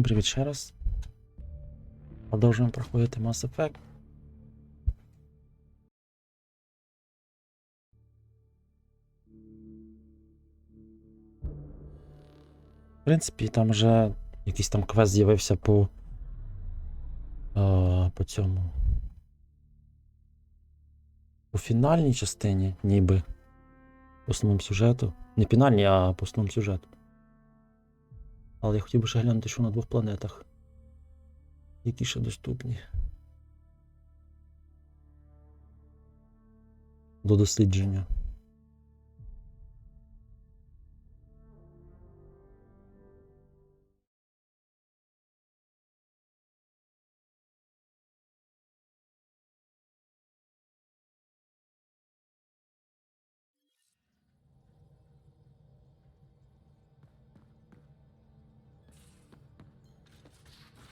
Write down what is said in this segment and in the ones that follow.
Привіт ще раз. Продовжуємо проходити Mass Effect. В принципі, там вже якийсь там квест з'явився по цьому. По фінальній частині, ніби. По основному сюжету. Не фінальній, а по основному сюжету. Але я хотів би ще глянути, що на двох планетах. Які ще доступні. До дослідження.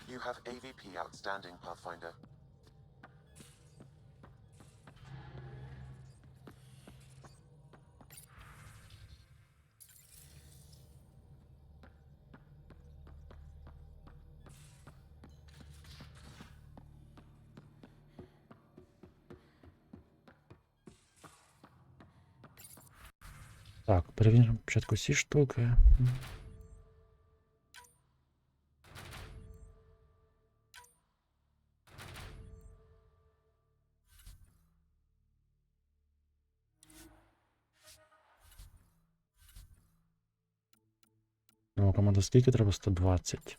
You have AVP outstanding, Pathfinder. Так, перевіримо спочатку всі штуки. Ну, команда скільки треба? 120.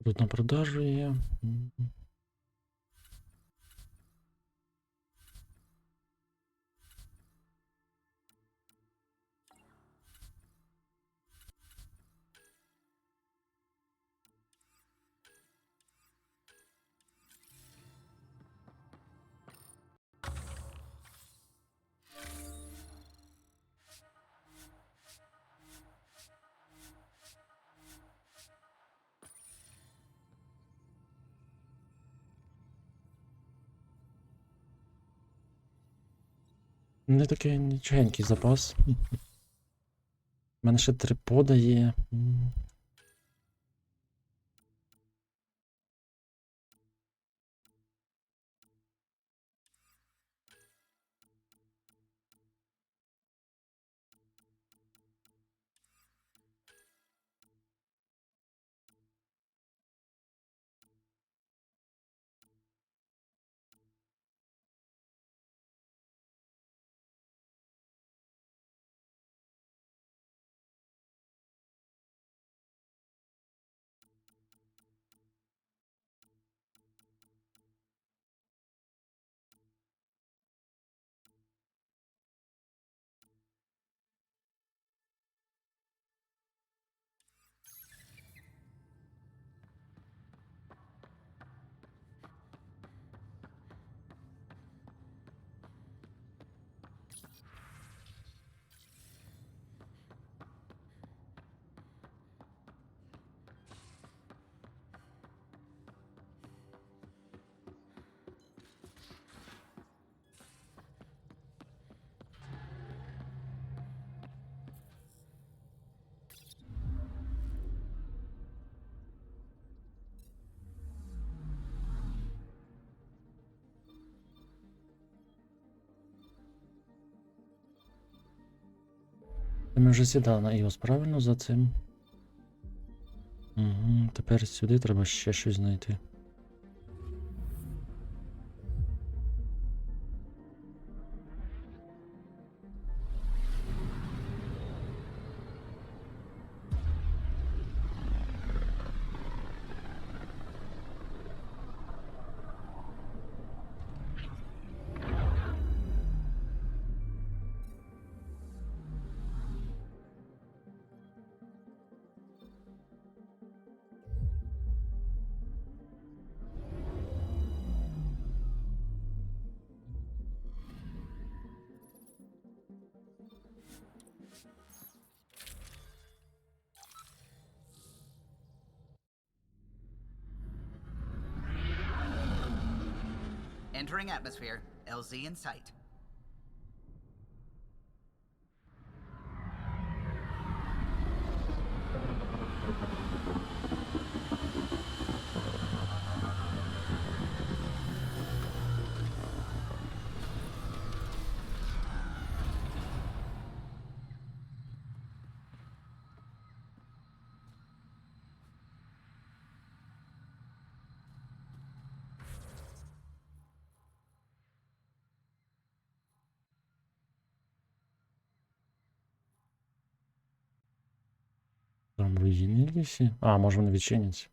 Тут на продажу є. Не такий нічогенький запас. У мене ще 3 пода є. Ми вже сідали на iOS, правильно, за цим? Угу, тепер сюди треба ще щось знайти. Entering atmosphere. LZ in sight. Там руїни лісі. А, може вони відчиняться.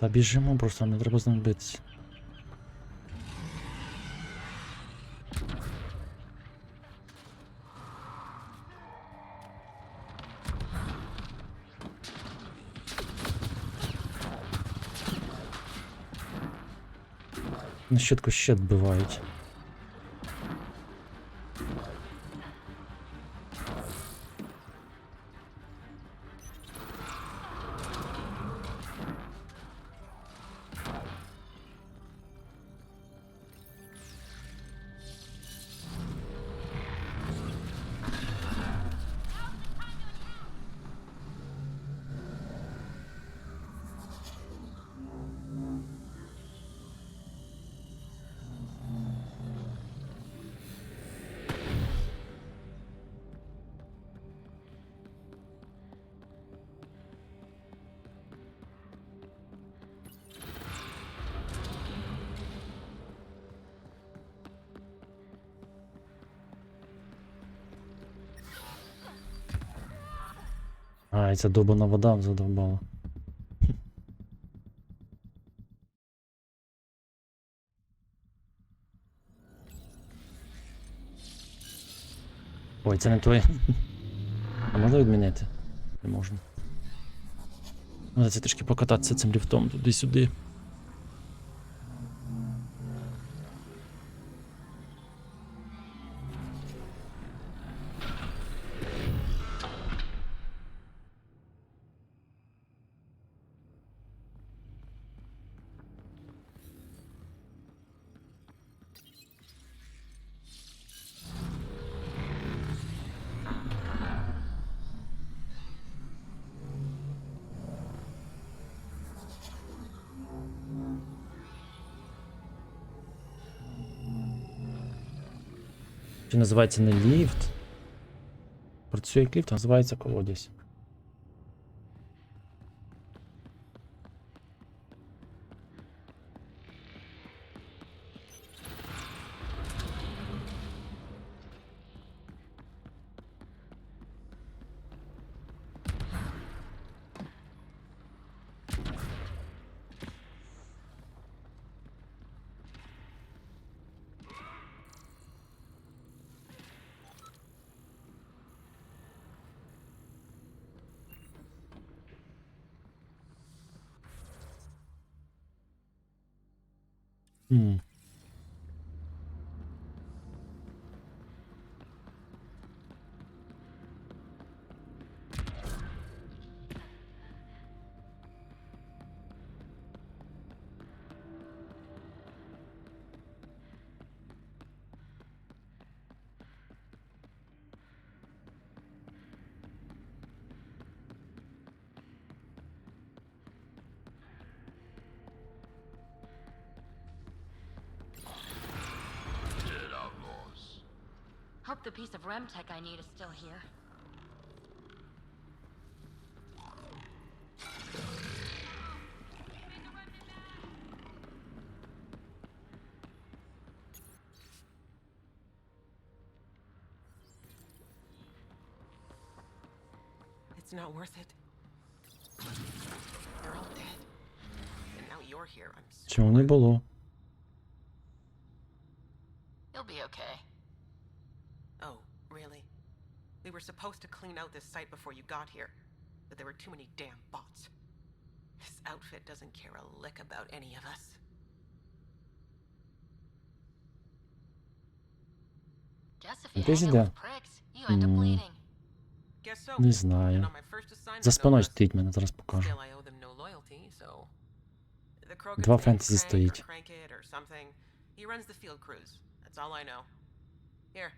Та біжимо просто, не треба з ним битися. На щитку ще вбивають. А, і ця добана вода задовбала. Ой, це не той. А можна відмінити? Не можна. Треба це трішки покататися цим ліфтом туди-сюди. Чи називається не ліфт? Працює як ліфт, а називається колодязь. Хм. Hope the piece of REM tech I need is still here. It's not worth it. They're all dead. And now you're here. I'm so Чого не було? You'll be okay. Oh, really? We were supposed to clean out this site before you got here, but there were too many damn bots. This outfit doesn't care a lick about any of us. Guess if you Ти ж hang out де? with pricks, you end up bleeding. Guess so. Не And знаю. on my first assignment, За no спиною less. стоїть, мене зараз покаже. Still, I owe them no loyalty, so... The Krogan's Два name's фентезі Crank стоїть. or Crankit or something. He runs the field crews. That's all I know. Here,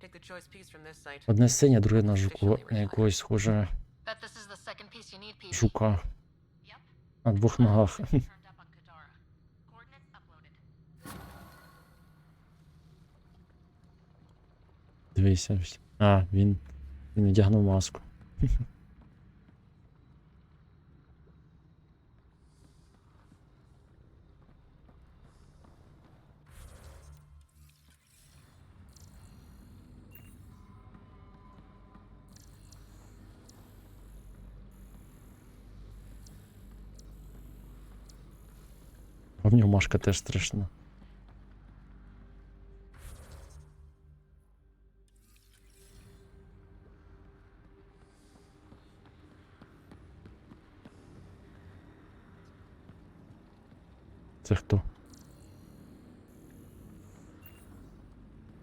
take the choice piece from this site. Одне синє, друге на жуку, на якогось схоже Bet this is the second piece you need, Petey. жука. Yep. На двох ногах. Turned up on Kadara. Coordinates uploaded. Дивися. А, він одягнув маску. А в нього машка теж страшна. Це хто?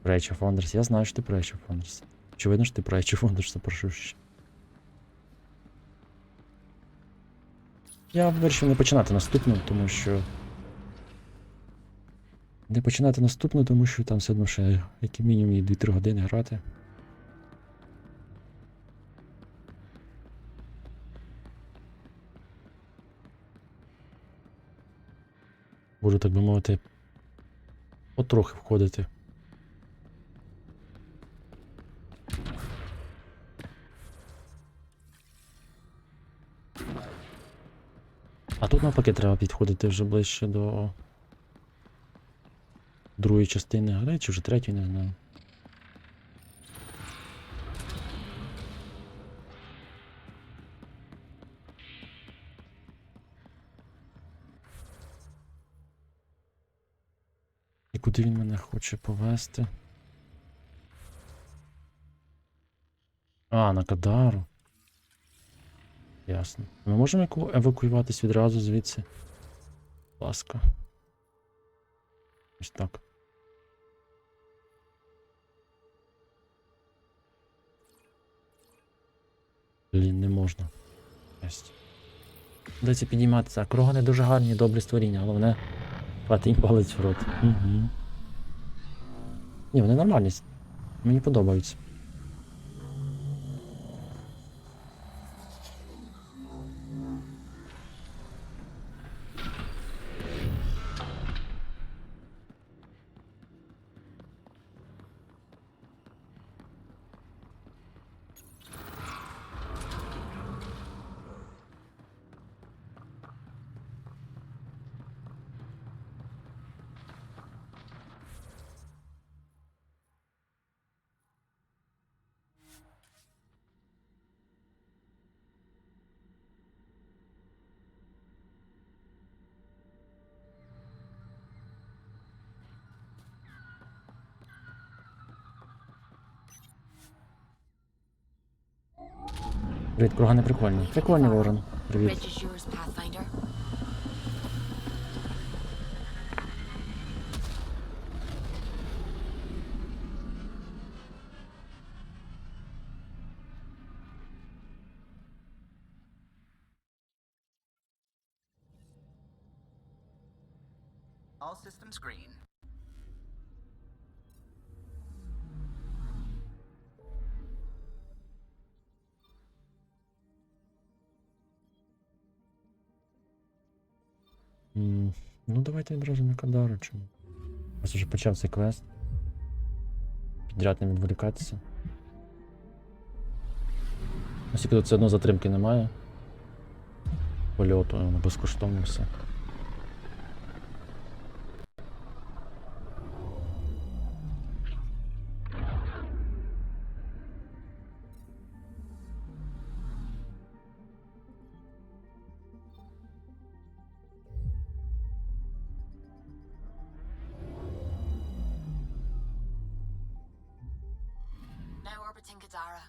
Рейча Фондерс. Я знаю, що ти про Рейча Фондерс. Очевидно, що ти про Рейча Фондерса прошивши. Я вирішив не починати наступну, тому що... Не починати наступну, тому що там все одно ще як мінімум і 2-3 години грати. Буду, так би мовити, потрохи входити. А тут навпаки треба підходити вже ближче до другої частини гри, чи вже третьої, не знаю. І куди він мене хоче повести? А, на Кадару. Ясно. Ми можемо евакуюватись відразу звідси? Будь ласка. Ось так. Блін, не можна. Єсть. Дається підійматися. Крогани дуже гарні, добрі створіння, головне хвати їм палець в рот. Угу. Ні, вони нормальні. Мені подобаються. Привіт, крогани прикольні. Прикольні, Ворон. Привіт. Bridge is yours, Pathfinder. All systems green. Ну давайте відразу на Кадару, чому? Ось вже почав цей квест. Підряд не відволікатися. Оскільки тут все одно затримки немає. Польоту, воно безкоштовно все. Escorting Gadara.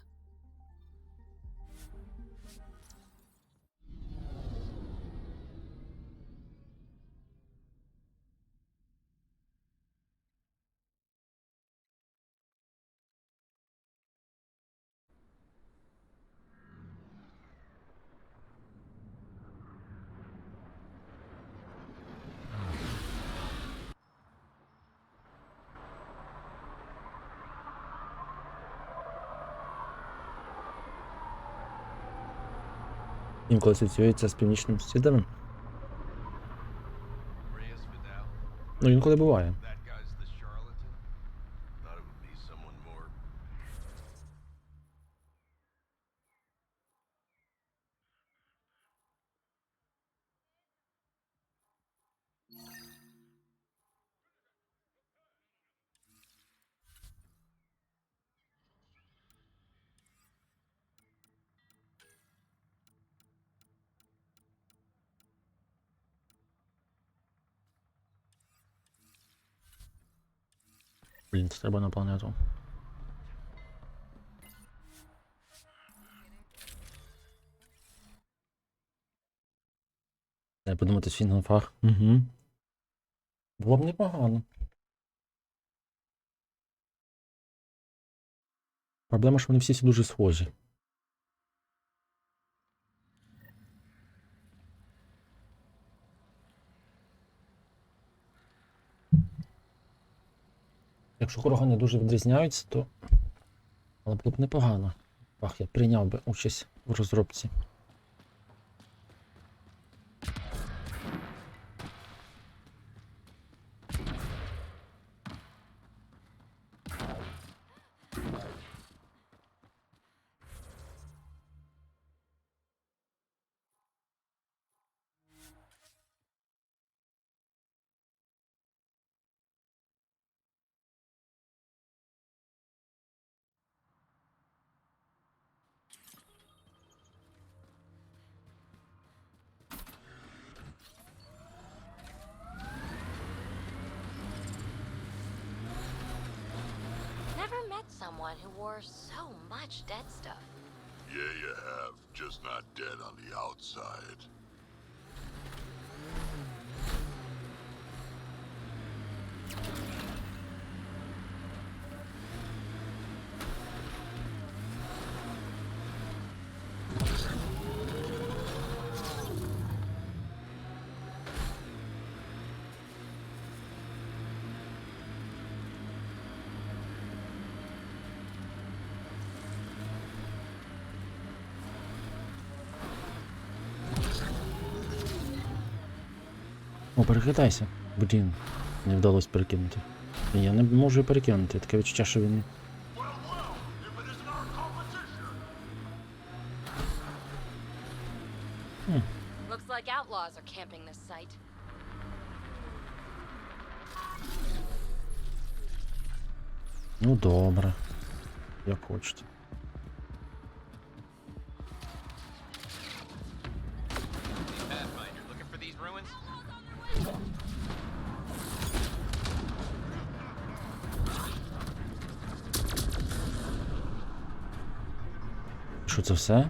Інколи асоціюється з північним сусідом. Ну, інколи буває. That guy's the charlatan. Thought it would be someone more. Блін, це треба на планету. Треба подумати, фінанфах. Угу. Було б непогано. Проблема, що вони всі дуже схожі. Якщо круги не дуже відрізняються, то... Але було б непогано. Ах, я прийняв би участь в розробці. Never met someone who wore so much dead stuff. Yeah, you have. Just not dead on the outside. О, перекидайся. Блін, не вдалося перекинути. Я не можу перекинути, таке відчуття, що він... Looks like outlaws are camping this site. Ну добре. Як хочете. Pathfinder, looking for these ruins? Що це все?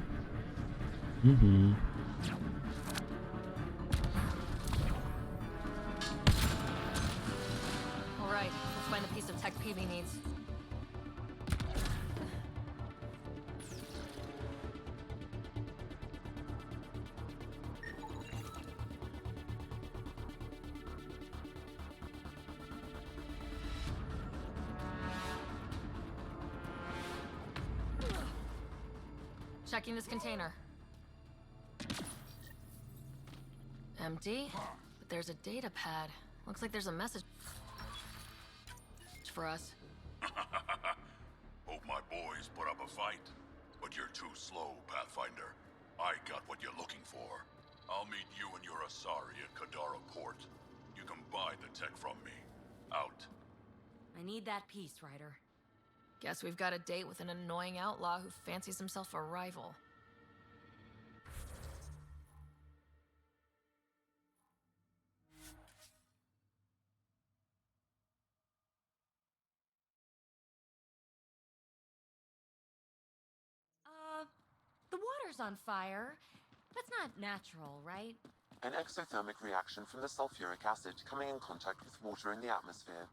Угу. All right, let's find the piece of tech PB needs. Checking this container. Empty, but there's a data pad. Looks like there's a message for us. Hope my boys put up a fight. But you're too slow, Pathfinder. I got what you're looking for. I'll meet you and your Asari at Kadara Port. You can buy the tech from me. Out. I need that piece, Ryder. Guess we've got a date with an annoying outlaw who fancies himself a rival. water's on fire. That's not natural, right? An exothermic reaction from the sulfuric acid coming in contact with water in the atmosphere.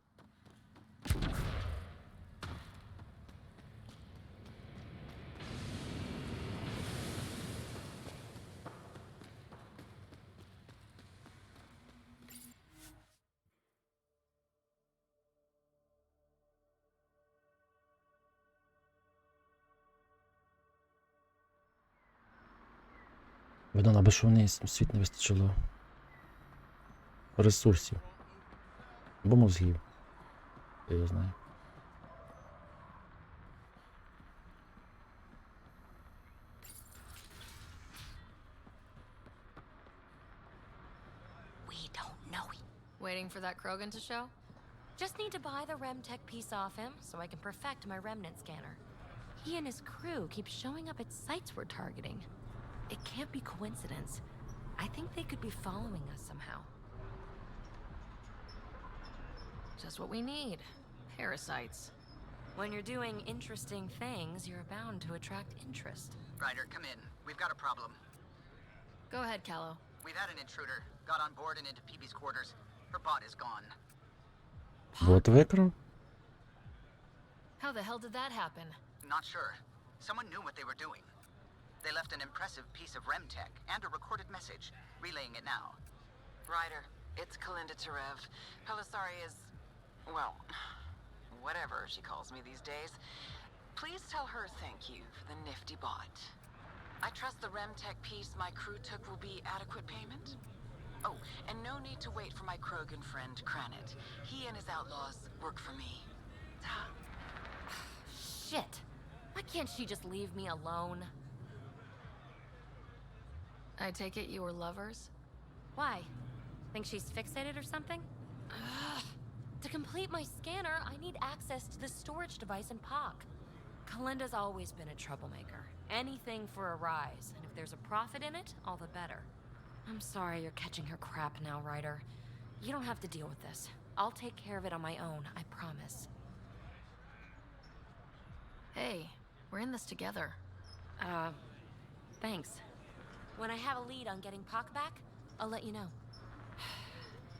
Видно, аби що в неї світ не вистачило ресурсів. Або мозгів. Я його знаю. We don't know. Waiting for that Krogan to show? Just need to buy the Remtech piece off him so I can perfect my remnant scanner. He and his crew keep showing up at sites we're targeting. It can't be coincidence. I think they could be following us somehow. Just what we need. Parasites. When you're doing interesting things, you're bound to attract interest. Ryder, come in. We've got a problem. Go ahead, Callow. We've had an intruder. Got on board and into PB's quarters. Her bot is gone. Бот викрав? How the hell did that happen? Not sure. Someone knew what they were doing. They left an impressive piece of Remtech and a recorded message, relaying it now. Ryder, it's Kalinda Tarev. Pelisari is, well, whatever she calls me these days. Please tell her thank you for the nifty bot. I trust the Remtech piece my crew took will be adequate payment. Oh, and no need to wait for my Krogan friend, Kranit. He and his outlaws work for me. Shit. Why can't she just leave me alone? I take it you were lovers? Why? Think she's fixated or something? Ugh. To complete my scanner, I need access to the storage device in POC. Kalinda's always been a troublemaker. Anything for a rise, and if there's a profit in it, all the better. I'm sorry you're catching her crap now, Ryder. You don't have to deal with this. I'll take care of it on my own, I promise. Hey, we're in this together. Thanks. When I have a lead on getting Pac back, I'll let you know.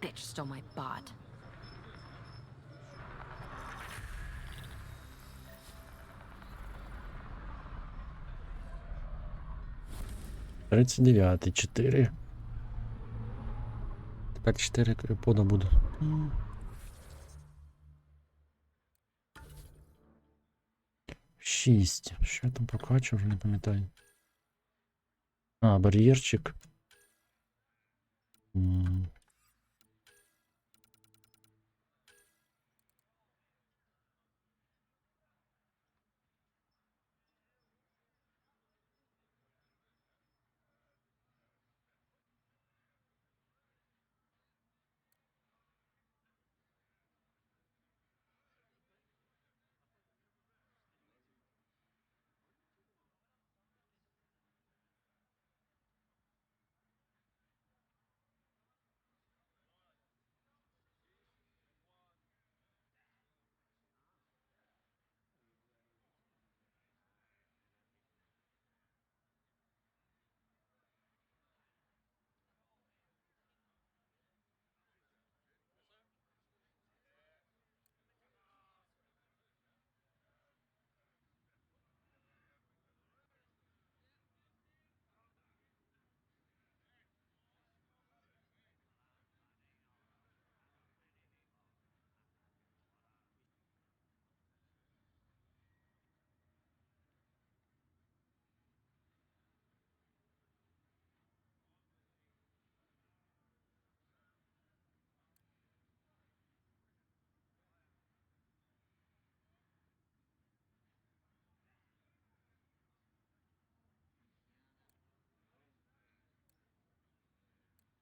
Bitch stole my bot. Тридцять 4. Тепер 4 крипода буду. 6. Що я там прокачував, вже не пам'ятаю. А, бар'єрчик.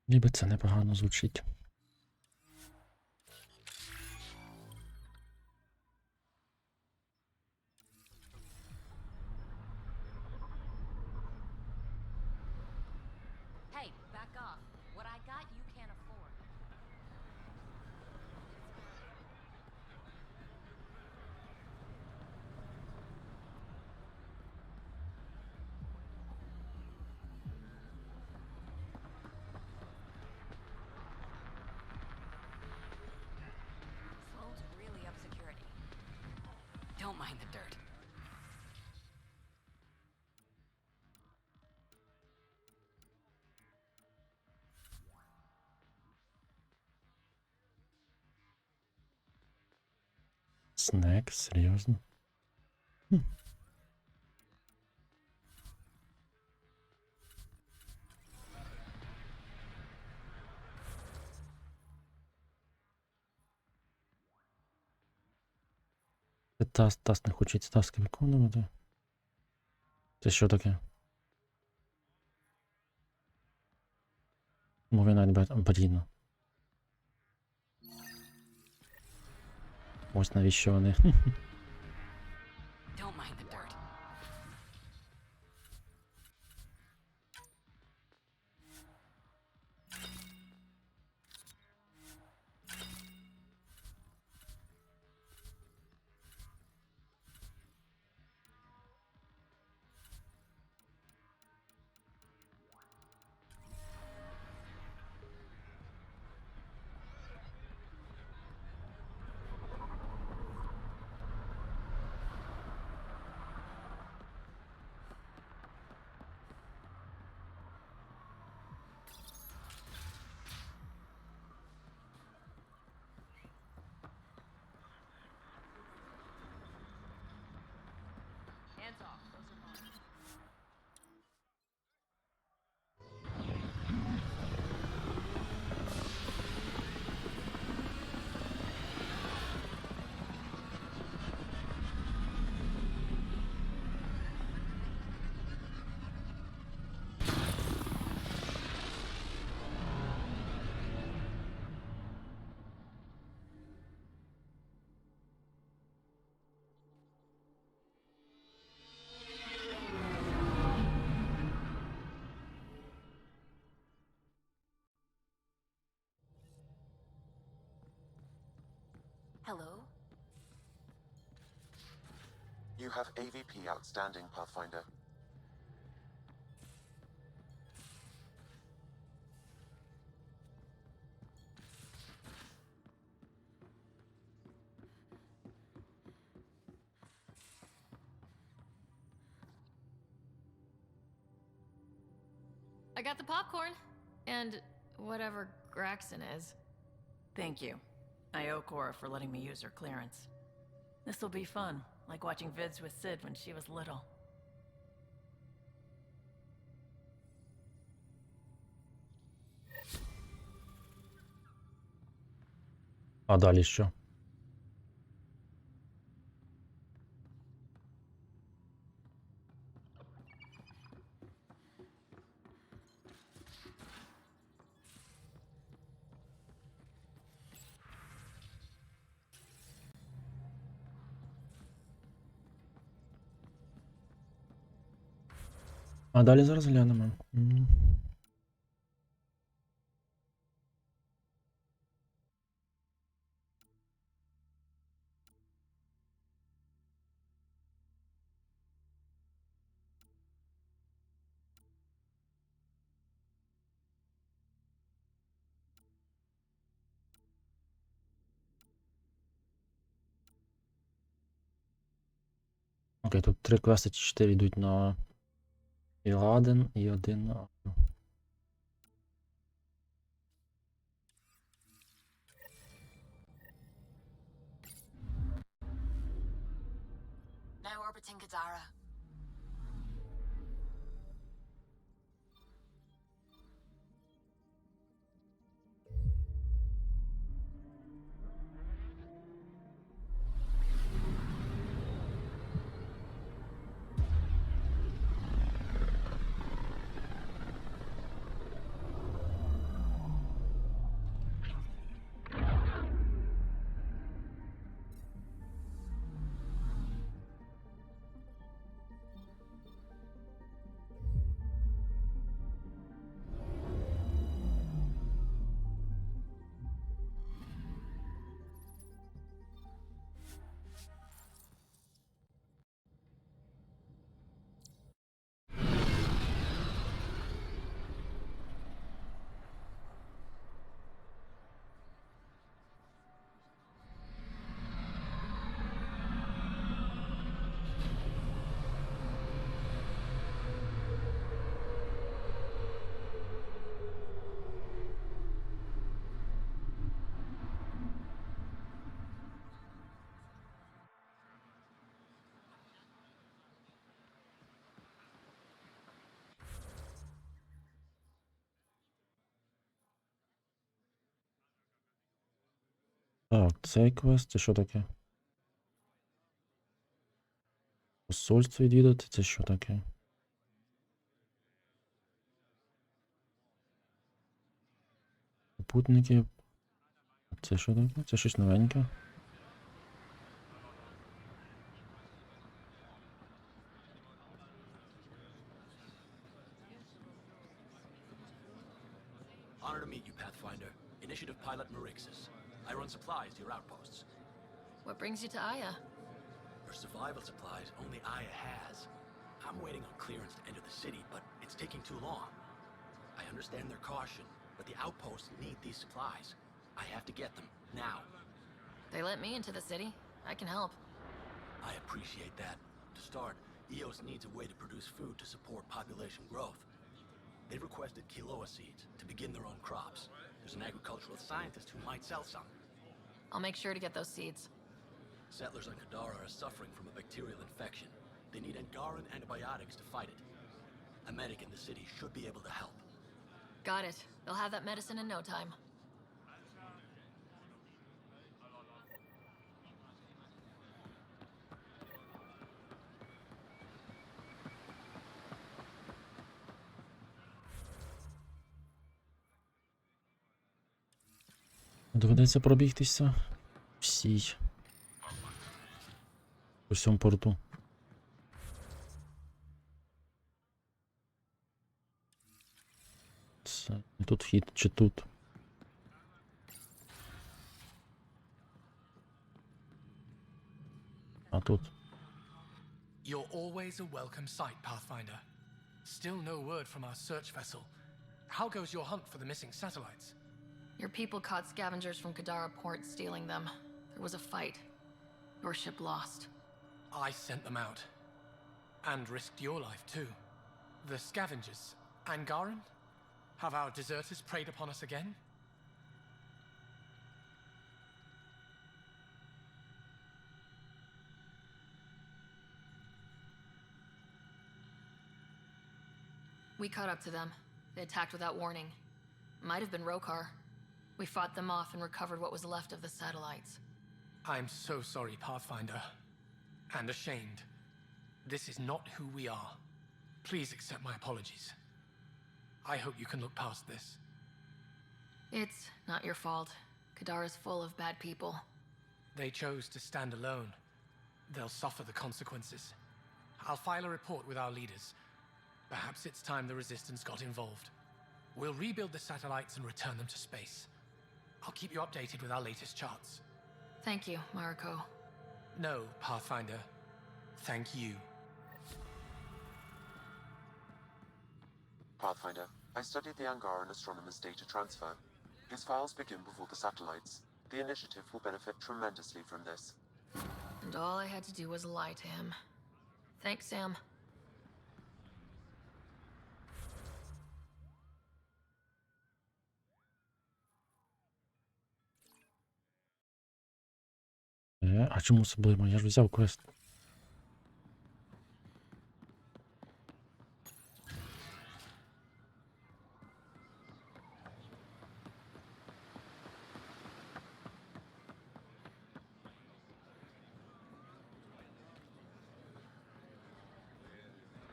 Ніби це непогано звучить. Hey, back off. What I got, you can't afford. mind the dirt. Снек, серйозно? Тас не хоче з таским конем. Це що таке? Може навіть блін. Ось навіщо вони. Don't mind the dirt. Hands off. Those are mine. Hello? You have AVP outstanding, Pathfinder. I got the popcorn. And whatever Graxon is. Thank you. I owe Cora for letting me use her clearance. This'll be fun, like watching vids with Sid when she was little. А далі що? А далі зараз глянемо. Окей, тут 3 квести, 4 йдуть на Іладен і 1 на... Now orbiting Gadara. Так, цей квест, це що таке? Посольство відвідати, це що таке? Попутники. Це що таке? Це щось новеньке. Honor to meet you, Pathfinder. Initiative Pilot Marixus. I run supplies to your outposts. What brings you to Aya? For survival supplies, only Aya has. I'm waiting on clearance to enter the city, but it's taking too long. I understand their caution, but the outposts need these supplies. I have to get them, now. They let me into the city. I can help. I appreciate that. To start, EOS needs a way to produce food to support population growth. They requested quinoa seeds to begin their own crops. There's an agricultural scientist who might sell some. I'll make sure to get those seeds. Settlers on Kadara are suffering from a bacterial infection. They need Angaran antibiotics to fight it. A medic in the city should be able to help. Got it. They'll have that medicine in no time. Доведеться пробігтися всій. По всьому порту. Це не тут вхід, чи тут? А тут. You're always a welcome sight, Pathfinder. Still no word from our search vessel. How goes your hunt for the missing satellites? Your people caught scavengers from Kadara port stealing them. There was a fight. Your ship lost. I sent them out. And risked your life, too. The scavengers, Angaran? Have our deserters preyed upon us again? We caught up to them. They attacked without warning. Might have been Rokar. We fought them off and recovered what was left of the satellites. I'm so sorry, Pathfinder. And ashamed. This is not who we are. Please accept my apologies. I hope you can look past this. It's not your fault. Kadara's full of bad people. They chose to stand alone. They'll suffer the consequences. I'll file a report with our leaders. Perhaps it's time the Resistance got involved. We'll rebuild the satellites and return them to space. I'll keep you updated with our latest charts. Thank you, Mariko. No, Pathfinder. Thank you. Pathfinder, I studied the Angaran astronomer's data transfer. His files begin before the satellites. The initiative will benefit tremendously from this. And all I had to do was lie to him. Thanks, Sam. А чому особливо? Я ж взяв квест.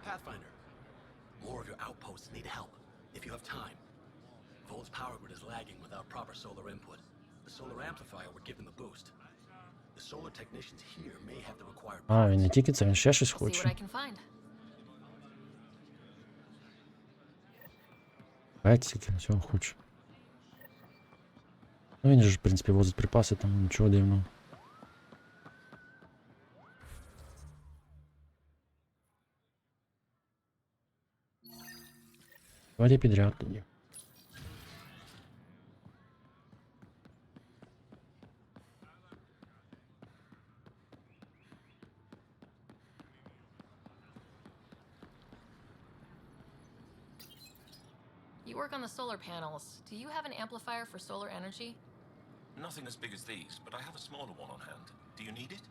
Pathfinder, more of your outposts need help, if you have time. Volt's power grid is lagging without proper solar input. The solar amplifier would give them a boost. The solar technicians here may have the required А, він не тільки це, він ще щось See what I хоче. can find. Геть тільки цього хоче. Ну він же ж, в принципі, возить припаси, там нічого дивного. Давайте підряд тоді. You work on the solar panels. Do you have an amplifier for solar energy? Nothing as big as these, but I have a smaller one on hand. Do you need it?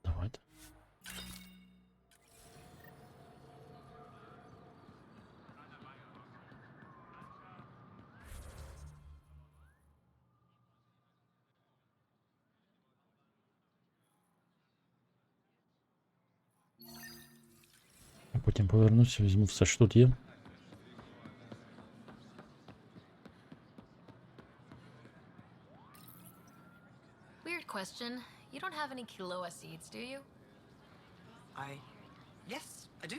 Давайте. Потім повернуся, візьму все, що тут є. Weird question. You don't have any Kiloa seeds, do you? Yes, I do.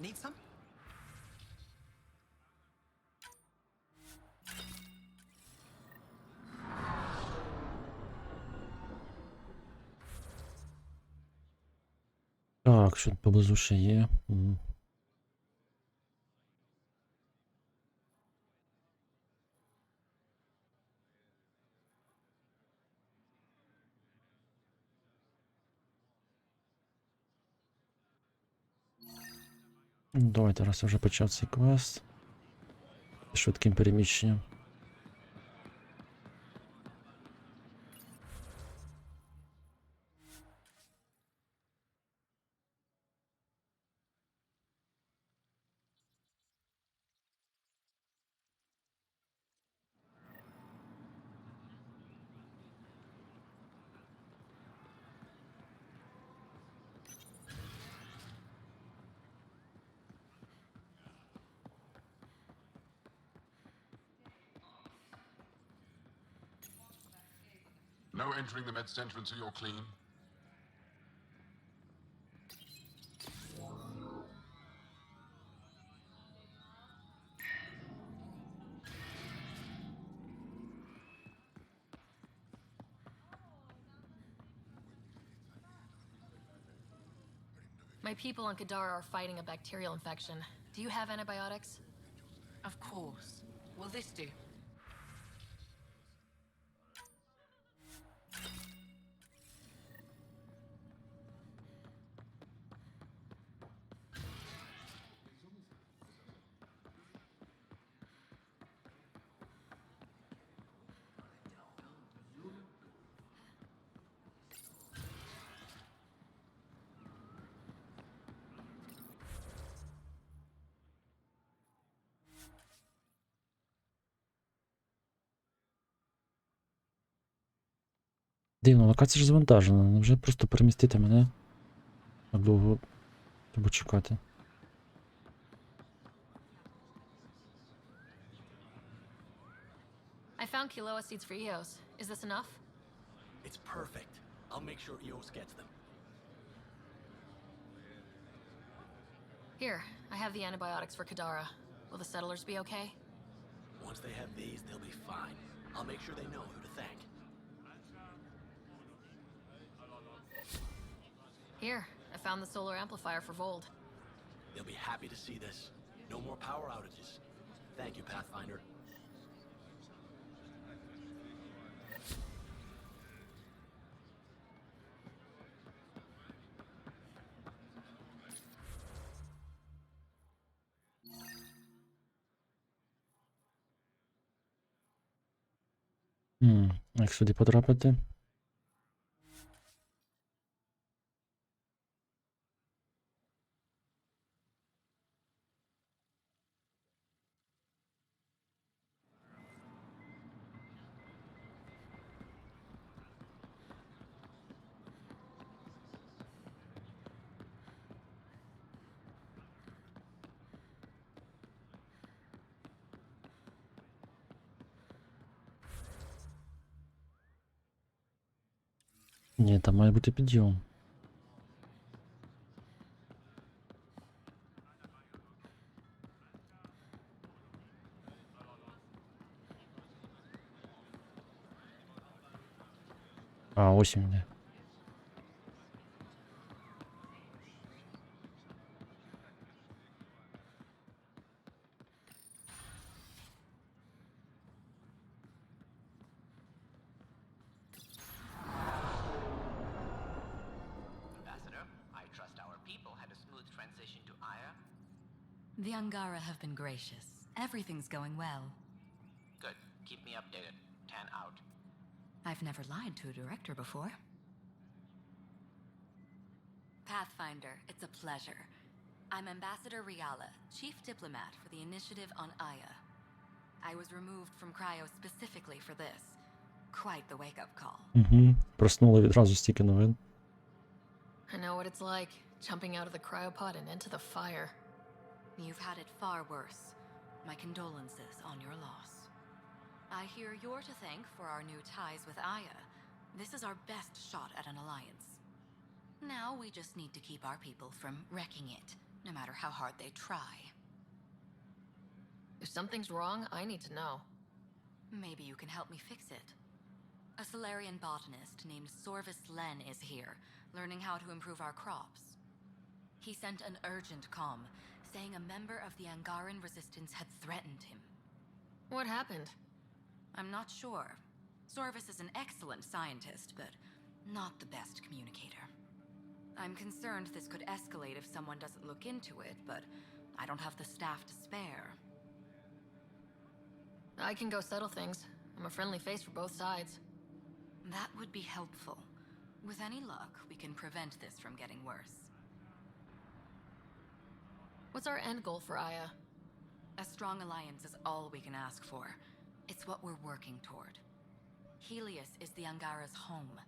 Need some? Так, що тут поблизу ще є. Давайте, раз я вже почав цей квест. З швидким переміщенням. No entering the med center until you're clean. My people on Kadara are fighting a bacterial infection. Do you have antibiotics? Of course. Will this do? Дивно, локація ж завантажена. Невже просто перемістити мене? Так довго треба чекати. I found Kiloa seeds for Eos. Is this enough? It's perfect. I'll make sure Eos gets them. Here, I have the antibiotics for Kadara. Will the settlers be okay? Once they have these, they'll be fine. I'll make sure they know who to thank. Here, I found the solar amplifier for Vold. They'll be happy to see this. No more power outages. Thank you, Pathfinder. Як сюди потрапити? Ні, там має бути підйом. А, ось він де. The Angara have been gracious. Everything's going well. Good. Keep me updated. 10 out. I've never lied to a director before. Pathfinder, it's a pleasure. I'm Ambassador Riala, Chief Diplomat for the Initiative on Aya. I was removed from Cryo specifically for this. Quite the wake-up call. Угу. Проснули відразу стільки новин. I know what it's like, jumping out of the cryopod and into the fire. You've had it far worse. My condolences on your loss. I hear you're to thank for our new ties with Aya. This is our best shot at an alliance. Now we just need to keep our people from wrecking it, no matter how hard they try. If something's wrong, I need to know. Maybe you can help me fix it. A Solarian botanist named Sorvis Len is here, learning how to improve our crops. He sent an urgent comm, saying a member of the Angaran resistance had threatened him. What happened? I'm not sure. Sorvis is an excellent scientist, but not the best communicator. I'm concerned this could escalate if someone doesn't look into it, but I don't have the staff to spare. I can go settle things. I'm a friendly face for both sides. That would be helpful. With any luck, we can prevent this from getting worse. What's our end goal for Aya? A strong alliance is all we can ask for. It's what we're working toward. Helios is the Angara's home.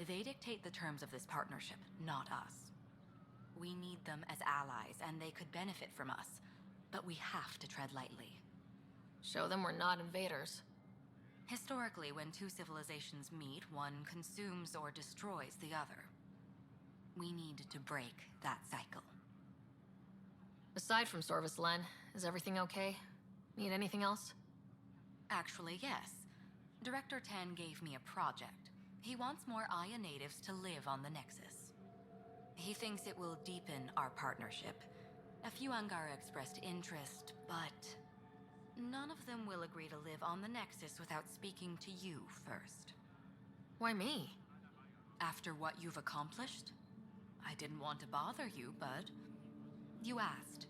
They dictate the terms of this partnership, not us. We need them as allies, and they could benefit from us. But we have to tread lightly. Show them we're not invaders. Historically, when two civilizations meet, one consumes or destroys the other. We need to break that cycle. Aside from Sorvis Len, is everything okay? Need anything else? Actually, yes. Director Tan gave me a project. He wants more Aya natives to live on the Nexus. He thinks it will deepen our partnership. A few Angara expressed interest, but none of them will agree to live on the Nexus without speaking to you first. Why me? After what you've accomplished? I didn't want to bother you, but you asked.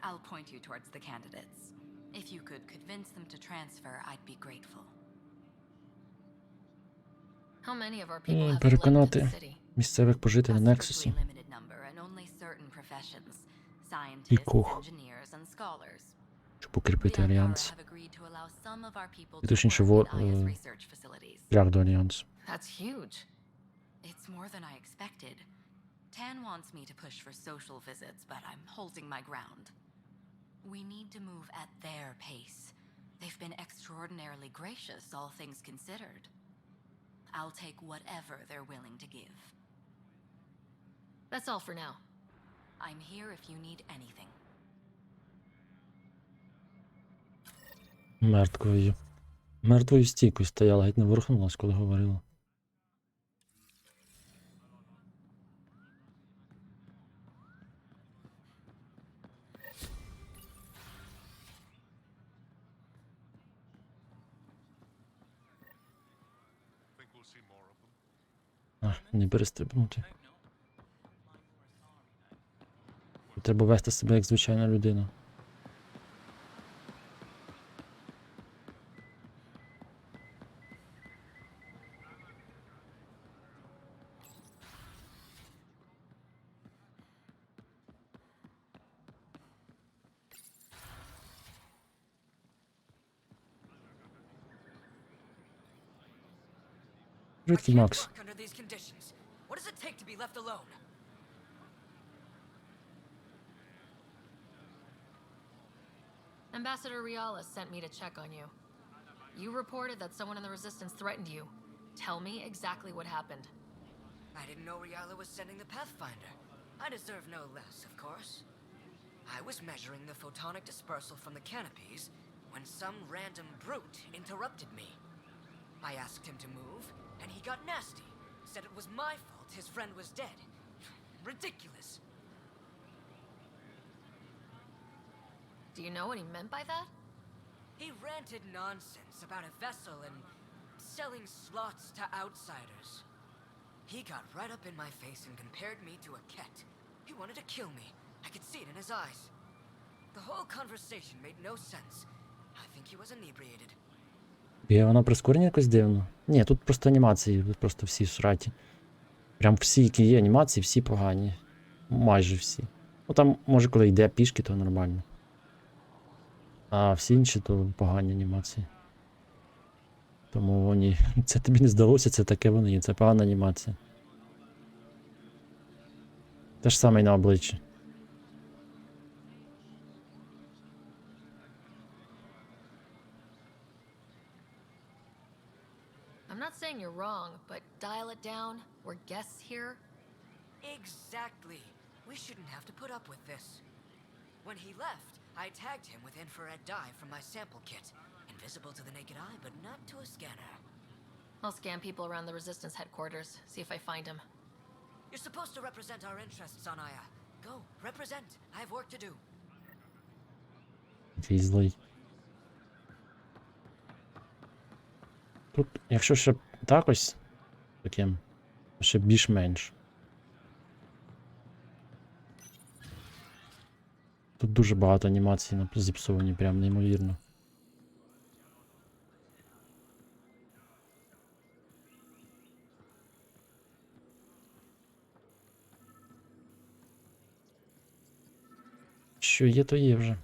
I'll point you towards the candidates. If you could convince them to transfer, I'd be grateful. How many of our people have left Переконати the city? місцевих пожителів Нексусу. Limited number and only certain professions. І Scientists, кох, engineers, and scholars. щоб укріпити The альянс. Angara have agreed to allow some of our people І to точніше, work at Aya's research facilities. шлях до альянсу. That's huge. It's more than I expected. Tan wants me to push for social visits, but I'm holding my ground. We need to move at their pace. They've been extraordinarily gracious, all things considered. I'll take whatever they're willing to give. That's all for now. I'm here if you need anything. Мертвою стійкою стояла, геть не ворухнулась, коли говорила. Не перестрибнути. Треба вести себе як звичайна людина. Привіт, Макс. What does it take to be left alone? Ambassador Riala sent me to check on you. You reported that someone in the Resistance threatened you. Tell me exactly what happened. I didn't know Riala was sending the Pathfinder. I deserve no less, of course. I was measuring the photonic dispersal from the canopies when some random brute interrupted me. I asked him to move, and he got nasty. Said it was my fault his friend was dead. Ridiculous. Do you know what he meant by that? He ranted nonsense about a vessel and selling slots to outsiders. He got right up in my face and compared me to a cat. He wanted to kill me. I could see it in his eyes. The whole conversation made no sense. I think he was inebriated. Є воно прискорення якось дивно? Ні, тут просто анімації, тут просто всі сраті. Прям всі, які є анімації, всі погані. Майже всі. Ну там, може, коли йде пішки, то нормально. А всі інші, то погані анімації. Тому вони... Це тобі не здалося, це таке вони є, це погана анімація. Те ж саме й на обличчі. I'm not saying you're wrong, but dial it down. We're guests here. Exactly. We shouldn't have to put up with this. When he left, I tagged him with infrared dye from my sample kit. Invisible to the naked eye, but not to a scanner. I'll scan people around the Resistance headquarters, see if I find him. You're supposed to represent our interests on Aya. Go, represent. I have work to do. Який злий. Тут, якщо ще так ось таким, ще більш-менш. Тут дуже багато анімацій зіпсовані, прям неймовірно. Що є, то є вже.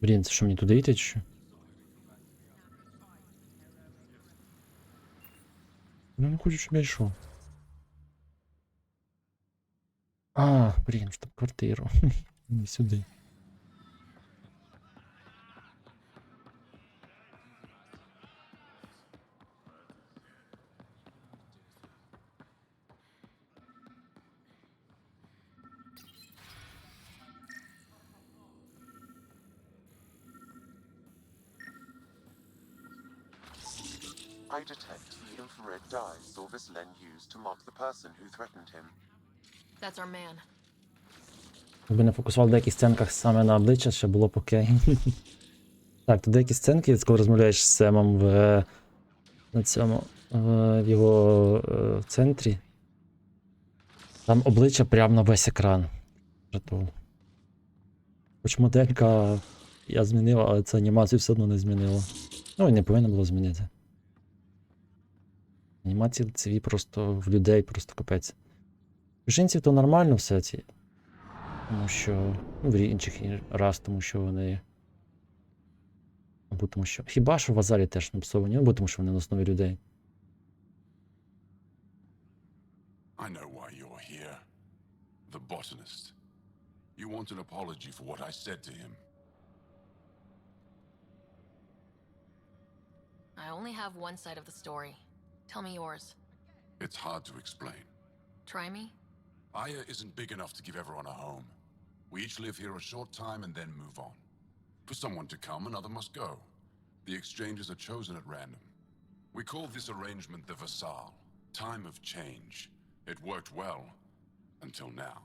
Блін, це що, мені туди йти чи що? Ну, не хочу, щоб я йшов. А, блін, штаб-квартиру. Не сюди. I detect the infrared dye Silvis Len used to mark the person who threatened him. That's our man. Якби не фокусував в деяких сценках саме на обличчя, ще було б окей. Так, то деякі сценки, коли розмовляєш з Семом на цьому, в його центрі. Там обличчя прямо на весь екран. Хоч моделька я змінив, але це анімацію все одно не змінило. Ну і не повинно було змінити. Анімації лицеві просто в людей просто капець. У жінців то нормально все ці. Тому що. Ну, в інших раз, тому що вони. Або тому що. Хіба що в Азарі теж напсовані, або тому що вони на основі людей. I know why you're here. The botanist. You want an apology for what I said to him. I only have one side of the story. Tell me yours. It's hard to explain. Try me? Aya isn't big enough to give everyone a home. We each live here a short time and then move on. For someone to come, another must go. The exchanges are chosen at random. We call this arrangement the Vassal. Time of change. It worked well. Until now.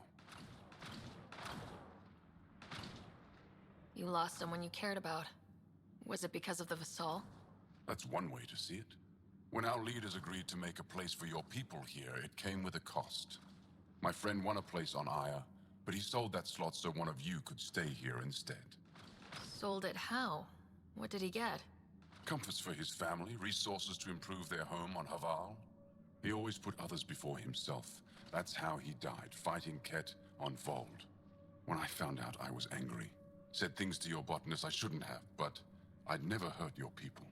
You lost someone you cared about. Was it because of the Vassal? That's one way to see it. When our leaders agreed to make a place for your people here, it came with a cost. My friend won a place on Aya, but he sold that slot so one of you could stay here instead. Sold it how? What did he get? Comforts for his family, resources to improve their home on Haval. He always put others before himself. That's how he died, fighting Ket on Vold. When I found out, I was angry. Said things to your botanist I shouldn't have, but I'd never hurt your people.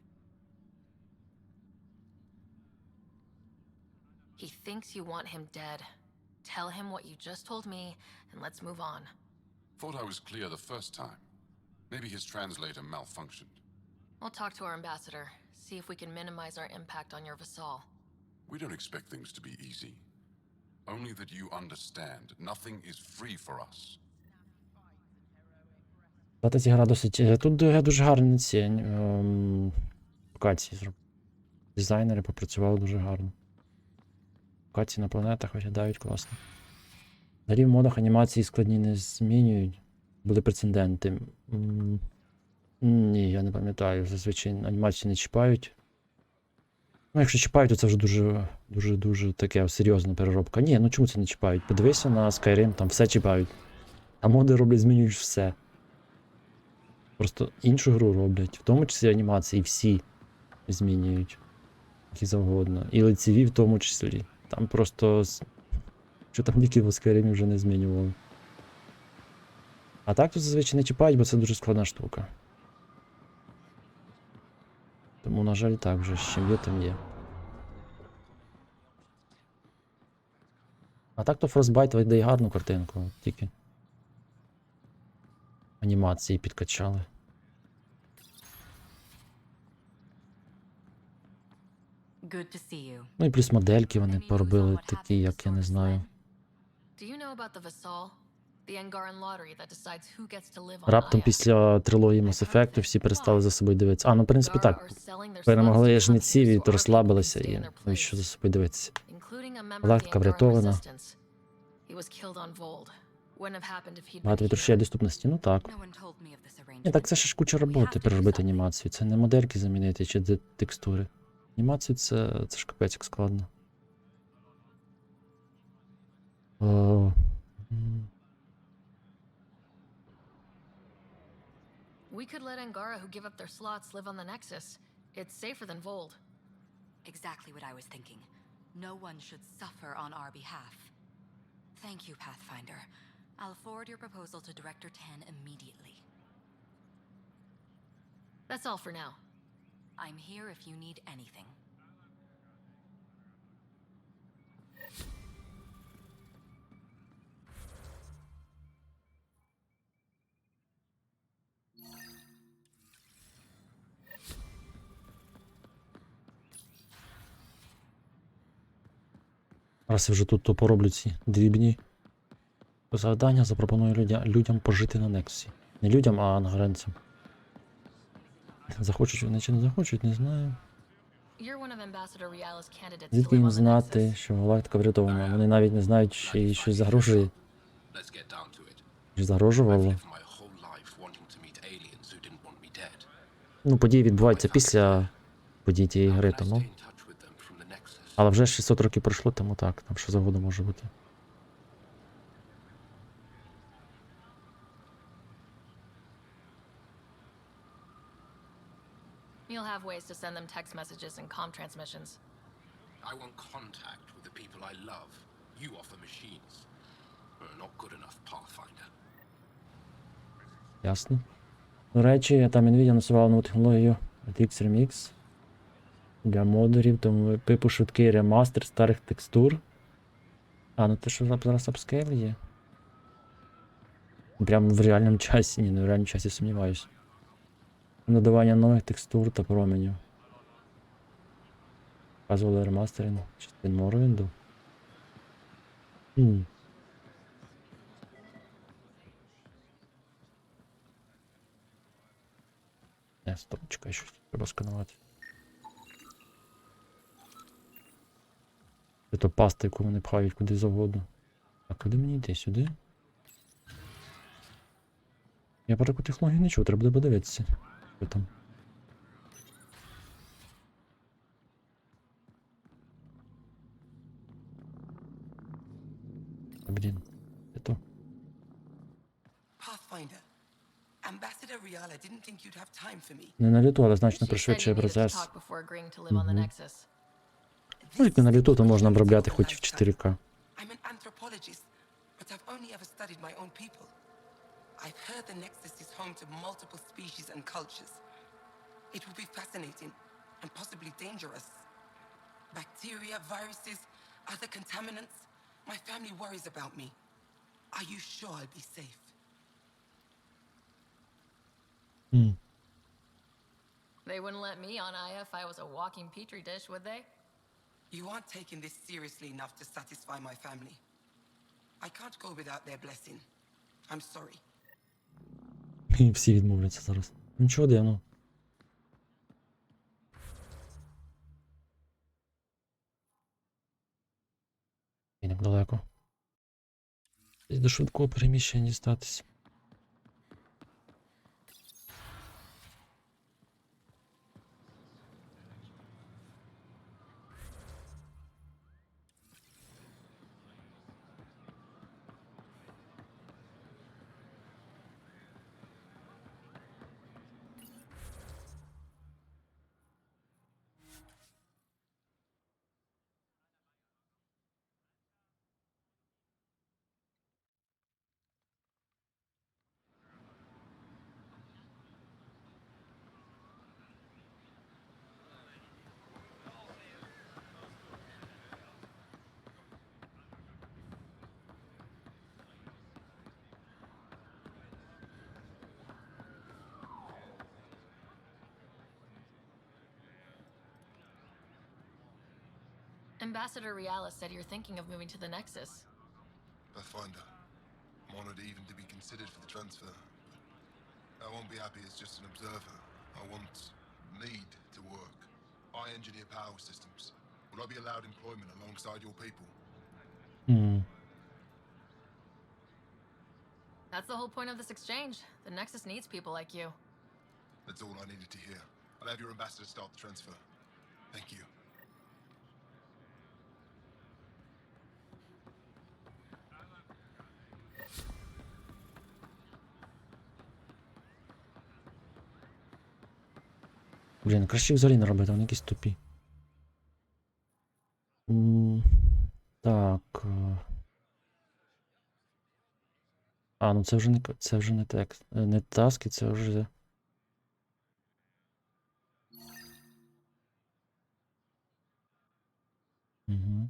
He thinks you want him dead. Tell him what you just told me, and let's move on. Thought I was clear the first time. Maybe his translator malfunctioned. I'll talk to our ambassador, see if we can minimize our impact on your Vassal. We don't expect things to be easy. Only that you understand, nothing is free for us. Та гра досить. Тут дуже гарні ці локації зробили. Дизайнери попрацювали дуже гарно. Локації на планетах виглядають класно. Взагалі в модах анімації складні не змінюють. Були прецеденти. Ні, я не пам'ятаю. Зазвичай анімації не чіпають. Ну, якщо чіпають, то це вже дуже таке серйозна переробка. Ні, ну чому це не чіпають? Подивися на Skyrim, там все чіпають. А моди роблять, змінюють все. Просто іншу гру роблять, в тому числі анімації, всі змінюють. Які завгодно. І лицеві в тому числі. Там просто... Що там тільки в Skyrim вже не змінювали. А так тут зазвичай не чіпають, бо це дуже складна штука. Тому, на жаль, так вже, з чим є, тим є. А так то Frostbite видає гарну картинку, тільки анімації підкачали. Good to see you. Ну і плюс модельки вони поробили такі, як я не знаю. Do you know about the Vassal? The Angaran lottery that decides who gets to live on Раптом Aya? після трилогії Mass Effect всі перестали за собою дивитися. А, ну, в принципі, так. Перемогли жнеців і розслабилися, і навіщо за собою дивитися. Including a member of the Галактика Angaran врятована. resistance. He was killed on Vold. Wouldn't have happened if he'd been Багато here. вітрушей доступності, ну так. No one told me of this Ні, arrangement. так це ще ж куча роботи переробити анімацію. Це не модельки замінити чи текстури. Анімацію це ж капець як складно. О, We could let Angara who give up their slots live on the Nexus. It's safer than Vold. Exactly what I was thinking. No one should suffer on our behalf. Thank you, Pathfinder. I'll forward your proposal to Director 10 immediately. That's all for now. I'm here if you need anything. раз я вже тут, то пороблю ці дрібні завдання, запропоную людям пожити на Нексусі. Не людям, а ангаранцям. Захочуть вони чи не захочуть, не знаю. You're one of Ambassador Riala's candidates to Звідки live їм on the знати, Nexus. що галактика врятована? Вони навіть не знають, чи їй щось загрожує. Let's get down to it. Чи загрожувало. Lived my whole life wanting to meet aliens who didn't want me dead. Ну, події відбуваються після подій тієї гри, тому. Stay in touch with them from the Nexus. Але вже 600 років пройшло, тому так, там що завгодно може бути. You'll have ways to send them text messages and comm transmissions. I want contact with the people I love. You offer machines. Not good enough, Pathfinder. Ясно. До речі, там Nvidia насувала нову технологію RTX Remix для модерів, тому типу швидкий ремастер старих текстур. А, ну те, що зараз апскейл є. Прямо в реальному часі, ні, не в реальному часі сумніваюсь. Додавання нових текстур та променів. Показували ремастеринг частин Morrowindu. Не, стоп, чекай, щось треба сканувати. Це то паста, яку вони пхають куди завгодно. А куди мені йти? Сюди? Я про таку технологію не чув, треба буде подивитися. Що там? Блін, це то. Pathfinder, Ambassador Riala didn't think you'd have time for me. Не на літу, але значно She said you пришвидшує needed to процес. talk before agreeing to live on the Nexus. Ну, як не на літу, то можна обробляти хоч в 4К. I'm an anthropologist, but I've only ever studied my own people. I've heard the Nexus is home to multiple species and cultures. It will be fascinating and possibly dangerous. Bacteria, viruses, other contaminants. My family worries about me. Are you sure I'll be safe? They wouldn't let me on Aya if I was a walking petri dish, would they? You aren't taking this seriously enough to satisfy my family. I can't go without their blessing. I'm sorry. І всі відмовляться зараз. Нічого дивного. І не далеко. Десь до швидкого переміщення дістатись. Ambassador Riala said you're thinking of moving to the Nexus. Pathfinder. I'm honored even to be considered for the transfer. But I won't be happy as just an observer. I need to work. I engineer power systems. Will I be allowed employment alongside your people? That's the whole point of this exchange. The Nexus needs people like you. That's all I needed to hear. I'll have your ambassador start the transfer. Thank you. Блін, краще взагалі не робити, вони якісь тупі. Так. А, ну це вже не текст. Не таски, це вже. Угу.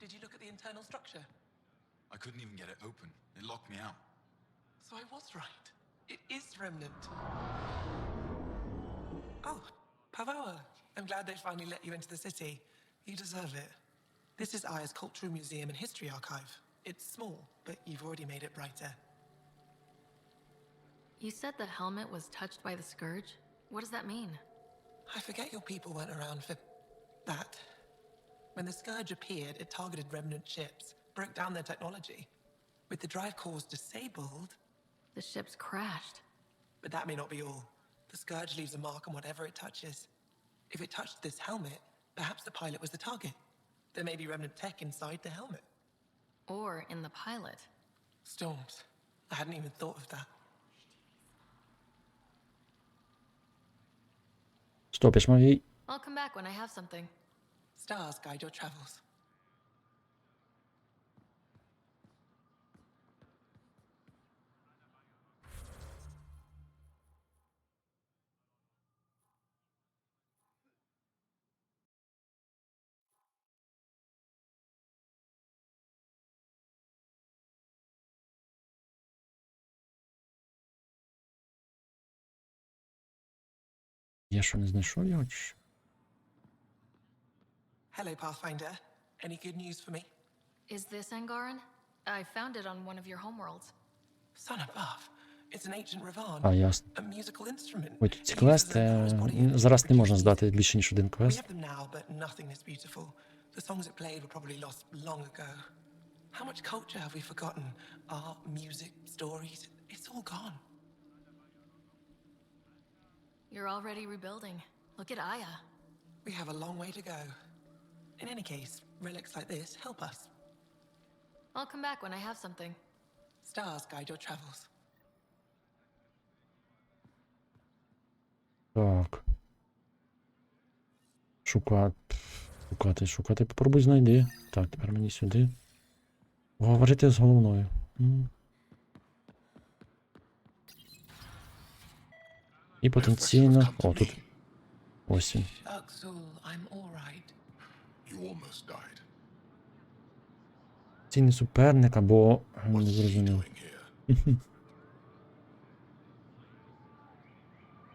Did you look at the internal structure? I couldn't even get it open. It locked me out. So I was right. It is Remnant. Oh, Pavoa. I'm glad they finally let you into the city. You deserve it. This is Aya's Cultural Museum and History Archive. It's small, but you've already made it brighter. You said the helmet was touched by the Scourge? What does that mean? I forget your people weren't around for that. When the Scourge appeared, it targeted Remnant ships, broke down their technology. With the drive cores disabled... The ships crashed. But that may not be all. The Scourge leaves a mark on whatever it touches. If it touched this helmet, perhaps the pilot was the target. There may be Remnant tech inside the helmet. Or in the pilot. Storms. I hadn't even thought of that. Стоп, я ж мав їй. I'll come back when I have something. Stars guide your travels. Я що, не знайшов його чи що? Hello, Pathfinder. Any good news for me? Is this Angaran? I found it on one of your homeworlds. Son above. It's an ancient Ravan. А, ясно. A musical instrument. Ой, тут ці квести. Зараз не можна здати більше, ніж один We квест. have them now, but nothing is beautiful. The songs it played were probably lost long ago. How much culture have we forgotten? Art, music, stories, it's all gone. You're already rebuilding. Look at Aya. We have a long way to go. In any case, relics like this help us. I'll come back when I have something. Stars guide your travels. Так. Шукати. Попробуй знайди. Так, тепер мені сюди. Говорити з головною. І потенційно... О, тут. Ось він. I'm all right. You almost died. Цінний суперник або... Не зрозумів.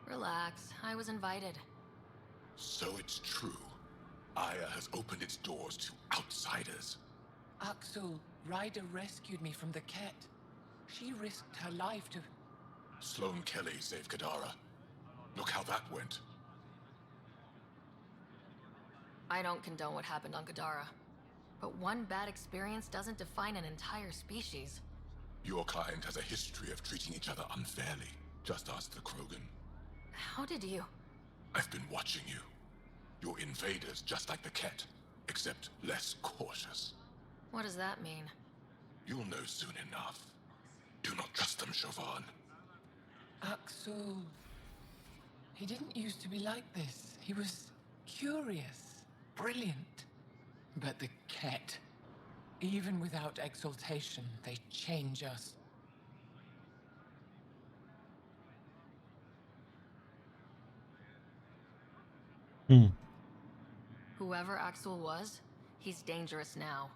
Relax. I was invited. So it's true. Aya has opened its doors to outsiders. Axel, Ryder rescued me from the Ket. She risked her life to... Sloane Kelly saved Kadara. Look how that went. I don't condone what happened on Gadara. But one bad experience doesn't define an entire species. Your kind has a history of treating each other unfairly. Just ask the Krogan. How did you... I've been watching you. You're invaders just like the Ket, except less cautious. What does that mean? You'll know soon enough. Do not trust them, Chauvin. Axel. He didn't used to be like this. He was curious, brilliant. But the Ket, even without exaltation, they change us. Whoever Axel was, he's dangerous now.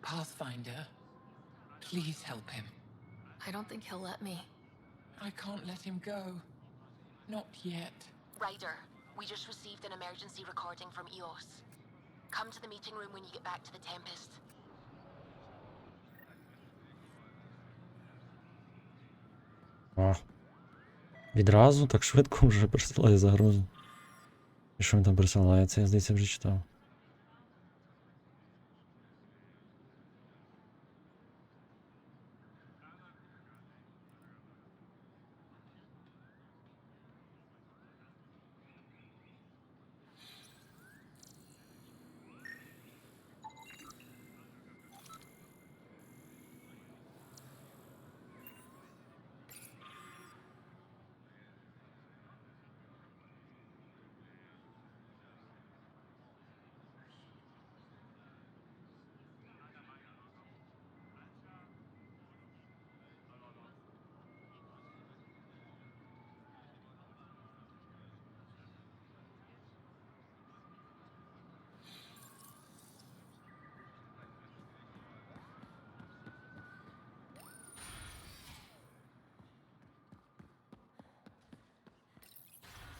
Pathfinder, please help him. I don't think he'll let me. I can't let him go. Not yet. Ryder, we just received an emergency recording from EOS. Come to the meeting room when you get back to the Tempest. Відразу так швидко вже присилає загрозу. І що він там присилає? Це я, здається, вже читав.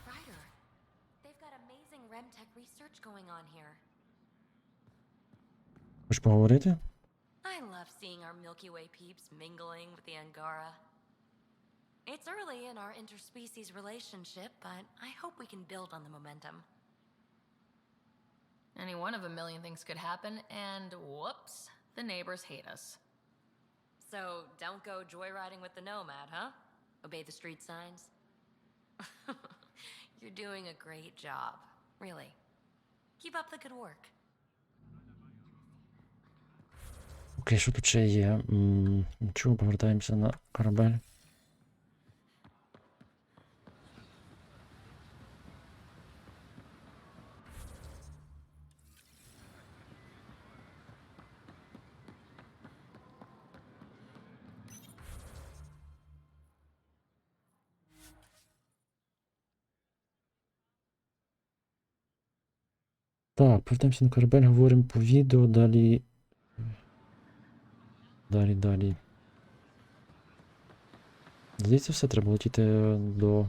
Ryder, they've got amazing Remtech research going on here. Хочеш поговорити? I love seeing our Milky Way peeps mingling with the Angara. It's early in our interspecies relationship, but I hope we can build on the momentum. Any one of a million things could happen, and whoops, the neighbors hate us. So, don't go joyriding with the Nomad, huh? Obey the street signs? You're doing a great job, really. Keep up the good work. Окей, що тут ще є? Чого, повертаємося на корабель. Так, повертаємося на корабель, говоримо по відео, далі. Далі. Здається, все, треба летіти до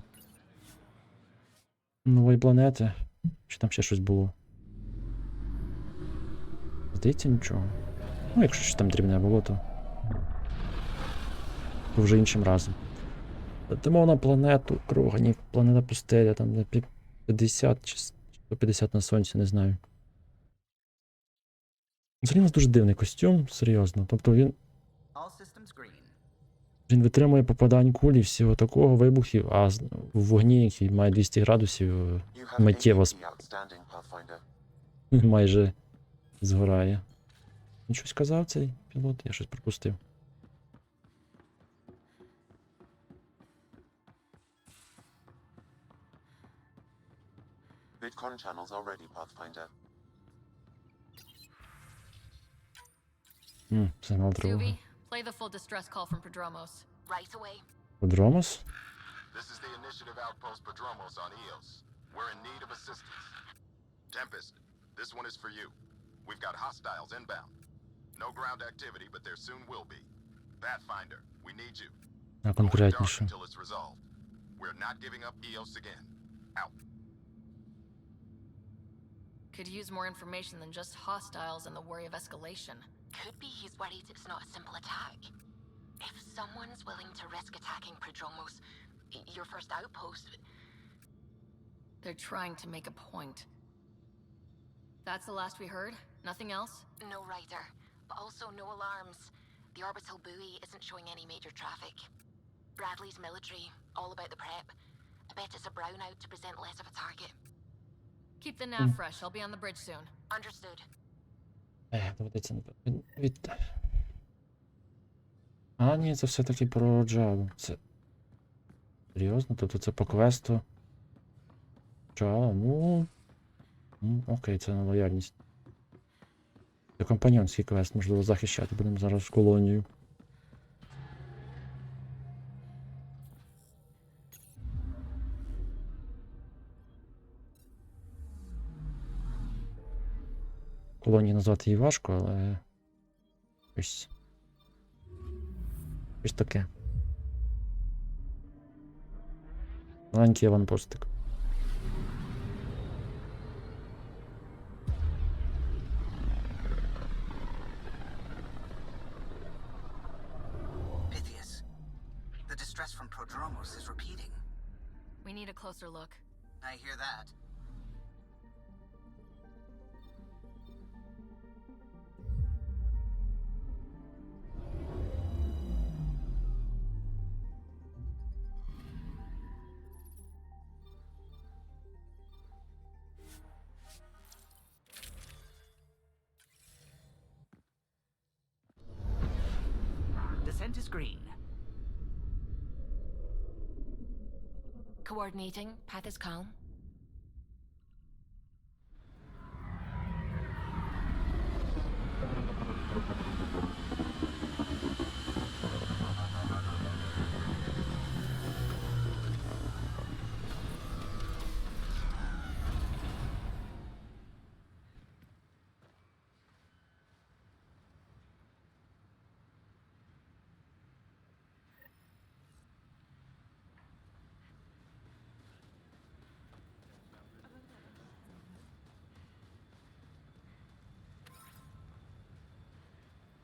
нової планети. Чи там ще щось було? Здається, нічого. Ну, якщо щось там дрібне було, то вже іншим разом. Летимо на планету Кроганів, планета пустеля, там де 50 чи 150 на сонці, не знаю. Взагалі у нас дуже дивний костюм, серйозно. Тобто він витримує попадань кулі, всього такого, вибухів, а в вогні, який має 200 градусів, миттєво майже згорає. Він щось казав цей пілот? Я щось пропустив. Vidcon channels are ready, Pathfinder. Сигнал тривоги. Suvi, play the full distress call from Prodromos. Right away. Подромос? This is the initiative outpost Prodromos on Eos. We're in need of assistance. Tempest, this one is for you. We've got hostiles inbound. No ground activity, but there soon will be. Pathfinder, we need you. А конкретніше. Until it's resolved. We're not giving up Eos again. Out. Could use more information than just hostiles and the worry of escalation. Could be he's worried it's not a simple attack. If someone's willing to risk attacking Prodromos, your first outpost... They're trying to make a point. That's the last we heard? Nothing else? No Ryder, but also no alarms. The orbital buoy isn't showing any major traffic. Bradley's military, all about the prep. I bet it's a brownout to present less of a target. Keep the nav fresh. I'll be on the bridge soon. Understood. Доведеться від... А, ні, це все-таки про Джаву. Це... Серйозно? Тобто це по квесту? Джава? Ну... Окей, це на лояльність. Це компаньонський квест, можливо, захищати будемо зараз колонію. Колонії назвати її важко, але... Щось таке. Маленький аванпостик. Pythias, the distress from Prodromos is repeating. We need a closer look. I hear that. Descent is green. Coordinating. Path is calm.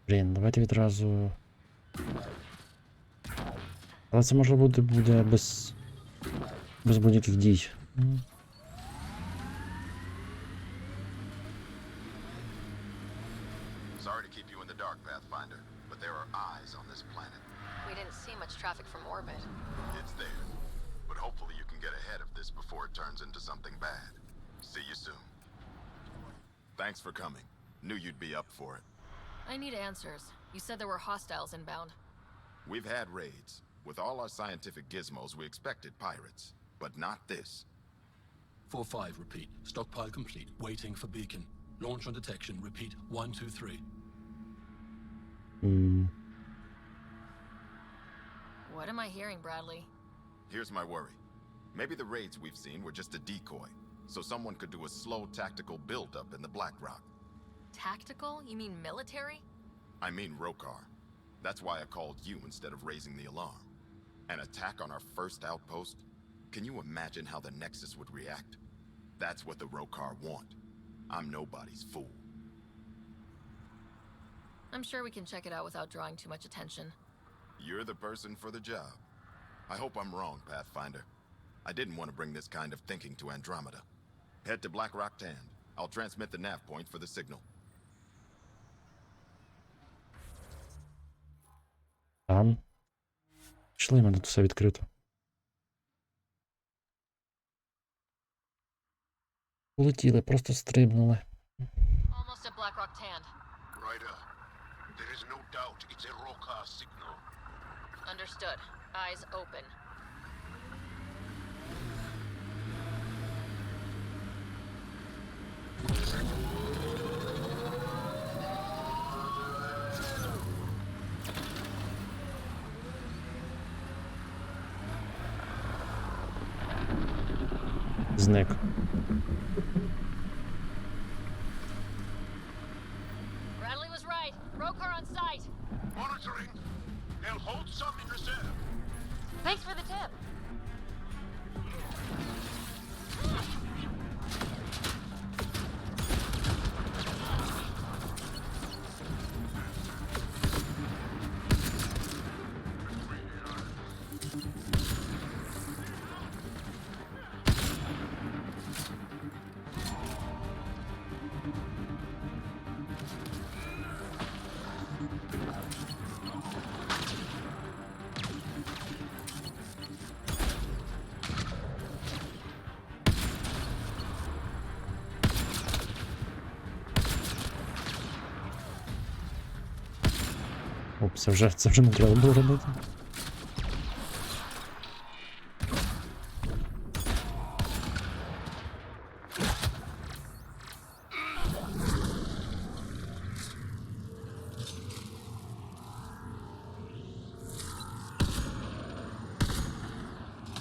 Блін, давайте відразу... Але це може буде без будь-яких дій. Sorry to keep you in the dark, Pathfinder, but there are eyes on this planet. We didn't see much traffic from orbit. It's there. But hopefully you can get ahead of this before it turns into something bad. See you soon. Thanks for coming. Knew you'd be up for it. I need answers. You said there were hostiles inbound. We've had raids. With all our scientific gizmos, we expected pirates. But not this. 4-5, repeat. Stockpile complete. Waiting for beacon. Launch on detection. Repeat. 1, 2, 3. What am I hearing, Bradley? Here's my worry. Maybe the raids we've seen were just a decoy, so someone could do a slow tactical build-up in the Black Rock. Tactical? You mean military? I mean Rokar. That's why I called you instead of raising the alarm. An attack on our first outpost? Can you imagine how the Nexus would react? That's what the Rokar want. I'm nobody's fool. I'm sure we can check it out without drawing too much attention. You're the person for the job. I hope I'm wrong, Pathfinder. I didn't want to bring this kind of thinking to Andromeda. Head to Black Rock Tand. I'll transmit the nav point for the signal. Там. Пішли, в мене тут все відкрито. Полетіли, просто стрибнули. Almost at Black Rock Tand. Ryder, there is no doubt it's a Rokar signal. Understood. Eyes open. Зник. Bradley was right. Rokar on site. Monitoring. They'll hold some in reserve. Thanks for the tip. Оп, це вже не треба було робити.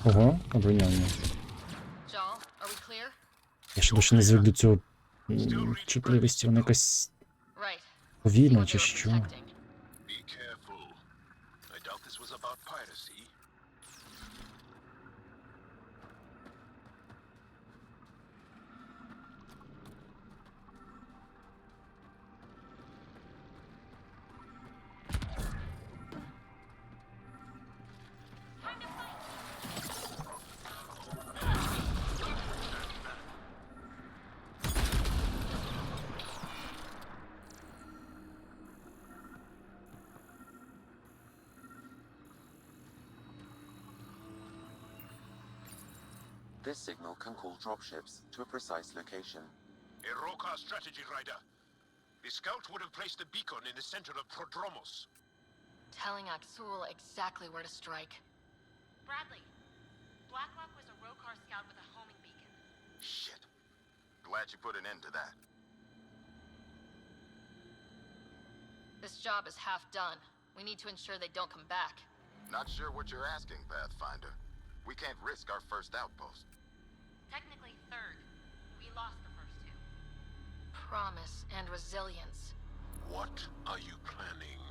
Ого, обруняння. Joel, are we clear? Я ще досі не звик до цього чутливості, вона якась повільна чи що. Be careful. I doubt this was about piracy. This signal can call dropships to a precise location. A Roka strategy rider. The scout would have placed the beacon in the center of Prodromos. Telling Aksul exactly where to strike. Bradley, Blacklock was a Rokar scout with a homing beacon. Shit. Glad you put an end to that. This job is half done. We need to ensure they don't come back. Not sure what you're asking, Pathfinder. We can't risk our first outpost. Technically third. We lost the first two. Promise and resilience. What are you planning?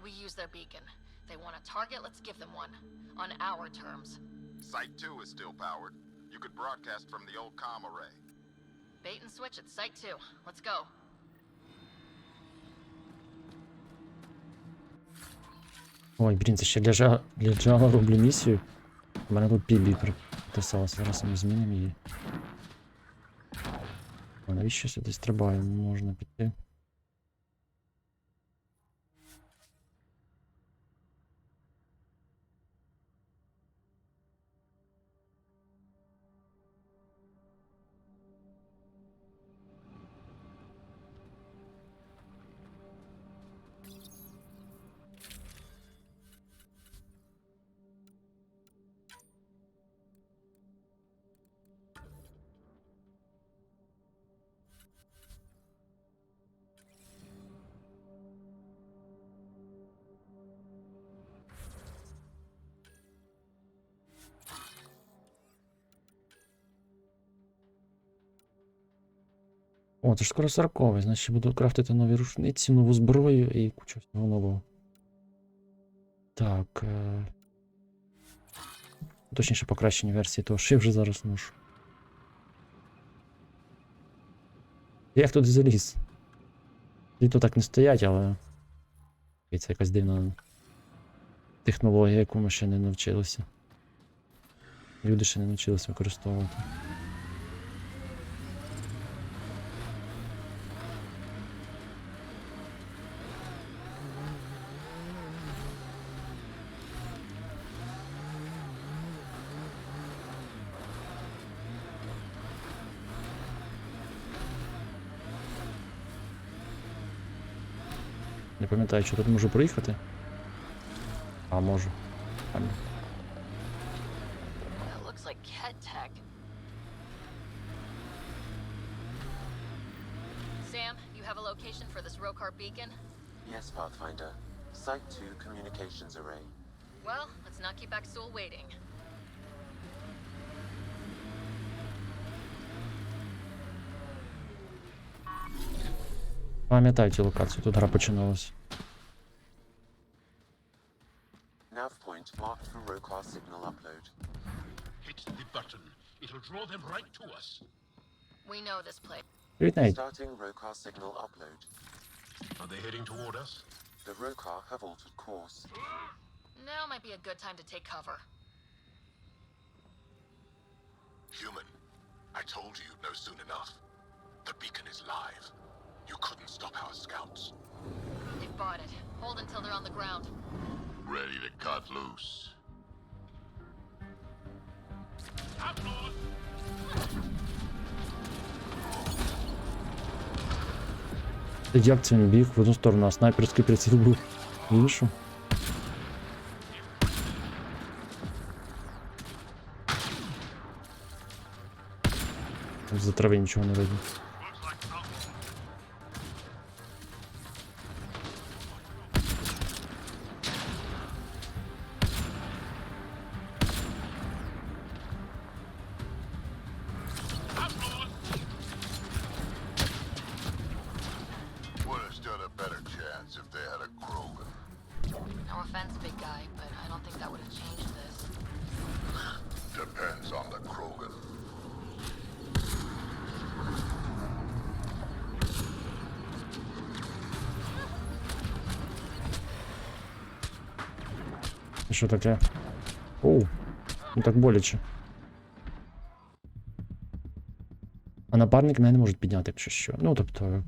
We use their beacon. They want a target, let's give them one. On our terms. Site 2 is still powered. You could broadcast from the old comm array. Bait and switch at Site 2. Let's go. Ой, блін, це ще для Джала роблю місію. У мене тут Пібі приписалася, зараз ми змінимо її. А навіщо сюди стрибаємо? Можна піти. О, це ж скоро 40-й, значить буду крафтити нові рушниці, нову зброю і кучу всього нового. Так. Точніше покращені версії того, що я вже зараз ношу. Як тут заліз? Літо так не стоять, але... Це якась дивна технологія, яку ми ще не навчилися. Люди ще не навчилися використовувати. Не пам'ятаю, що тут можу проїхати. А, можу. That looks like Ket tech. Sam, you have a location for this Rokar beacon? Yes, Pathfinder. Site 2 communications array. Well, let's not keep Aksul waiting. Пам'ятаю цю локацію, тут гра починалась. Nav point marked for Rokar signal upload. Hit the button. It'll draw them right to us. We know this place. Привіт, Нейт. Starting Rokar signal upload. Are they heading toward us? The Rokar have altered course. Now might be a good time to take cover. Human, I told you you'd know soon enough. The beacon is live. You couldn't stop our scouts. They've bought it. Hold until they're on the ground. Ready to cut loose. Up north! Як це він біг в одну сторону, а снайперський приціл був в іншу? За трави нічого не видно. Would have stood a better chance if they had a Krogan. No offense, big guy, but I don't think that would have changed this. Depends on the Krogan. І що таке? Оу, ну так боляче. А напарник мене не можуть підняти, якщо що. Ну, тобто...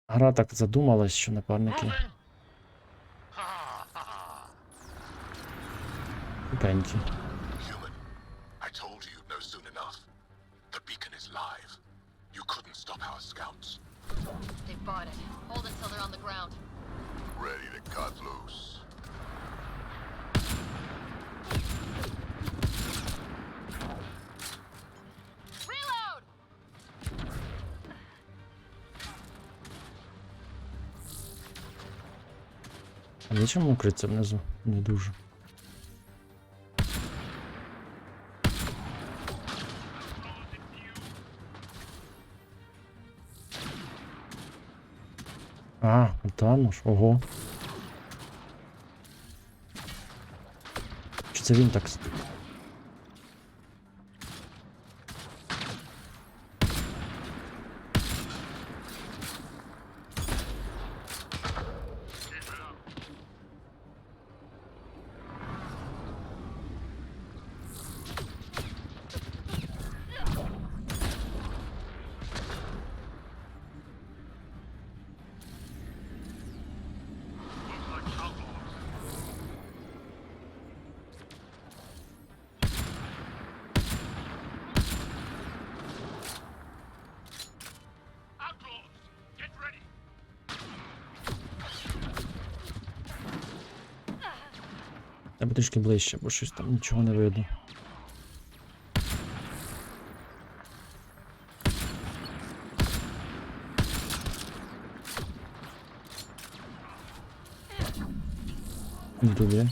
Гра так задумалась, що напарники... Тупенькі. Human, I told you you'd know soon enough. The beacon is live. You couldn't stop our scouts. They bought it. Hold until they're on the ground. Ready to cut loose. Reload! А є чому укриться внизу? Не дуже. А, там уж, ого. Чи це він так? Треба трішки ближче, бо щось там нічого не видно. Не туди.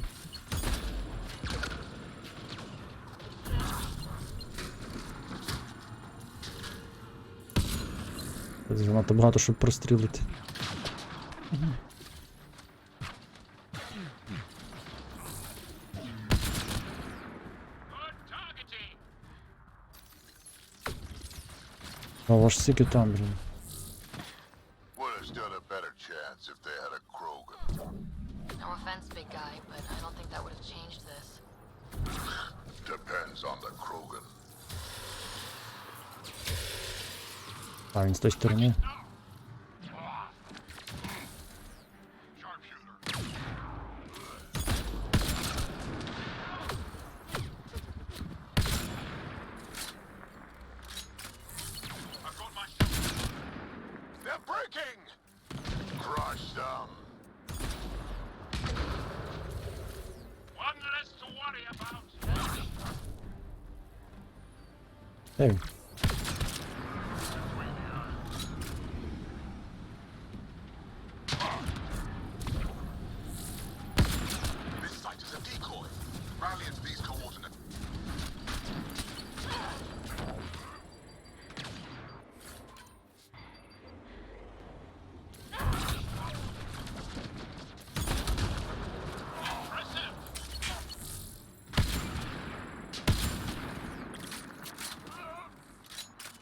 Це занадто багато, щоб прострілити. А ваш стільки там, блін. Would have stood a better chance if they had a Krogan. No offense, big guy, but I don't think that would have changed this. Depends on the Krogan. А, він з тої сторони. They're breaking! Crush them! One less to worry about. Де він? This site is a decoy. Rally at these coordinates.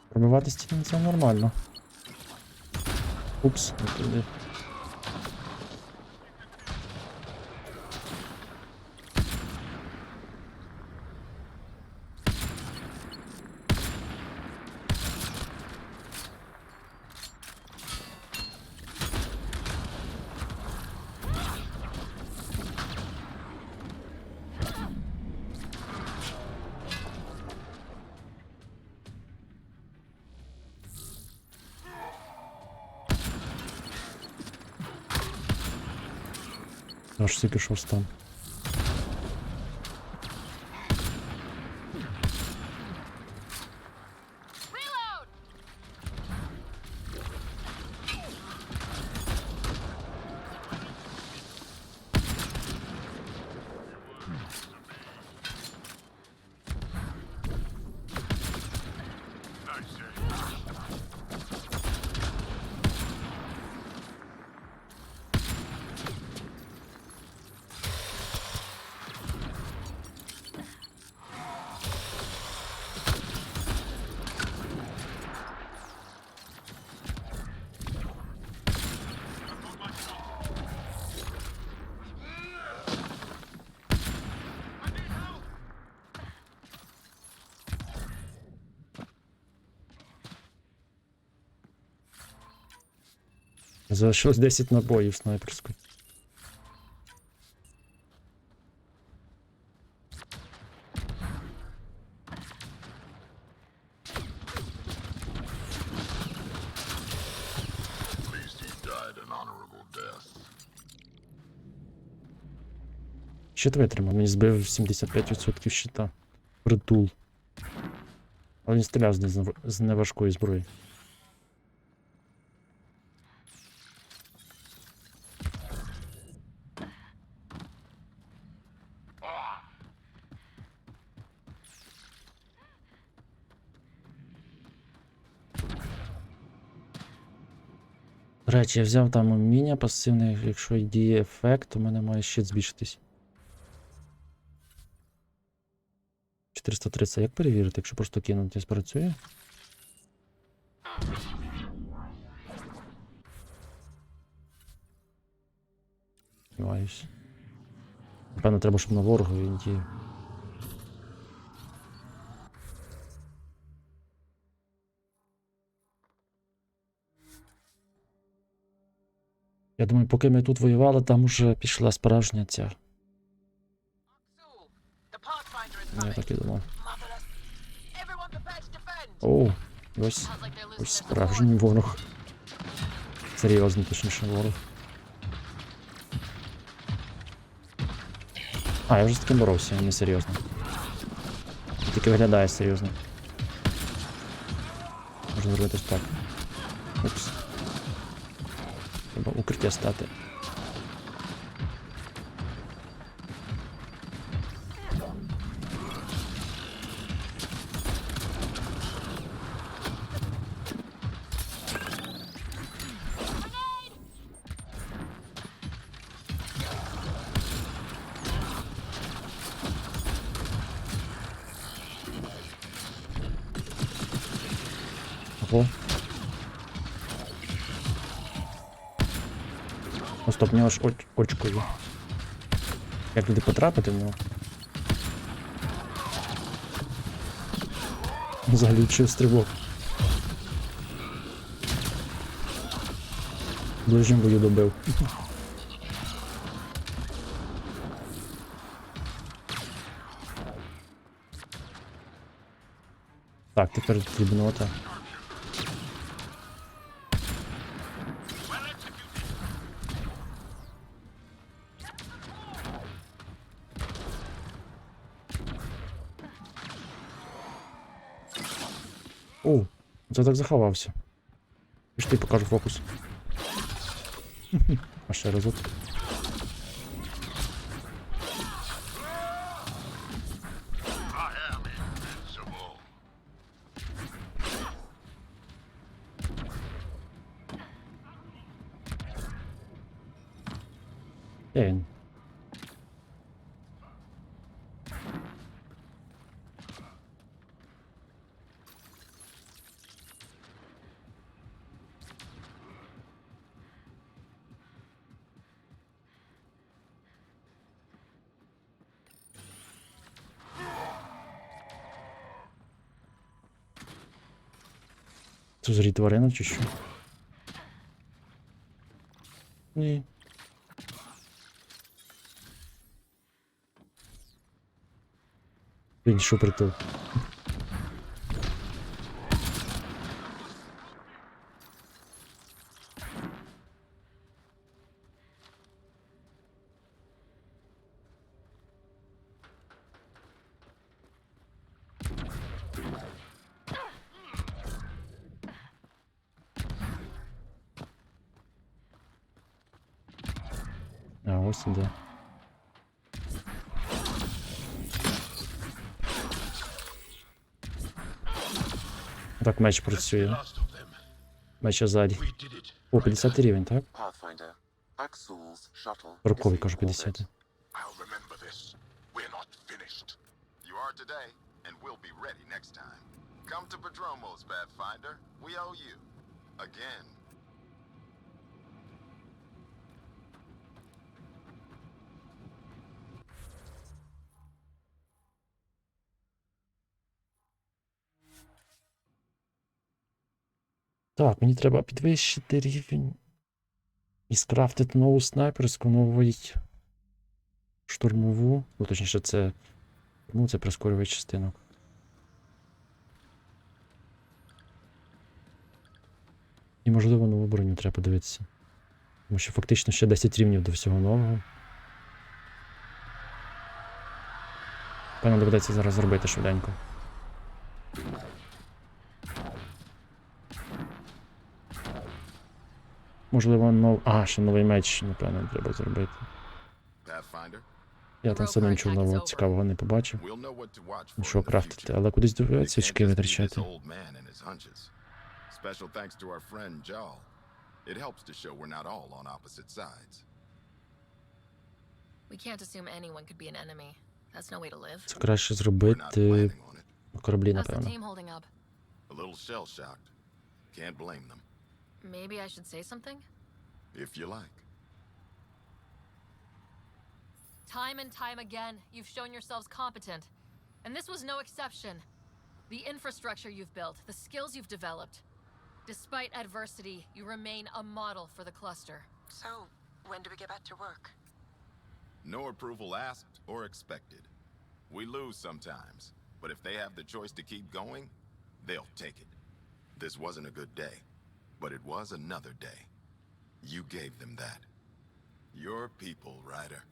Пробивати стіни це нормально. Упс, не туди. Аж всі пішов стан. Залишилось 10 набоїв снайперської. At least he died an honorable death. Щит витримав, мені збив 75% щита. Притул. Але він стріляв з неважкої зброї. До речі, я взяв там уміння пасивне, якщо діє ефект, то в мене має щит збільшитись. 430. Як перевірити, якщо просто кинути, спрацює? Сподіваюсь. Напевно, треба, щоб на ворогу він діяв. Я думаю, поки ми тут воювали, там уже пішла справжня ця. Я так і думав. Оу, ось справжній ворог. Серйозний, точніше, ворог. А, я вже з таким боровся, не серйозно. Тільки виглядає серйозно. Можна зробити так. Упс. Треба укриття стати. Ого. О, стоп, в нього ж очко є. Як туди потрапити в нього? Заглючив стрибок. В ближньому бою добив. Так, тепер дрібнота. О, це так заховався. Пішли, покажу фокус. А ще разок. Де він? Це зрій тварина чи що? Ні. Він що притул? А ось іде. Так, меч працює. Меч ззаді. О, 50 рівень, так? Pathfinder, Axul's shuttle. Роковий, кажу, 50. I'll remember this. We're not finished. You are today, and we'll be ready next time. Come to Prodromos, Pathfinder. We owe you. Again. Так, мені треба підвищити рівень. І скрафтити нову снайперську, новий штурмову. Ну, точніше, це. Ну, це прискорює частинок. І, можливо, нову броню треба подивитися. Тому що фактично ще 10 рівнів до всього нового. Певно, доведеться зараз зробити швиденько. Можливо, ще новий меч, напевно, треба зробити. Pathfinder, Я там все одно нічого нового цікавого не побачив. we'll know what to watch for Нічого in the крафтити, future. але кудись You доведеться can't очки just be this витрачати. old man and his hunches. Special thanks to our friend Jal. It helps to show we're not all on opposite sides. We can't assume anyone could be an enemy. That's no way to live. Це краще зробити на кораблі, How's the напевно. team holding up? A little shell-shocked. Can't blame them, Maybe I should say something? if you like. Time and time again, you've shown yourselves competent. And this was no exception. The infrastructure you've built, the skills you've developed. Despite adversity, you remain a model for the cluster. So, when do we get back to work? No approval asked or expected. We lose sometimes, but if they have the choice to keep going, they'll take it. This wasn't a good day, but it was another day. You gave them that. Your people, Ryder.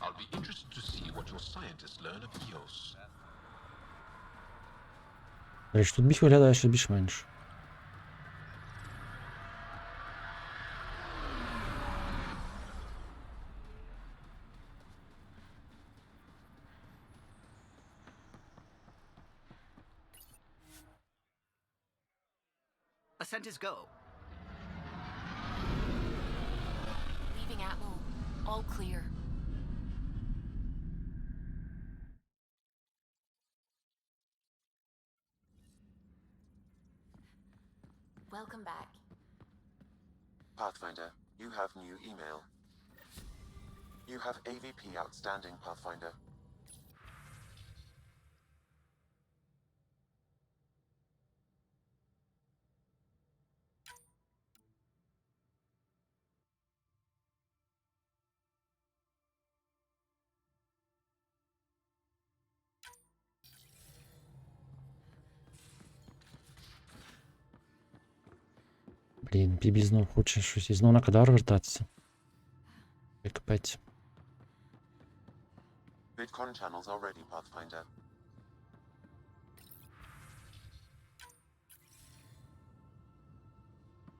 I'll be interested to see what your scientists learn of Eos. Речі, тут біг виглядає ще більш-менш. Ascent is go. Leaving Atmo. All clear. Welcome back. Pathfinder, you have new email. You have AVP outstanding, Pathfinder. Блін, Бібі знов хоче щось і знов на Кадар вертатися. Капець. Vidcon channels are ready, Pathfinder.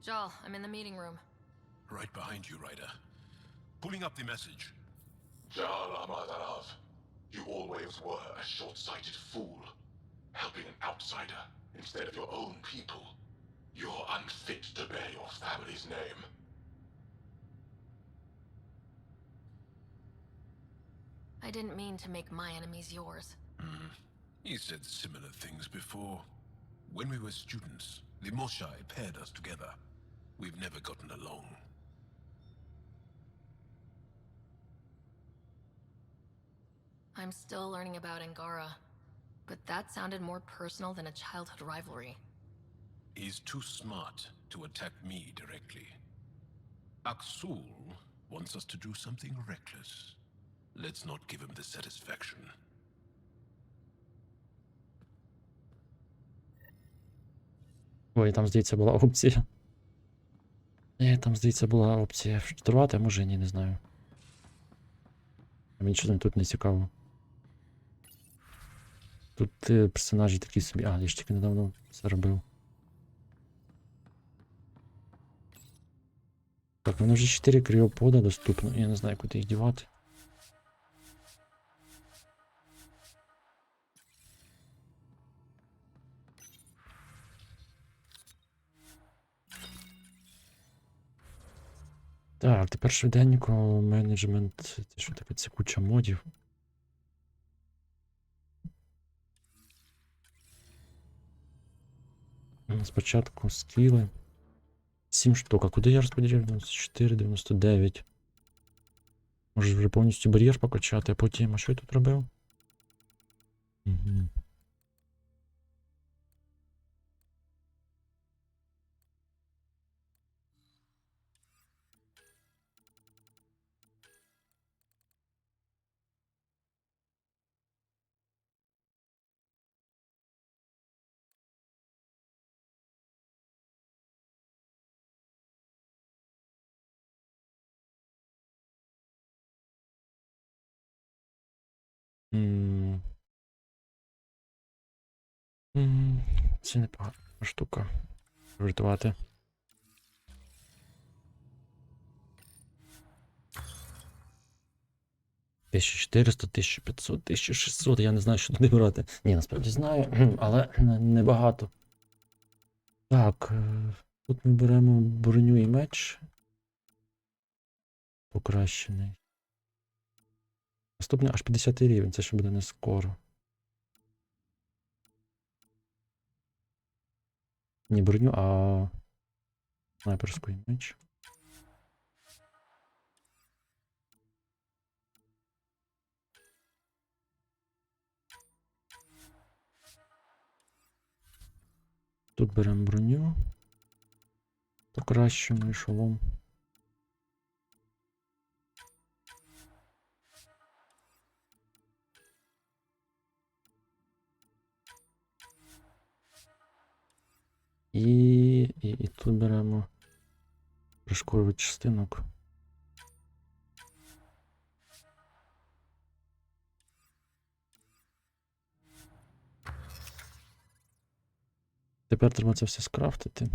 Jal, I'm in the meeting room. Right behind you, Ryder. Pulling up the message. Jal Amadarav, you always were a short-sighted fool, helping an outsider instead of your own people. You're unfit to bear your family's name. I didn't mean to make my enemies yours. He said similar things before. When we were students, the Moshai paired us together. We've never gotten along. I'm still learning about Angara, but that sounded more personal than a childhood rivalry. He's too smart to attack me directly. Aksul wants us to do something reckless. Let's not give him the satisfaction. Ой, там, здається, була опція. Там, здається, була опція штурвати, а може ні, не знаю. Мені чого тут не цікаво. Тут персонажі такі собі. А, я ж тільки недавно це робив. Так, в мене вже 4 кріопода доступно, я не знаю, куди їх дівати. Так, тепер швиденько менеджмент, це що таке, це куча модів. Спочатку скіли. 7 штук. А куди я розподілив? 94, 99. Може вже повністю бар'єр покачати, а потім, а що я тут робив? Угу. Це непогана штука. Врятувати. – 1400, 1500, 1600, я не знаю, що туди брати. Ні, насправді знаю, але небагато. Так, тут ми беремо броню і меч. Покращений. Наступний аж 50 рівень, це ще буде не скоро. Не броню, а снайперський меч. Тут беремо броню. Покращений шолом. І тут беремо пришкорювач частинок. Тепер треба це все скрафтити.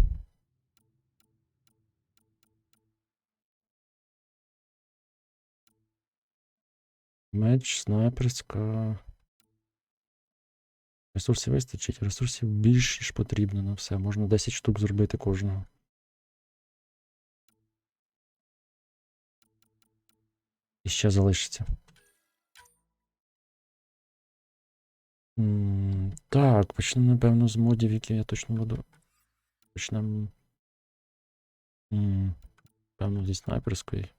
Меч, снайперська. Ресурсів вистачить, ресурсів більше, ніж потрібно на все. Можна 10 штук зробити кожного. І ще залишиться. Так, почнемо, напевно, з модів, які я точно буду. Почнемо. Певно, зі снайперської.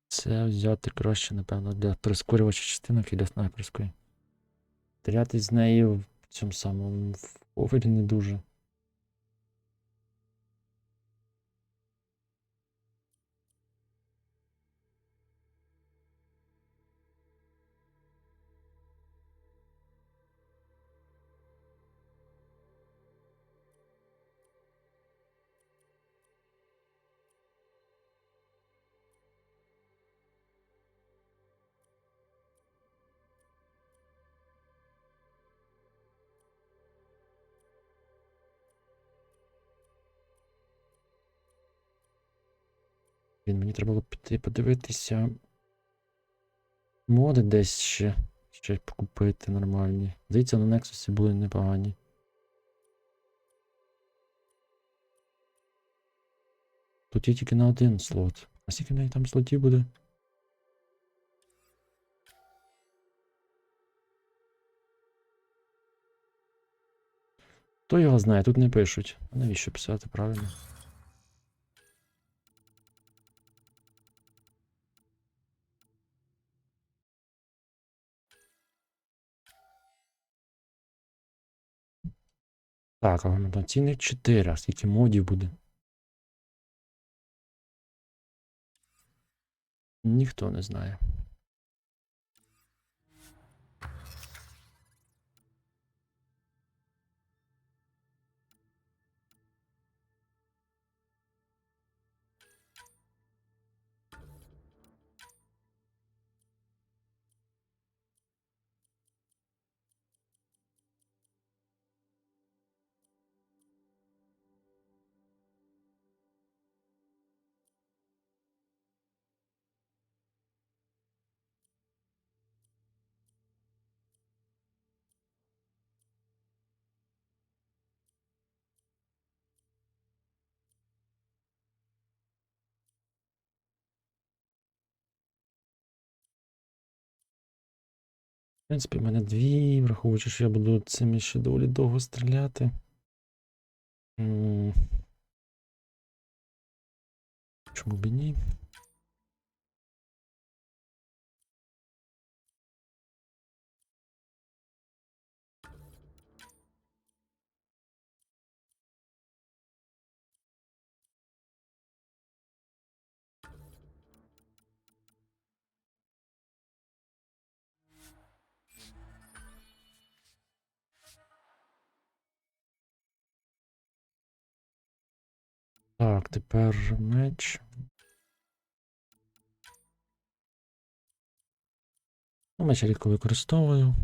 Це взяти краще, напевно, для прискорювача частинок і для снайперської. Стріляти з нею в цьому самому в овері не дуже. Мені треба було піти подивитися. Моди десь ще купити нормальні. Здається, на Nexus були непогані. Тут є тільки на один слот. А скільки в неї там слотів буде? Хто його знає, тут не пишуть. А навіщо писати, правильно? Так, аргументаційних 4. А скільки модів буде? Ніхто не знає. В принципі, в мене 2, враховуючи, що я буду цим ще доволі довго стріляти. Чому б і ні? Так, тепер меч. Ну, меч я рідко використовую.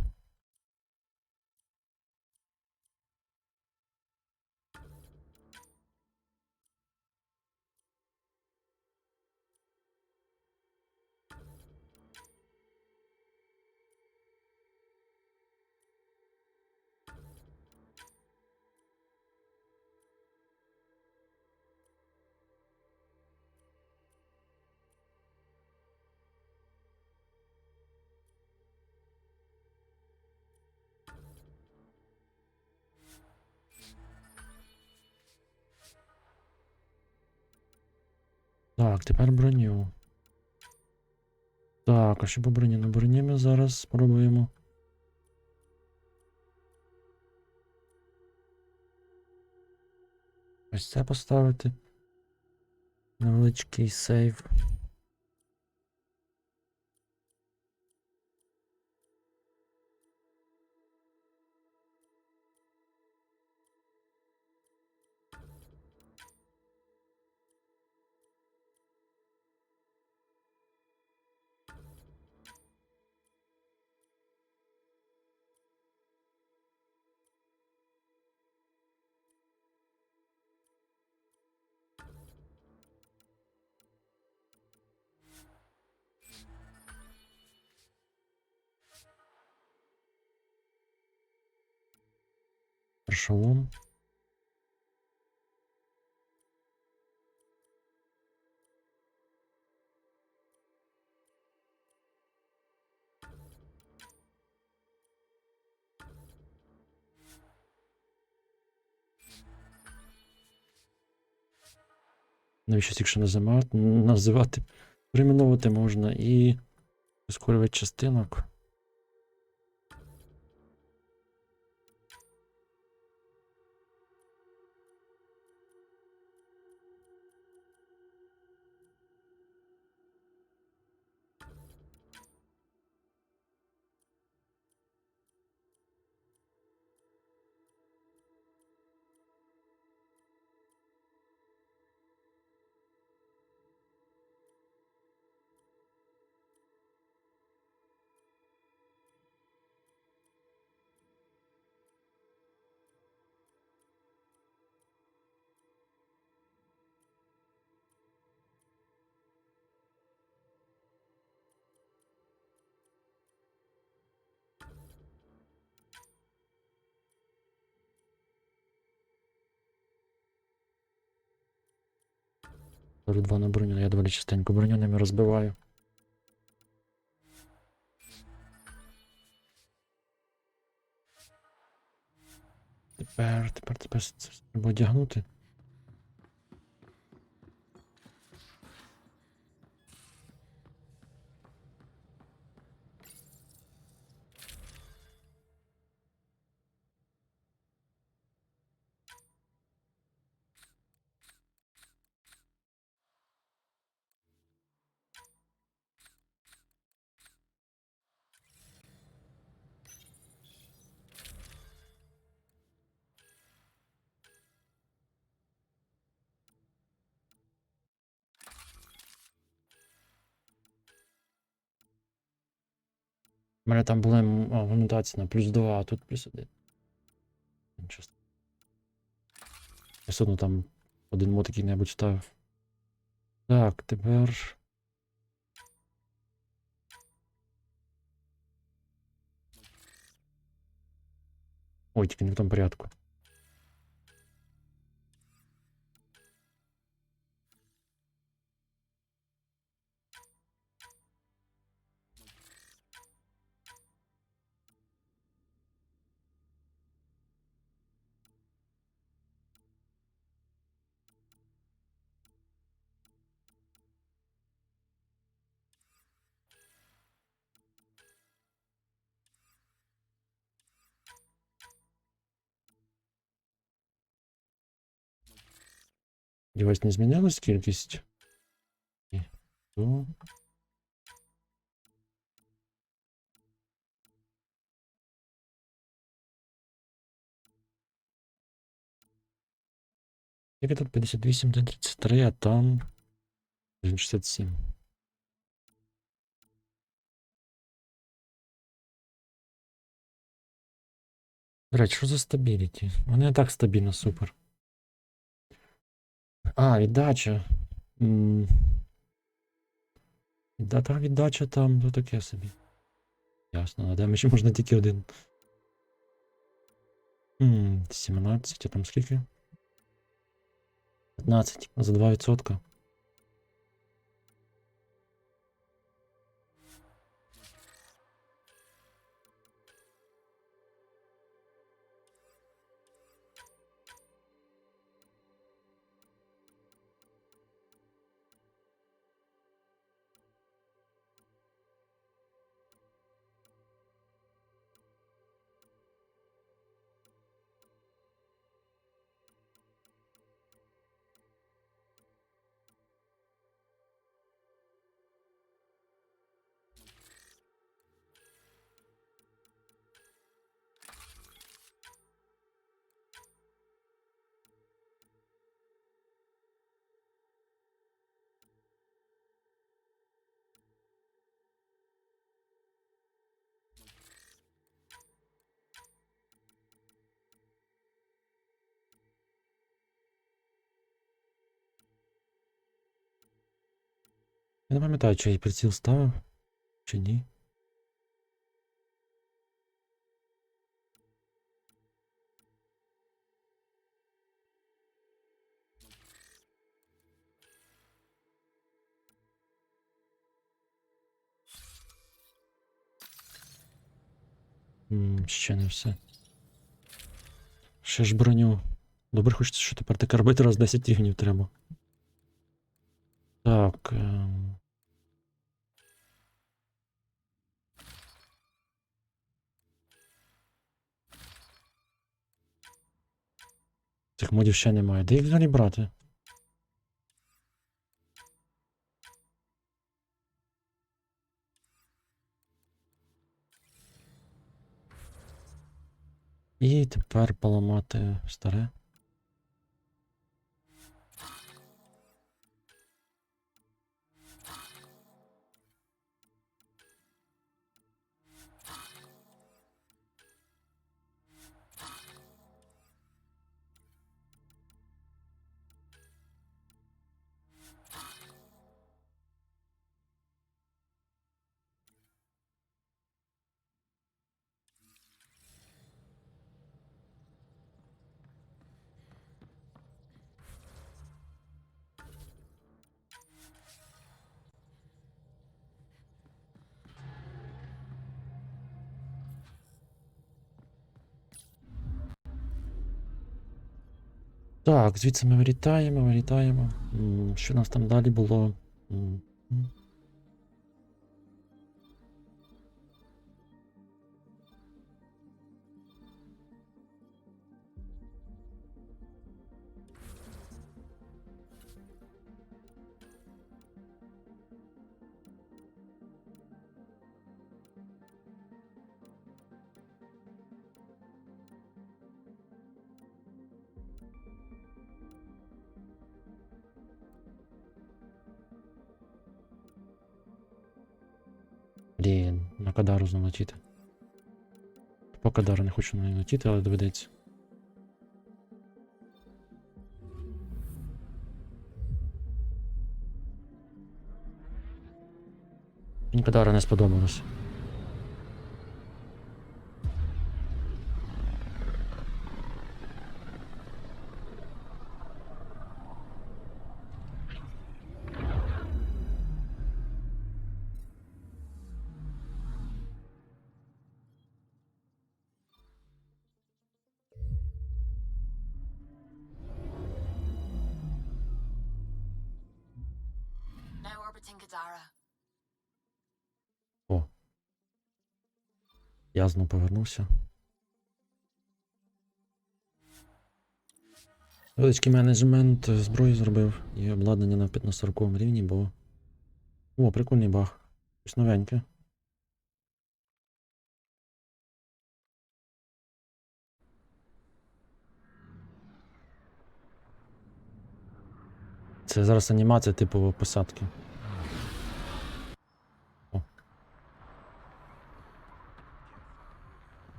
Так, тепер броню. Так, а що по броні? На броні ми зараз спробуємо. Ось це поставити. Невеличкий сейв. Шолом. Навіщо якщо називати, перейменовувати можна і прискорювати частинок. Ставлю 2 на броню, я доволі частенько броню ними розбиваю. Тепер це треба одягнути. У мене там була аргументація на +2, а тут +1. Нічого. Я все одно там один мод який-небудь ставив. Так, тепер... Ой, тільки не в тому порядку. Дівось не змінилась кількість? Ні. То... Як тут 58 до 33, а там 67. До речі, що за стабіліті? Вони і так стабільно, супер. А, віддача. Віддача там, то таке собі. Ясно, на демеджі можна тільки один. 17, а там скільки? 15, за 2%. Я не пам'ятаю, чи я приціл ставив, чи ні. Ще не все. Ще ж броню. Добре, хочеться, що тепер таке робити раз 10 рівнів треба. Так. Цих модів ще немає. Де їх взагалі брати? І тепер поламати старе. Так, звідси ми вилітаємо. Що у нас там далі було? Блін, на Кадару знову летіти. По Кадару не хочу на неї летіти, але доведеться. Мені Кадара не сподобалось. Now orbiting Gadara. О. Я знов повернувся. Величкий менеджмент зброї зробив і обладнання на 40 рівні, бо... О, прикольний баг. Щось новеньке. Це зараз анімація типу посадки. О.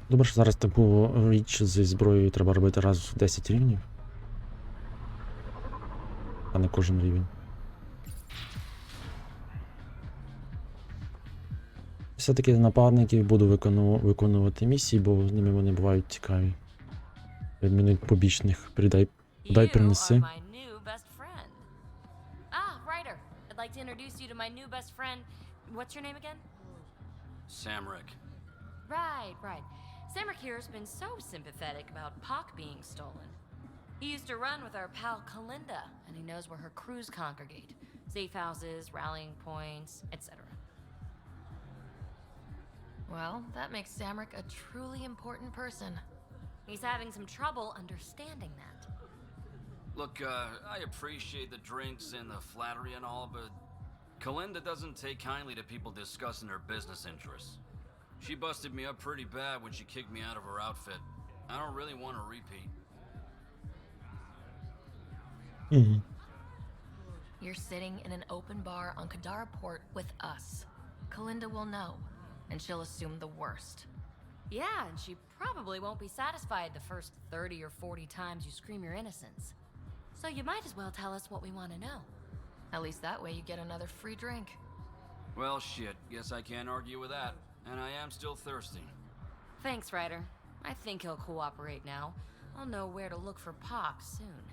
Добре, що зараз таку річ зі зброєю треба робити раз в 10 рівнів. А не кожен рівень. Все-таки нападників буду виконувати місії, бо з ними вони бувають цікаві. Відмінують побічних. Дай принеси. Ryder, I'd like to introduce you to my new best friend. What's your name again? Samrick. Right. Samrick here has been so sympathetic about Pock being stolen. He used to run with our pal Kalinda, and he knows where her crews congregate. Safe houses, rallying points, etc. Well, that makes Samrick a truly important person. He's having some trouble understanding that. Look, I appreciate the drinks and the flattery and all, but Kalinda doesn't take kindly to people discussing her business interests. She busted me up pretty bad when she kicked me out of her outfit. I don't really want to repeat. You're sitting in an open bar on Kadara Port with us. Kalinda will know, and she'll assume the worst. Yeah, and she probably won't be satisfied the first 30 or 40 times you scream your innocence. So you might as well tell us what we want to know. At least that way you get another free drink. Well, shit, guess I can't argue with that. And I am still thirsty. Thanks, Ryder. I think he'll cooperate now. I'll know where to look for Pock soon.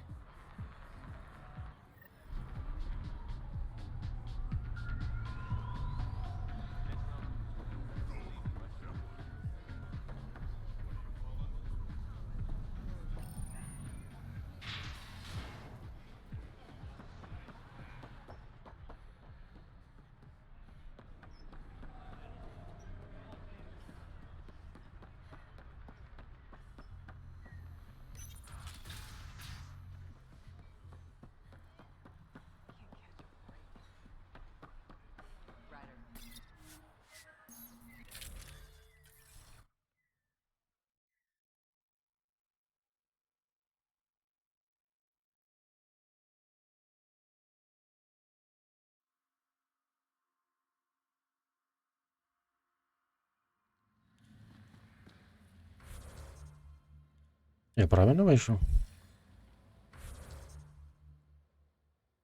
Я правильно вийшов?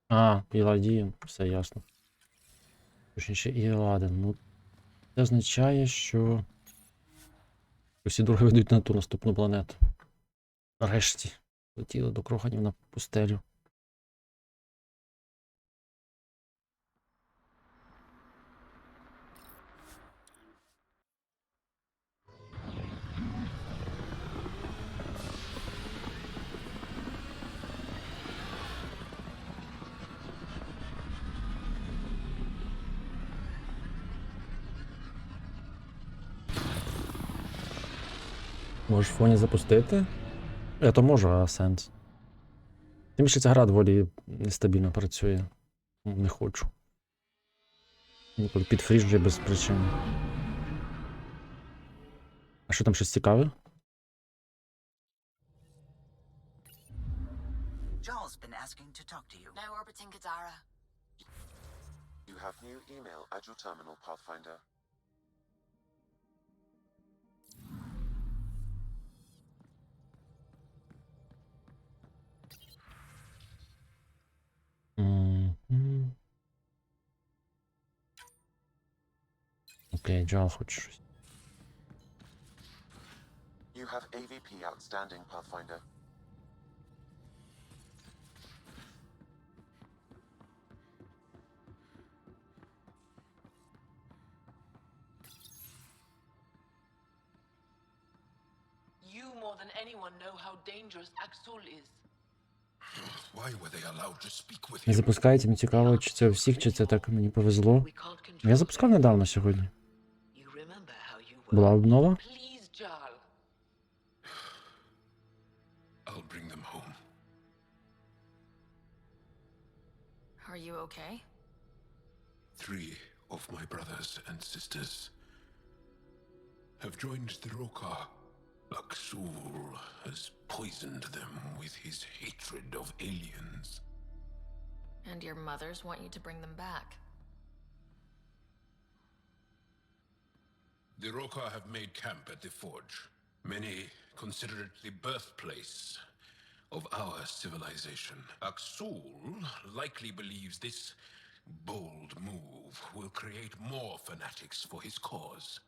А, Іладін, все ясно. Точніше, Іладен. Ну, це означає, що усі дороги ведуть на ту наступну планету. Нарешті. Летіли до кроханів на пустелю. Можеш в фоні запустити? Я то можу, а сенс. Тим більше ця гра доволі нестабільно працює. Не хочу. Ніколи підфріжує без причини. А що там щось цікаве? Jarl's been asking to talk to you. Now orbiting Gadara. You have new email at your terminal, Pathfinder. Окей, Джал хоче щось. You have AVP outstanding, Pathfinder. You more than anyone know how dangerous Axul is. Why were they allowed to speak with Не him? запускається, мені цікаво, чи це у всіх, чи це так мені повезло. Я запускав недавно сьогодні. Була обнова? Please, Jarl. I'll bring them home. Are you okay? 3 of my brothers and sisters have joined the Rokar. Axul has poisoned them with his hatred of aliens. And your mothers want you to bring them back. The Rokar have made camp at the Forge. Many consider it the birthplace of our civilization. Axul likely believes this bold move will create more fanatics for his cause.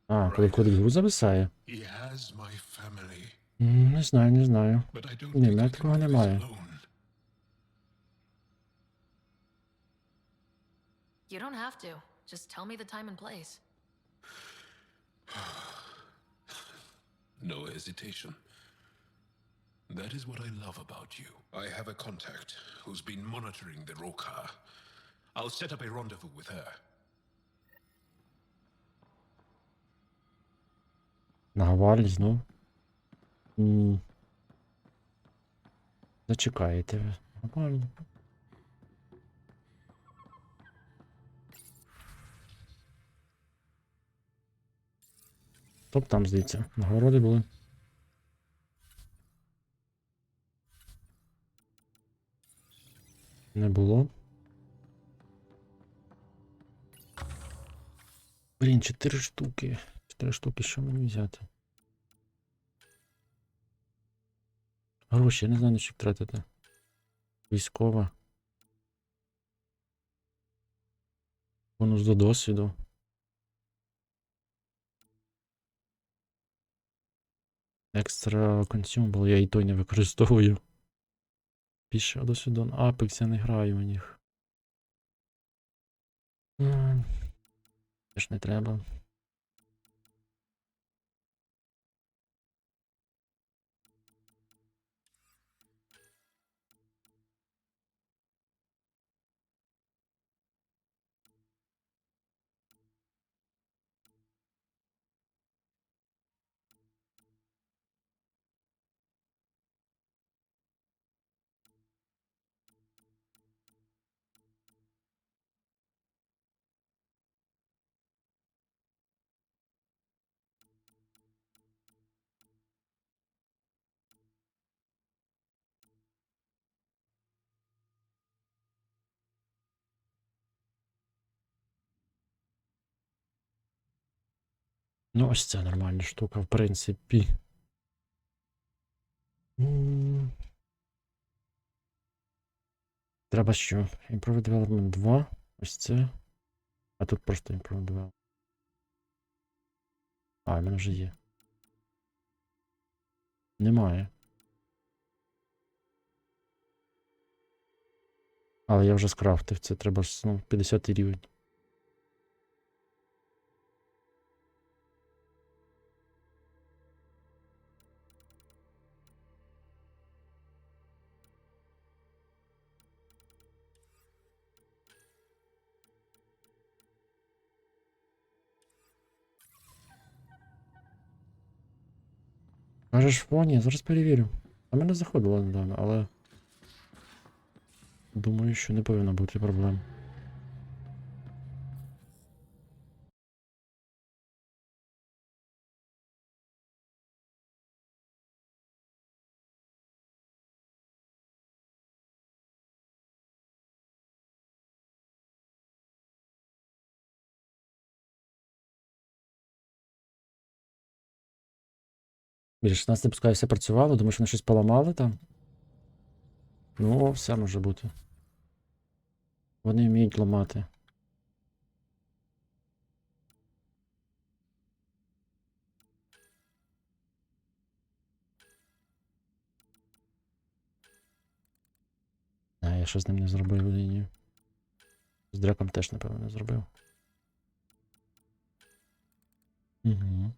А, коли кодик гру зависає? He has my family, Не знаю, не знаю. but I don't Ні, think мене I can такого do this немає. alone. You don't have to. Just tell me the time and place. No hesitation. That is what I love about you. I have a contact who's been monitoring the Rokar. I'll set up a rendezvous with her. Наговарили знов. Зачекаєте. Нормально. Топ там, здається. Нагороди були. Не було. Блін, 4 штуки. 4 штуки, що мені взяти? Гроші, я не знаю, на що їх тратити. Військова. Бонус до досвіду. Екстра консюмбл, я і той не використовую. Більше досвіду. Apex я не граю у них. Теж не треба. Ну, ось це нормальна штука, в принципі. Треба що? Improve Development 2. Ось це. А тут просто Improve Development. А, в мене вже є. Немає. Але я вже скрафтив. Це треба, ну, 50 рівень. Кажеш, ні, зараз перевірю. А мене заходило недавно, але думаю, що не повинно бути проблем. Біля 16 пускай все працювало, думаю, що вони щось поламали там. Ну, все може бути. Вони вміють ламати. А, я що з ним не зробив лінію. З драком теж, напевно, не зробив. Угу.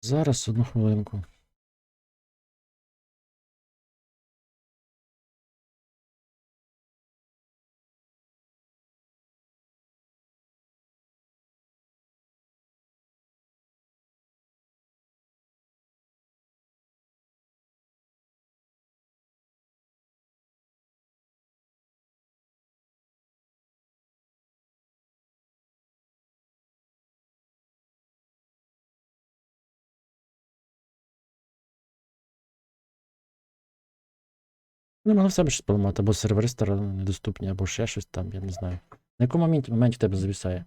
Зараз, одну хвилинку. Не могли в себе щось поламати, або сервери недоступні, або ще щось там, я не знаю. На якому моменті в тебе завісає?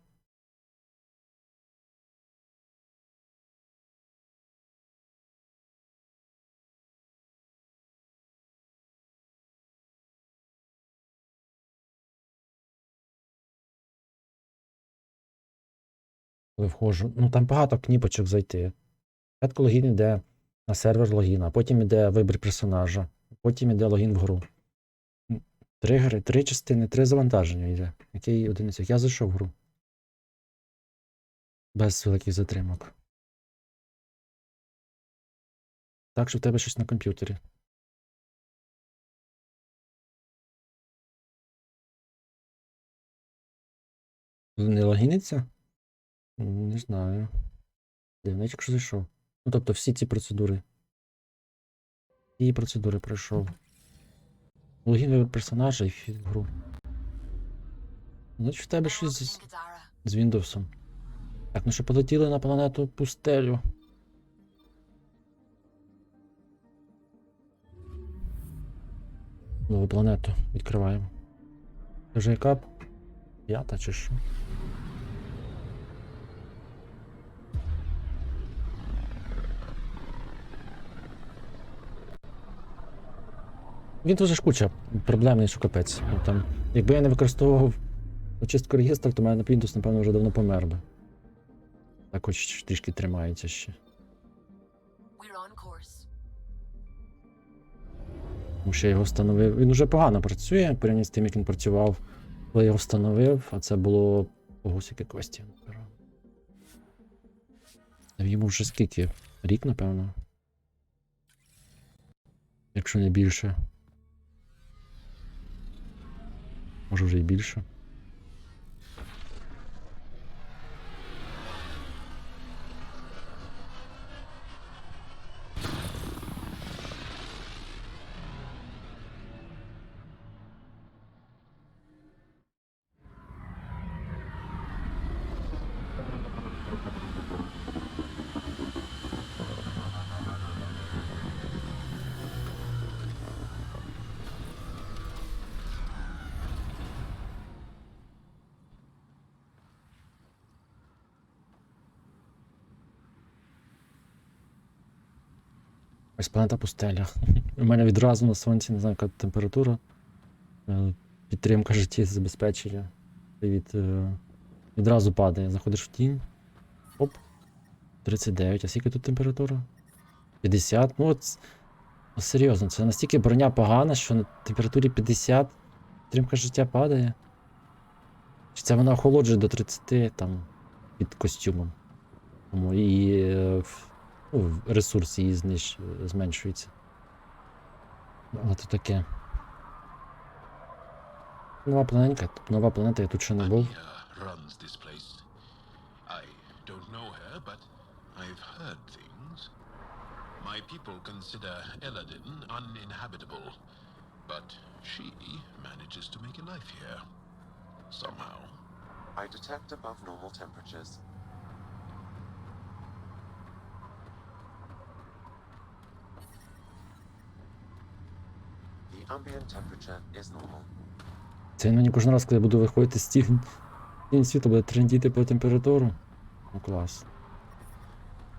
Коли входжу. Ну там багато кніпочок зайти. Спочатку логін йде на сервер логіна, потім йде вибір персонажа, потім йде логін в гру. Тригери, 3 частини, 3 завантаження йде. Який один із цих? Я зайшов в гру. Без великих затримок. Так, що в тебе щось на комп'ютері. Не логіниться? Не знаю. Дивничок, що зайшов. Ну, тобто всі ці процедури. Всі процедури пройшов. Логін вибір персонажа і вхід в гру. Значить в тебе щось з Windows. Так, ну що полетіли на планету пустелю. Нову планету відкриваємо. Це вже яка? 5 чи що? Він дуже ж куча проблемний, що капець. Ну, там, якби я не використовував очистку регістрів, то в мене Windows, напевно, вже давно помер би. Так хоч трішки тримається ще. Тому що я його встановив. Він уже погано працює, порівняно з тим, як він працював, коли я його встановив, а це було когось яке кості. Йому вже скільки? Рік, напевно. Якщо не більше. Може вже і більше. Ось планета пустеля. У мене відразу на сонці, не знаю, яка температура. Підтримка життєзабезпечення. Відразу падає. Заходиш в тінь. Оп. 39. А скільки тут температура? 50. Ну от серйозно, це настільки броня погана, що на температурі 50 підтримка життя падає. Чи це вона охолоджує до 30 там під костюмом. Тому і ресурс її зменшується. Але то таке. Нова планетка, нова планета, я тут ще не був. My people consider Eladin uninhabitable, but she manages to make a life here. Somehow. I detect above normal temperatures. The ambient temperature is normal. Це мені кожен раз, коли я буду виходити з тінь світу, буде трендіти по температуру. Ну клас.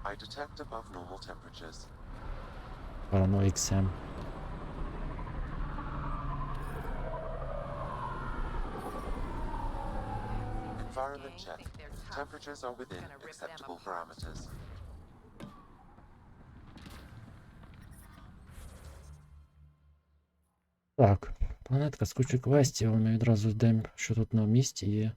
I detect above normal temperatures. Paranoid Sam. Environment check. Temperatures are within acceptable parameters. Так, планетка з кучою квестів, ми відразу йдемо, що тут на місці є.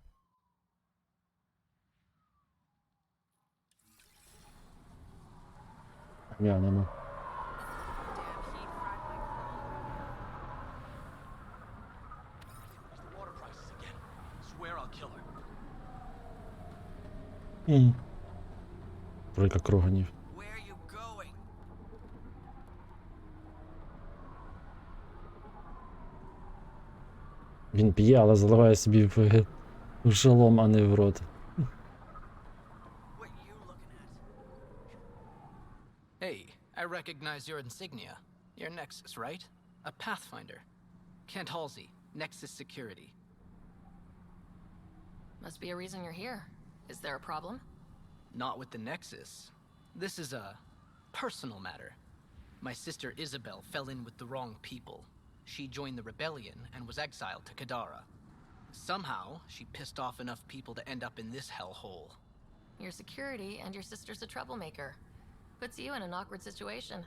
Глянемо. Тройка круганів. Він п'є, але заливає собі в шолом, а не в рот. Hey, I recognize your insignia. You're Nexus, right? A Pathfinder. Kent Halsey, Nexus Security. Must be a reason you're here. Is there a problem? Not with the Nexus. This is a personal matter. My sister Isabel fell in with the wrong people. She joined the rebellion and was exiled to Kadara. Somehow, she pissed off enough people to end up in this hellhole. Your security and your sister's a troublemaker. Puts you in an awkward situation.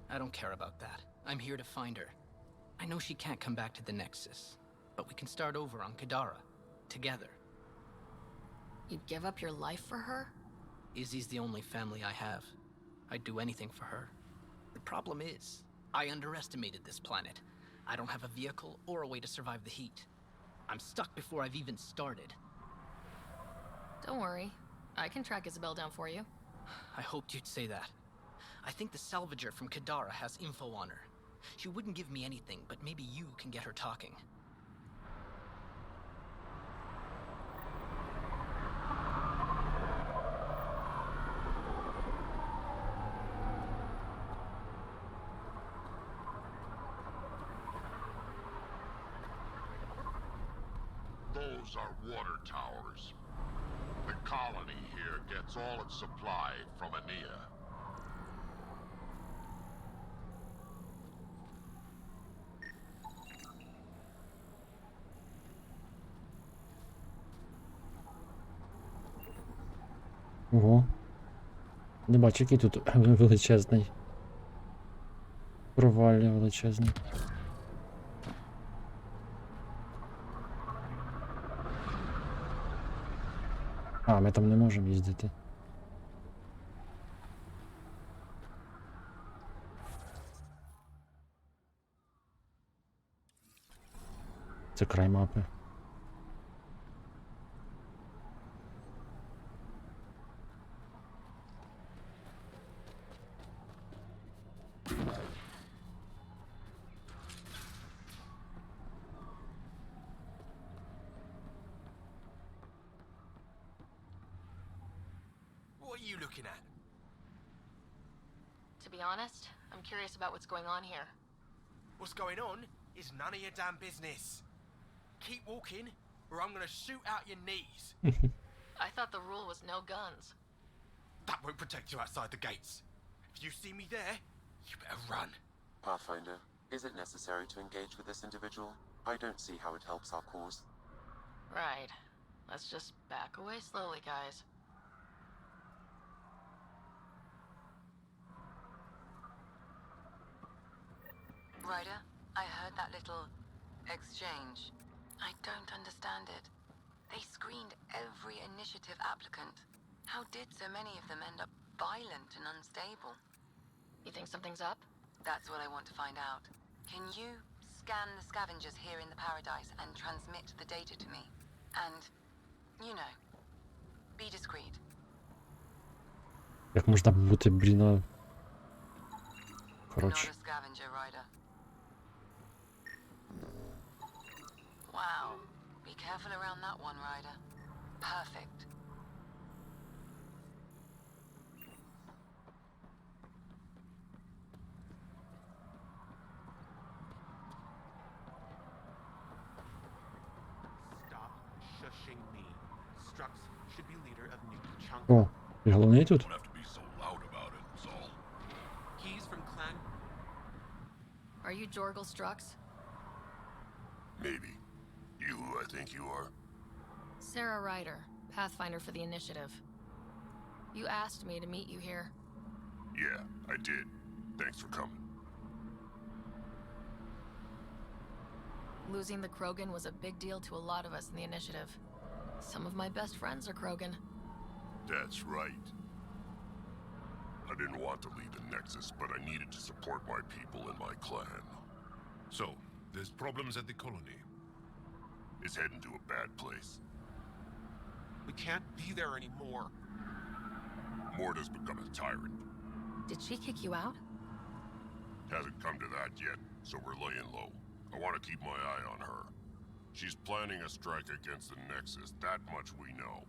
I don't care about that. I'm here to find her. I know she can't come back to the Nexus, but we can start over on Kadara, together. You'd give up your life for her? Izzy's the only family I have. I'd do anything for her. The problem is, I underestimated this planet. I don't have a vehicle or a way to survive the heat. I'm stuck before I've even started. Don't worry. I can track Isabel down for you. I hoped you'd say that. I think the salvager from Kadara has info on her. She wouldn't give me anything, but maybe you can get her talking. Those are water towers. The colony here gets all its supply from Ania. Ого. Не бачу, який тут величезний. Провалля величезний. А, ми там не можемо їздити. Це край мапи. What are you looking at? To be honest, I'm curious about what's going on here. What's going on is none of your damn business. Keep walking, or I'm gonna shoot out your knees. I thought the rule was no guns. That won't protect you outside the gates. If you see me there, you better run. Pathfinder, is it necessary to engage with this individual? I don't see how it helps our cause. Right. Let's just back away slowly, guys. Ryder, I heard that little exchange. I don't understand it. They screened every initiative applicant. How did so many of them end up violent and unstable? You think something's up? That's what I want to find out. Can you scan the scavengers here in the Paradise and transmit the data to me? And, you know, be discreet. Як можна бути, блін, Not коротше. a scavenger, Ryder. Wow. Be careful around that one, Ryder. Perfect. Stop shushing me. Strux should be leader of New Chunk. О, і головний тут? Don't have to be so loud about it, is all. He's from Clan. Are you Jorgal Strux? Maybe. You who I think you are? Sarah Ryder, Pathfinder for the Initiative. You asked me to meet you here. Yeah, I did. Thanks for coming. Losing the Krogan was a big deal to a lot of us in the Initiative. Some of my best friends are Krogan. That's right. I didn't want to leave the Nexus, but I needed to support my people and my clan. So, there's problems at the colony. It's heading to a bad place. We can't be there anymore. Morta's become a tyrant. Did she kick you out? Hasn't come to that yet, so we're laying low. I want to keep my eye on her. She's planning a strike against the Nexus, that much we know.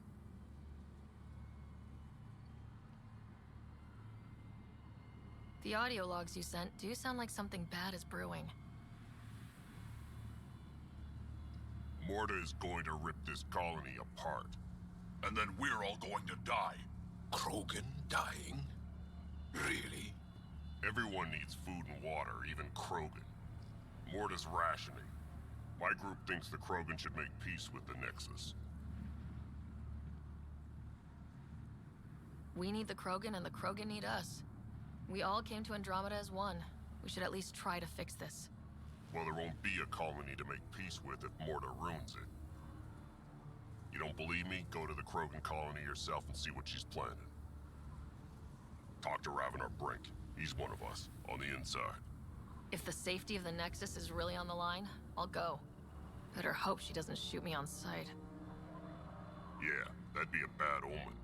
The audio logs you sent do sound like something bad is brewing. Morta is going to rip this colony apart. And then we're all going to die. Krogan dying? Really? Everyone needs food and water, even Krogan. Morta's rationing. My group thinks the Krogan should make peace with the Nexus. We need the Krogan and the Krogan need us. We all came to Andromeda as one. We should at least try to fix this. Well, there won't be a colony to make peace with if Morta ruins it. You don't believe me? Go to the Krogan colony yourself and see what she's planning. Talk to Ravenar Brink. He's one of us, on the inside. If the safety of the Nexus is really on the line, I'll go. Better hope she doesn't shoot me on sight. Yeah, that'd be a bad omen.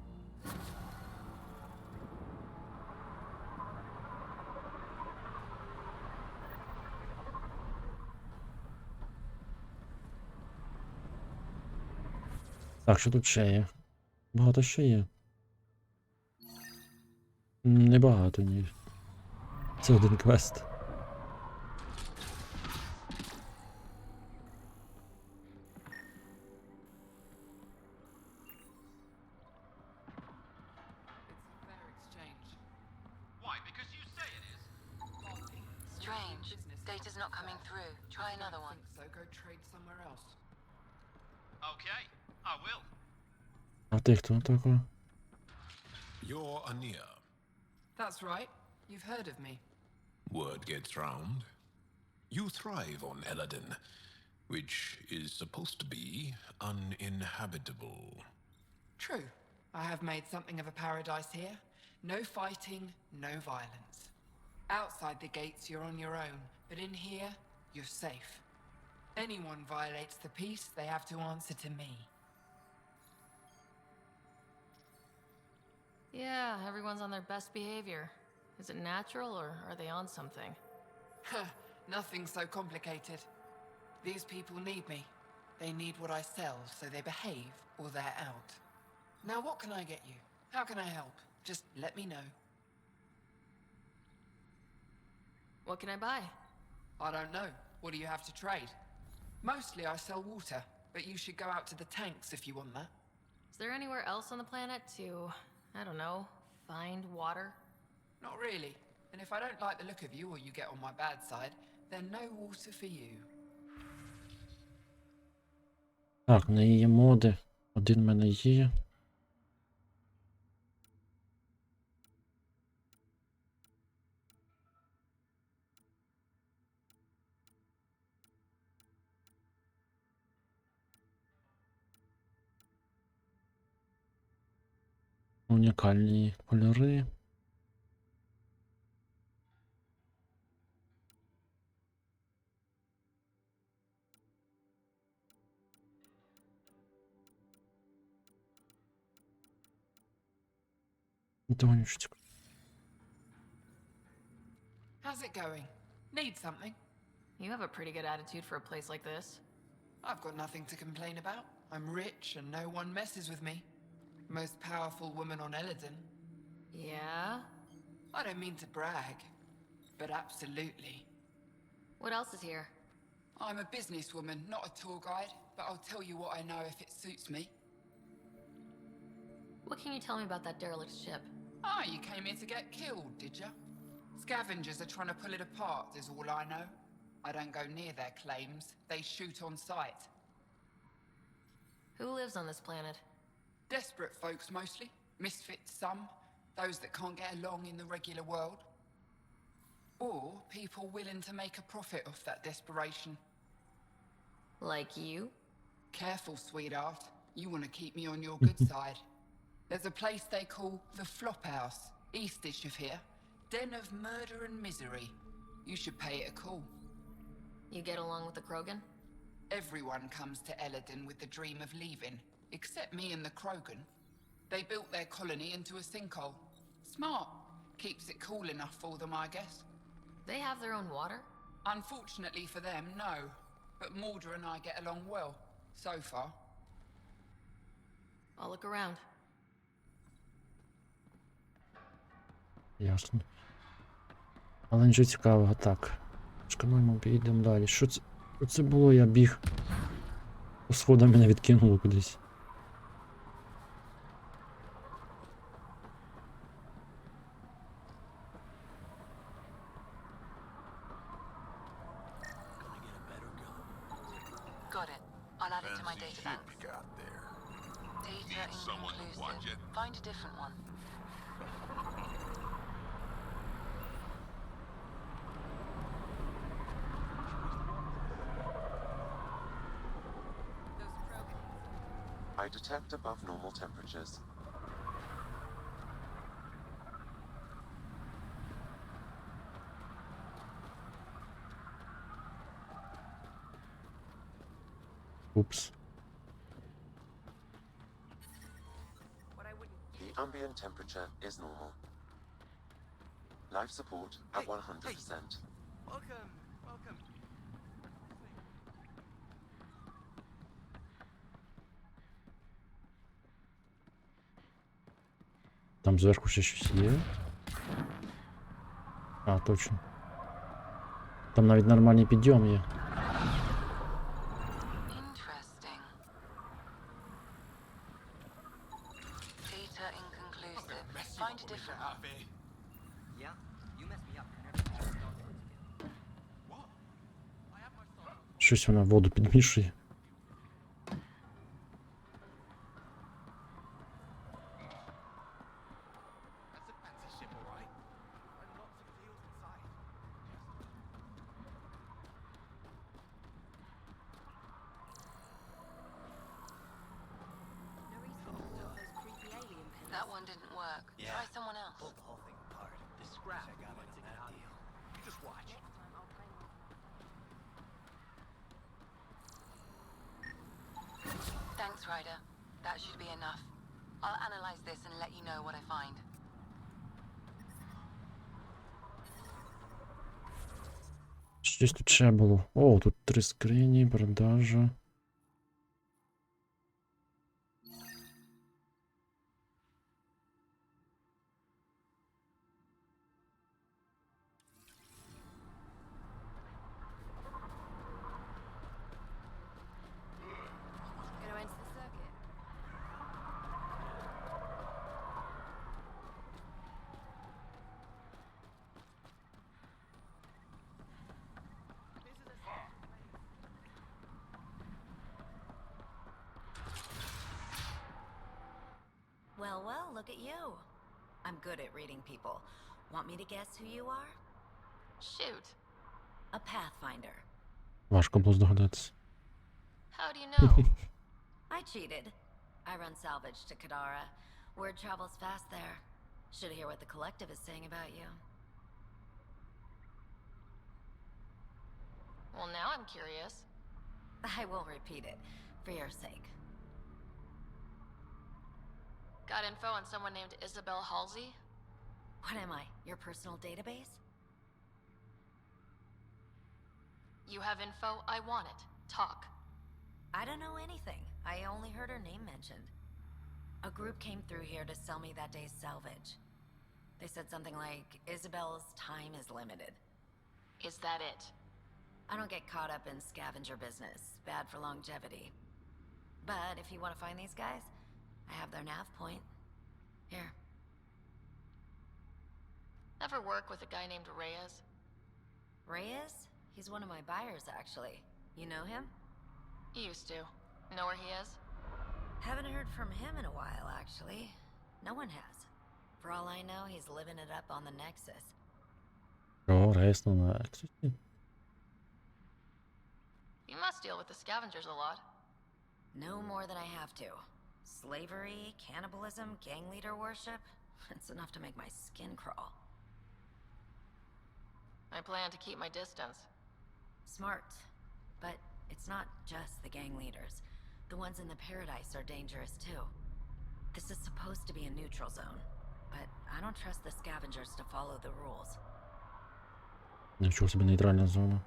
Так, що тут ще є? Багато що є. Небагато, ні. Це один квест. Strange. Data's not coming through. Try another one. So go trade somewhere else. Okay, I will. А ти хто такий? You're Ania. That's right. You've heard of me. Word gets round. You thrive on Eladin, which is supposed to be uninhabitable. True. I have made something of a paradise here. No fighting, no violence. Outside the gates, you're on your own, but in here, you're safe. Anyone violates the peace, they have to answer to me. Yeah, everyone's on their best behavior. Is it natural, or are they on something? Nothing so complicated. These people need me. They need what I sell, so they behave, or they're out. Now what can I get you? How can I help? Just let me know. What can I buy? I don't know. What do you have to trade? Mostly I sell water, but you should go out to the tanks if you want that. Is there anywhere else on the planet to, I don't know, find water? Not really. And if I don't like the look of you or you get on my bad side, then no water for you. Так, в неї є моди. Один в мене є. Унікальні кольори. Донечка. How's it going? Need something? You have a pretty good attitude for a place like this. I've got nothing to complain about. I'm rich and no one messes with me. Most powerful woman on Eladin. Yeah? I don't mean to brag, but absolutely. What else is here? I'm a businesswoman, not a tour guide, but I'll tell you what I know if it suits me. What can you tell me about that derelict ship? Ah, you came here to get killed, did ya? Scavengers are trying to pull it apart, is all I know. I don't go near their claims. They shoot on sight. Who lives on this planet? Desperate folks, mostly. Misfits, some. Those that can't get along in the regular world. Or people willing to make a profit off that desperation. Like you? Careful, sweetheart. You want to keep me on your good side. There's a place they call the Flop House, eastish of here. Den of murder and misery. You should pay it a call. You get along with the Krogan? Everyone comes to Eladin with the dream of leaving, except me and the Krogan. They built their colony into a sinkhole. Smart. Keeps it cool enough for them, I guess. They have their own water? Unfortunately for them, no. But Mordor and I get along well, so far. I'll look around. Ясно. Але нічого цікавого. Так. Шкануємо, поїдемо далі. Що це було? Я біг. По сходам мене відкинуло кудись. Got it. I'll add it to my Fancy data bank. ship you got there. Data Need someone to watch inconclusive. it? Find a different one. I detect above normal temperatures. Oops. The ambient temperature is normal. Life support at 100%. Welcome. Там зверху ще щось є. А, точно. Там навіть нормальний підйом є. Interesting. Data inconclusive. Find a different one. Yeah, you messed me up. I never had a dog again. Щось вона воду підмішує. That one didn't work. Try someone else. Pulled the whole thing apart. This scrap I got on that deal. You just watch. Thanks, Ryder. That should be enough. I'll analyze this and let you know what I find. Щось тут ще було. О, тут 3 скрині, продажа. Gonna enter the circuit. Well, look at you. I'm good at reading people. Want me to guess who you are? Shoot. A Pathfinder. Важко було здогадатися. How do you know? I cheated. I run salvage to Kadara. Word travels fast there. Should hear what the collective is saying about you. Well, now I'm curious. I won't repeat it, for your sake. Got info on someone named Isabel Halsey? What am I, your personal database? You have info? I want it. Talk. I don't know anything. I only heard her name mentioned. A group came through here to sell me that day's salvage. They said something like, Isabel's time is limited. Is that it? I don't get caught up in scavenger business. Bad for longevity. But if you want to find these guys, I have their nav point. Here. Ever work with a guy named Reyes? Reyes? He's one of my buyers, actually. You know him? Used to. Know where he is? Haven't heard from him in a while, actually. No one has. For all I know, he's living it up on the Nexus. О, рейс на Ексусі. You must deal with the scavengers a lot. No more than I have to. Slavery, cannibalism, gang leader worship. It's enough to make my skin crawl. I plan to keep my distance. Smart. But it's not just the gang leaders. The ones in the Paradise are dangerous too. This is supposed to be a neutral zone, but I don't trust the scavengers to follow the rules. Нічого собі нейтральна зона.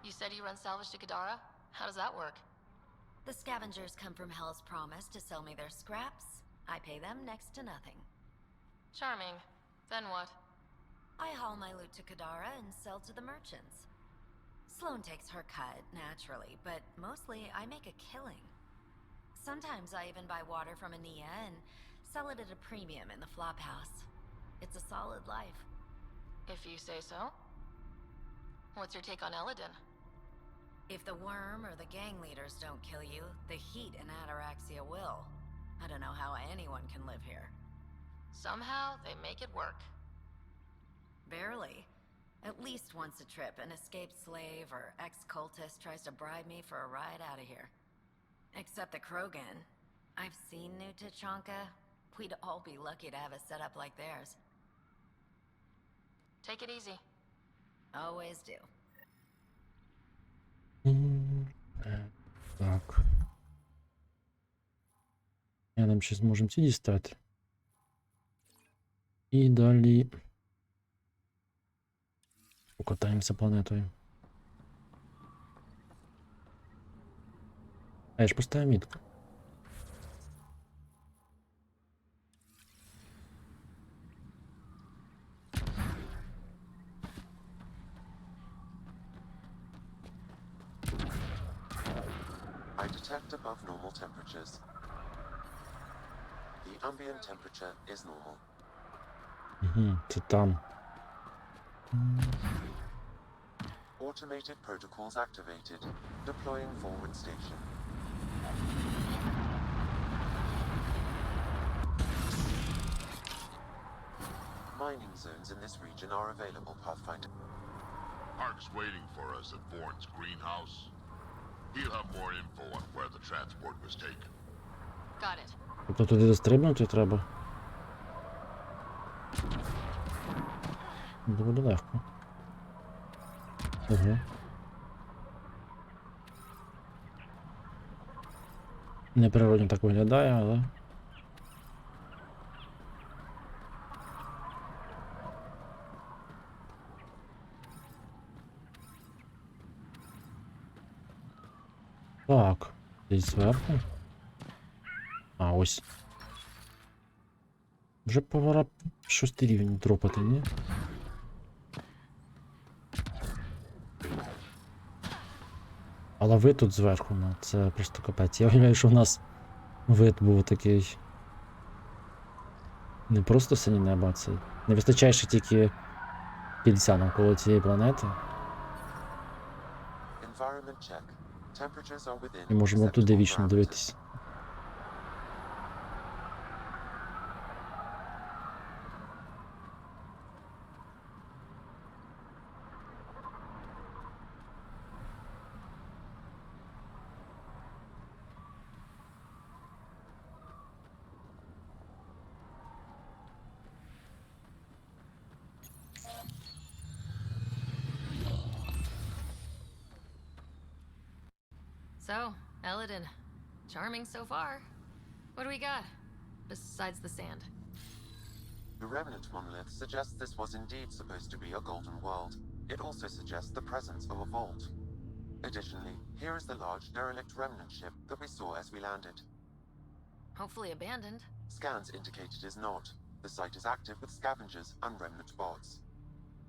You said you run salvage to Kadara? How does that work? The scavengers come from Hell's Promise to sell me their scraps. I pay them next to nothing. Charming. Then what? I haul my loot to Kadara and sell to the merchants. Sloane takes her cut, naturally, but mostly I make a killing. Sometimes I even buy water from Ania and sell it at a premium in the flop house. It's a solid life. If you say so. What's your take on Eladin? If the worm or the gang leaders don't kill you, the heat in Ataraxia will. I don't know how anyone can live here. Somehow, they make it work. Barely. At least once a trip, an escaped slave or ex-cultist tries to bribe me for a ride out of here. Except the Krogan. I've seen New Tachanka. We'd all be lucky to have a setup like theirs. Take it easy. Always do. Так. Я нам ще зможемо ці дістати. І далі покатаємося планетою. А я ж поставив мітку. I detect above normal temperatures. The ambient temperature is normal. Угу, це там. Automated protocols activated. Deploying forward station. Mining zones in this region are available, Pathfinder. Hark's waiting for us at Bourne's greenhouse. He'll have more info on where the transport was taken. Got it. Тобто туди дострибнути треба? Доволі легко. Ого. Неприродно так виглядає, але... Так, десь зверху. А, ось. Вже пора 6 рівень дропати, ні? Але вид тут зверху, ну, це просто капець. Я уявляю, що в нас вид був такий. Не просто синє небо, це не вистачає ще тільки кільця навколо цієї планети. І можемо туди вічно дивитись. So, Eladin. Charming so far. What do we got? Besides the sand. The remnant monolith suggests this was indeed supposed to be a golden world. It also suggests the presence of a vault. Additionally, here is the large derelict remnant ship that we saw as we landed. Hopefully abandoned. Scans indicate it is not. The site is active with scavengers and remnant bots.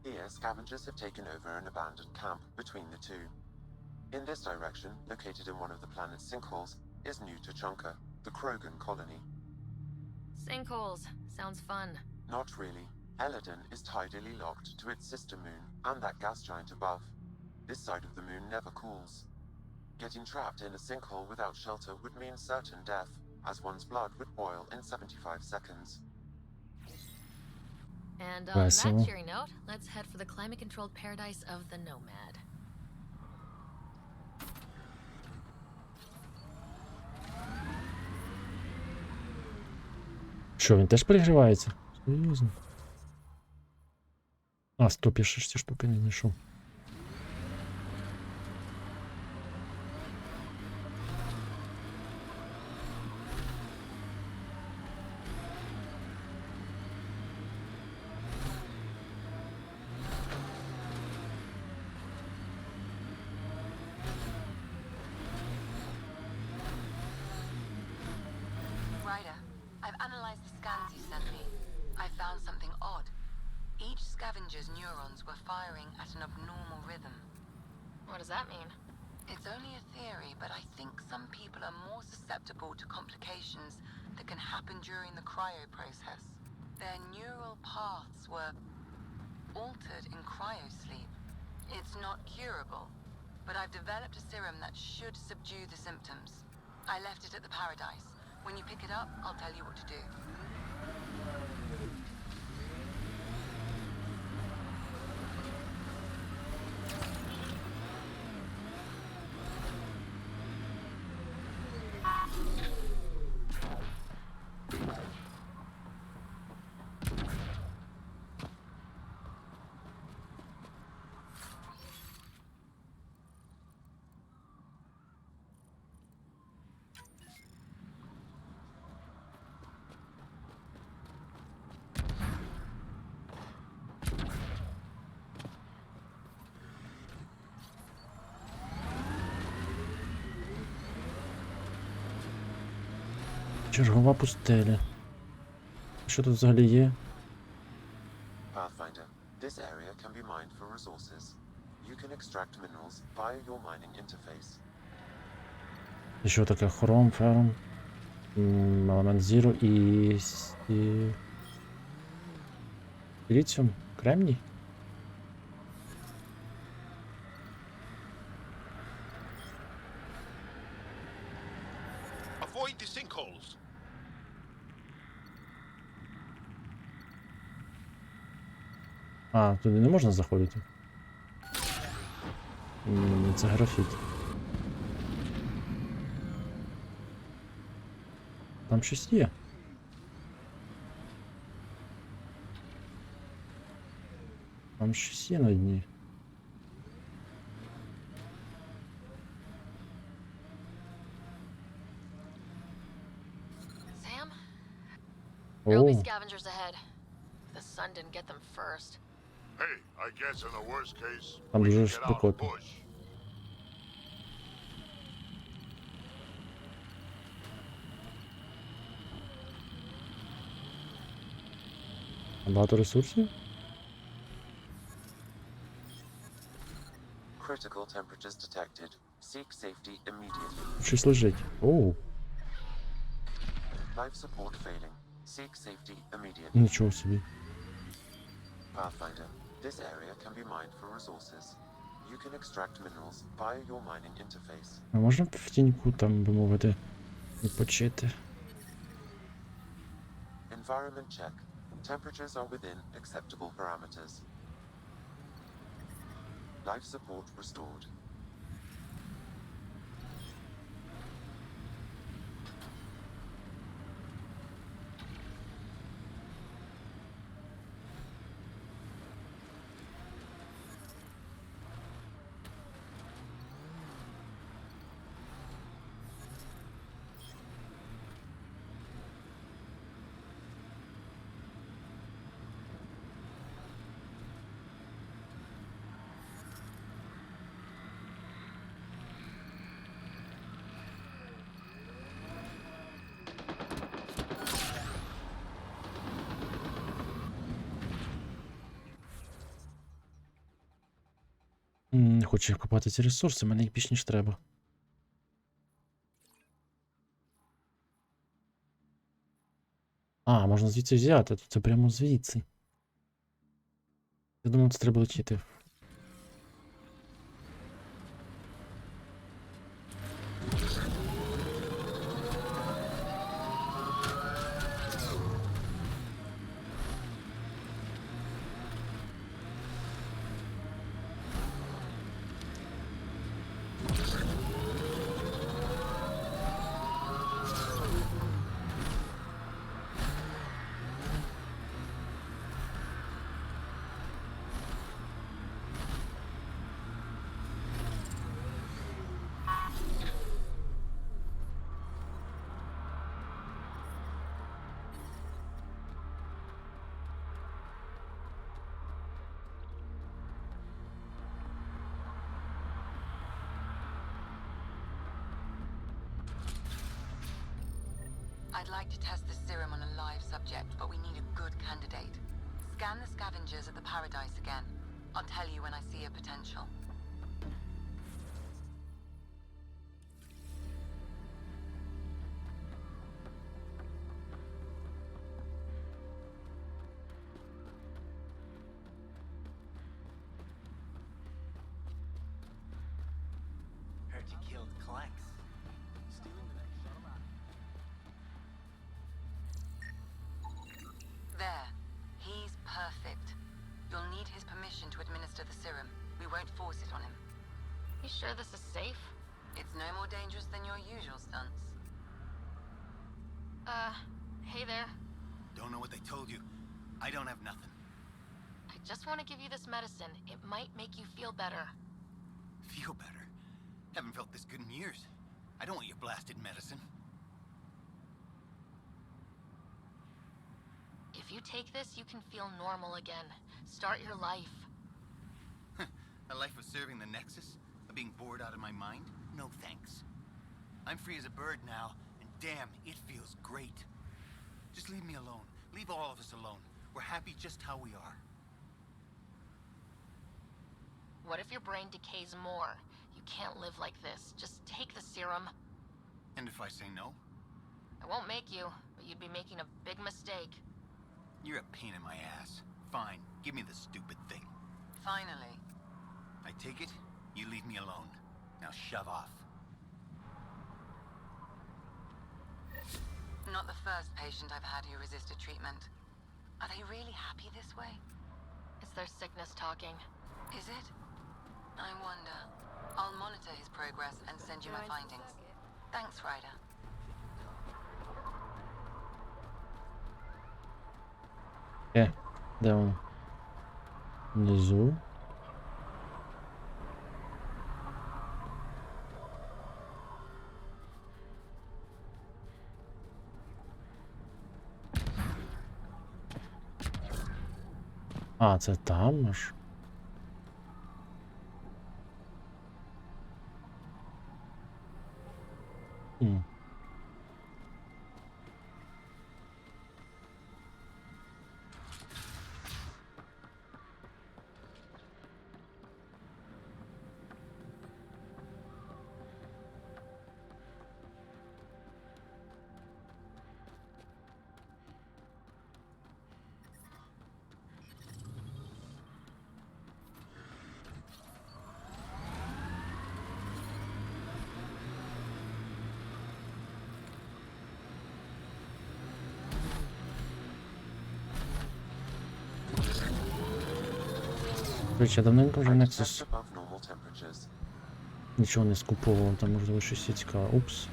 Here, scavengers have taken over an abandoned camp between the two. In this direction, located in one of the planet's sinkholes, is New Tachanka, the Krogan colony. Sinkholes. Sounds fun. Not really. Eladin is tidally locked to its sister moon and that gas giant above. This side of the moon never cools. Getting trapped in a sinkhole without shelter would mean certain death, as one's blood would boil in 75 seconds. And on that cheery note, let's head for the climate-controlled paradise of the Nomad. Що, він теж перегрівається? Серйозно? А, стоп, я ще ж ці штуки не знайшов. Ryder, I've analyzed the scans you sent me. I found something odd. Each scavenger's neurons were firing at an abnormal rhythm. What does that mean? It's only a theory, but I think some people are more susceptible to complications that can happen during the cryo process. Their neural paths were altered in cryosleep. It's not curable, but I've developed a serum that should subdue the symptoms. I left it at the Paradise. When you pick it up, I'll tell you what to do. Чергова пустеля. Що тут взагалі є? Pathfinder, this area can be mined for resources. You can extract minerals via your mining interface. І що таке? Хром, фером, елемент зіру і літіум, кремній? Avoid the sinkholes. А, туди не можна заходити? Це графіт. Там щось є. Там щось є на дні. Sam? There'll be О, scavengers ahead. The sun didn't get them first. Hey, I guess in the worst case, там we дуже can get out of спекотно. bush. Багато ресурсів? Critical temperatures detected. Seek safety immediately. Щось лежить. Оу, Life support failing. Seek safety immediately. нічого собі. Pathfinder, this area can be mined for resources. You can extract minerals via your mining interface. А можна в тіньку там, би мовити, відпочити? Environment check. Temperatures are within acceptable parameters. Life support restored. Не хочу я копати ці ресурси, мене їх більш ніж треба. А, можна звідси взяти, то це прямо звідси. Я думав, це треба летіти. I'd like to test the serum on a live subject, but we need a good candidate. Scan the scavengers at the Paradise again. I'll tell you when I see a potential. Heard you killed Clex. There. He's perfect. You'll need his permission to administer the serum. We won't force it on him. You sure this is safe? It's no more dangerous than your usual stunts. Hey there. Don't know what they told you. I don't have nothing. I just want to give you this medicine. It might make you feel better. Feel better? Haven't felt this good in years. I don't want your blasted medicine. If you take this, you can feel normal again. Start your life. A life of serving the Nexus? Of being bored out of my mind? No thanks. I'm free as a bird now, and damn, it feels great. Just leave me alone. Leave all of us alone. We're happy just how we are. What if your brain decays more? You can't live like this. Just take the serum. And if I say no? I won't make you, but you'd be making a big mistake. You're a pain in my ass. Fine, give me the stupid thing. Finally. I take it, you leave me alone. Now shove off. Not the first patient I've had who resisted treatment. Are they really happy this way? It's their sickness talking. Is it? I wonder. I'll monitor his progress and send you my findings. Thanks, Ryder. Де воно? Внизу. А, це там аж. Короче, я давненько вже Nexus нічого не скуповував, там можливо щось є цікаве. Упс.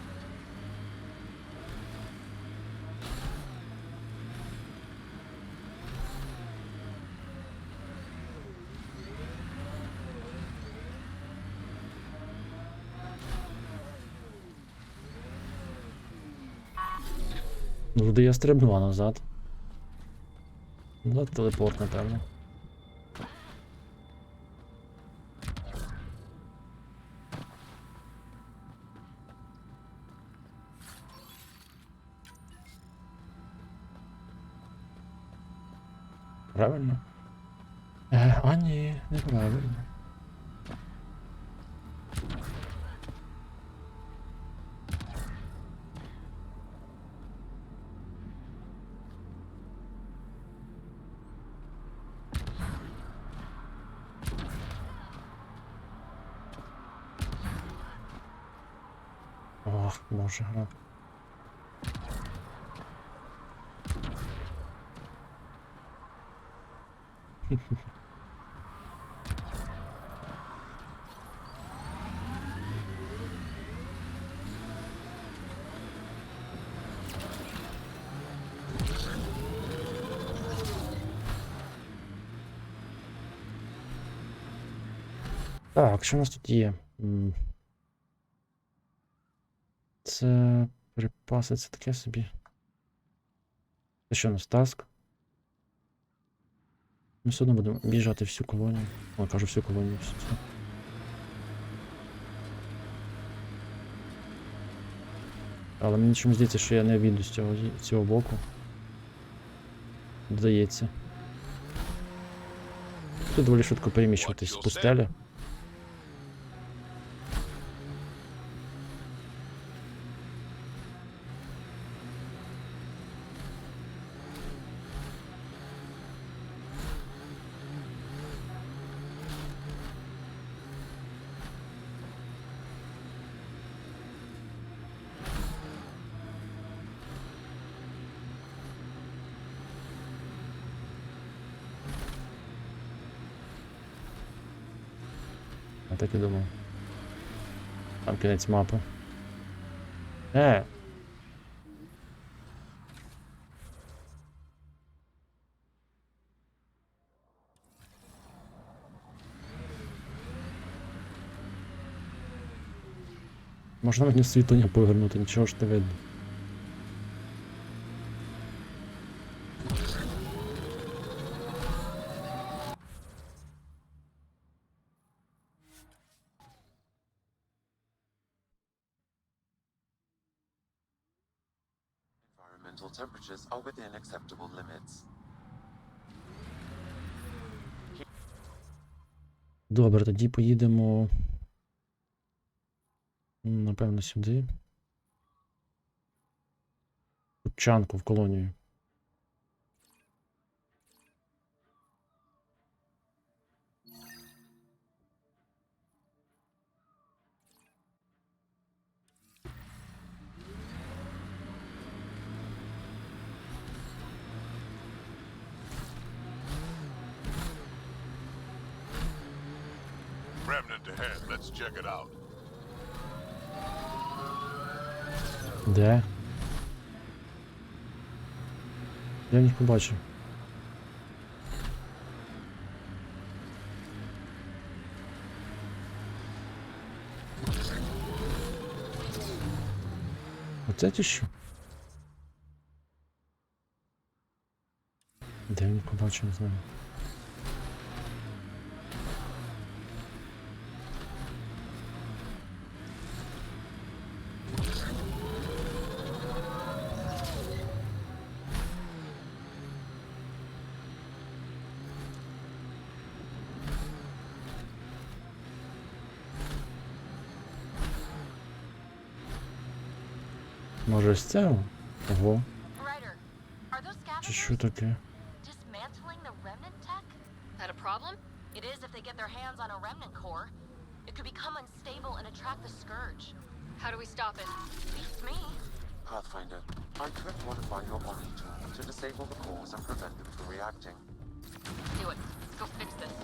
Ну, туди я стрибну, а назад. Назад телепорт, напевно. Правильно? А ні, неправильно. Ах, боже, гра. Так, що у нас тут є? Це припаси, це таке собі. Це що у нас таск? Ми все одно будемо біжати всю колонію. О, кажу всю колонію. Все. Але мені чомусь здається, що я не вийду з цього боку. Здається. Тут доволі швидко переміщуватись з пустелі. Я так і думав. Там кінець мапи. Можна навіть освітлення повернути, нічого ж не видно. Environmental temperatures are within acceptable limits. Добре, тоді поїдемо. Напевно, сюди. Кучанку в колонію. Remnant ahead. Let's check it out. Де? Я їх побачив. Оце ті що? Де він побачив, не знаю. Може ось це? Ого. Чи що таке? Dismantling the remnant tech? That a problem? It is if they get their hands on a remnant core. It could become unstable and attract the scourge. How do we stop it? Beats me. Pathfinder, I could modify your body tool to disable the cores and prevent them from reacting. Do it. Let's go fix this.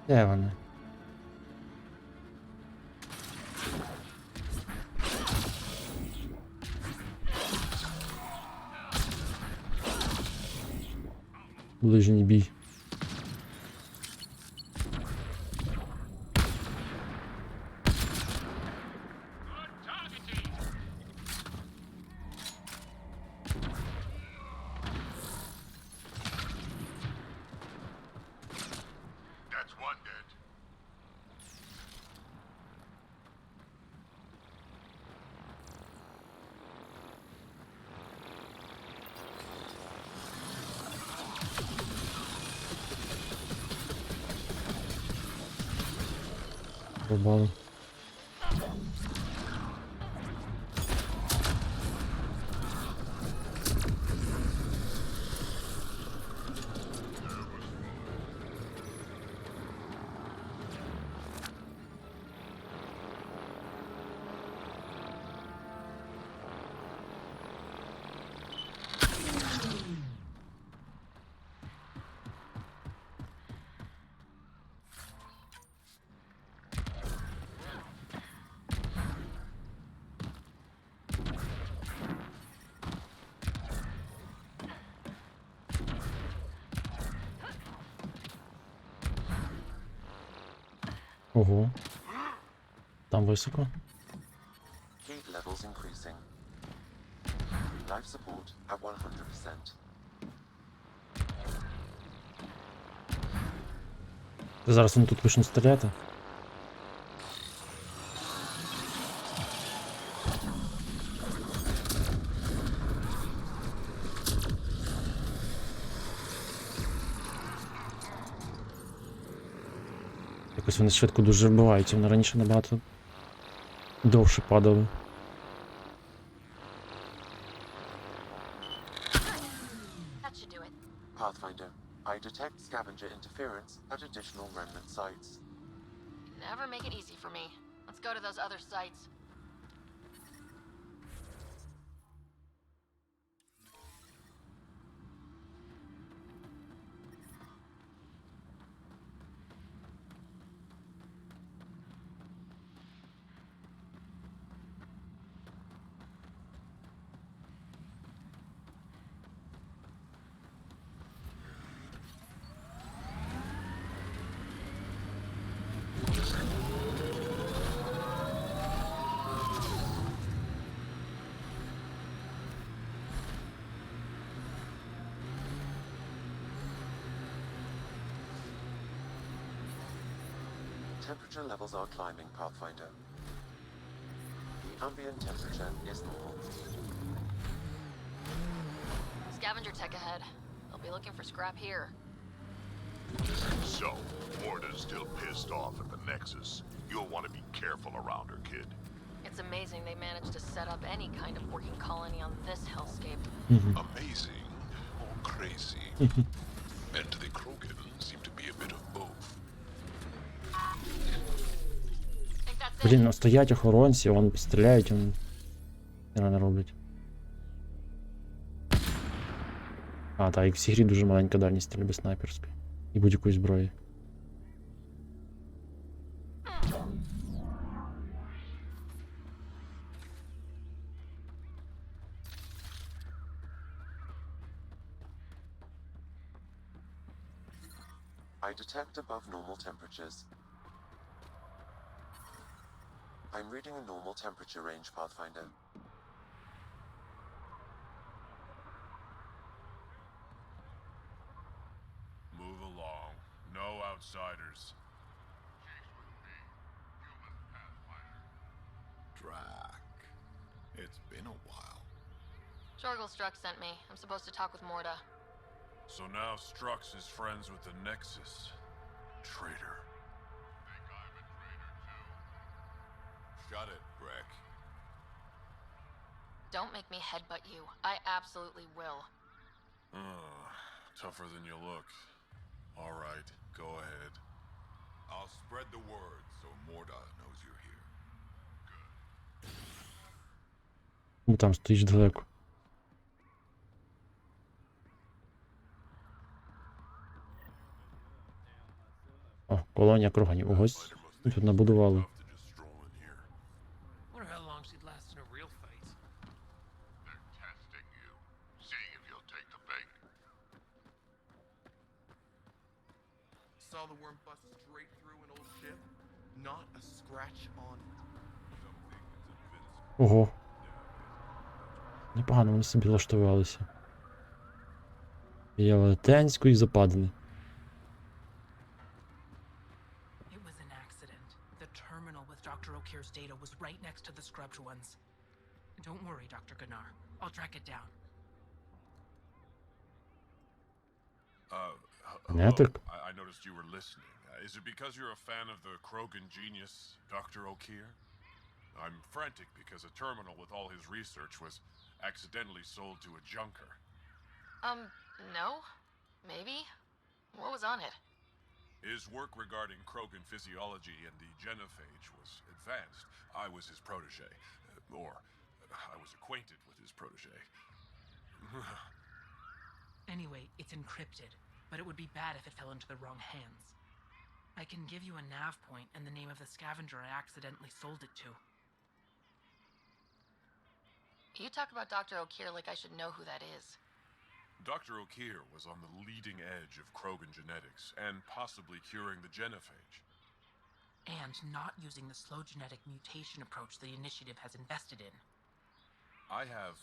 Де вони? Ближній бій. That's one dead. Побали. Ого. Там високо. Heat levels increasing. Life support at 100%. Зараз вони тут почнуть стріляти. Якось вони швидко дуже вбиваються, вони раніше набагато довше падали. That should do it. Pathfinder, I detect scavenger interference at additional remnant sites. Never make it easy for me. Let's go to those other sites. Temperature levels are climbing, Pathfinder. The ambient temperature is normal. Scavenger tech ahead. They'll be looking for scrap here. So, Morta's still pissed off at the Nexus. You'll want to be careful around her, kid. It's amazing they managed to set up any kind of working colony on this hellscape. Amazing or crazy? Men to the Krogan seem to be a bit of both. Блін, ну стоять охоронці, вон стріляють, вони не роблять. А, так, як в цій грі дуже маленька дальність стрільби снайперської. І будь-якої зброї. I detect above normal temperatures. I'm reading a normal temperature range, Pathfinder. Move along. No outsiders. Drac. It's been a while. Jorgel Struck sent me. I'm supposed to talk with Morta. So now Strux is friends with the Nexus. Traitor. Shut it, Breck. Don't make me headbutt you. I absolutely will. Tougher than you look. All right, go ahead. I'll spread the word so Morta knows you're here. Ну там стоїш далеко. О, колонія круганів. Ось тут набудували. Wonder how long she'd last in a real fight. They're testing you, seeing if you'll take the bait. Saw the worm bust straight through an old ship. Not a scratch on it. Ого. Непогано вони собі влаштувалися. Є велетенської западини. It was an accident. The terminal with Dr. Okir's data was right next to the scrubbed ones. Don't worry, Dr. Gunnar. I'll track it down. Netic? I noticed you were listening. Is it because you're a fan of the Krogan genius, Dr. O'Keir? I'm frantic because a terminal with all his research was accidentally sold to a junker. No. Maybe. What was on it? His work regarding Krogan physiology and the genophage was advanced. I was his protege. Or, I was acquainted with his protege. Anyway, it's encrypted, but it would be bad if it fell into the wrong hands. I can give you a nav point and the name of the scavenger I accidentally sold it to. You talk about Dr. O'Keir like I should know who that is. Dr. O'Keir was on the leading edge of Krogan genetics, and possibly curing the genophage. And not using the slow genetic mutation approach the Initiative has invested in. I had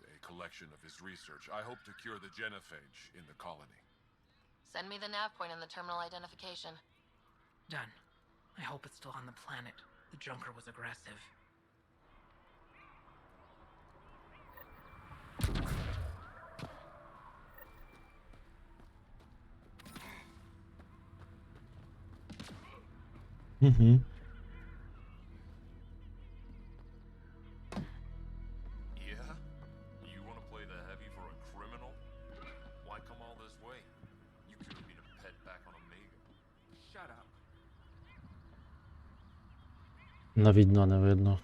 a collection of his research. I hope to cure the genophage in the colony. Send me the nav point and the terminal identification. Done. I hope it's still on the planet. The junker was aggressive. Угу. Yeah? You want to play the heavy for a criminal? Why come all this way? You could have been a pet back on Omega. Shut up. На видно, не видно.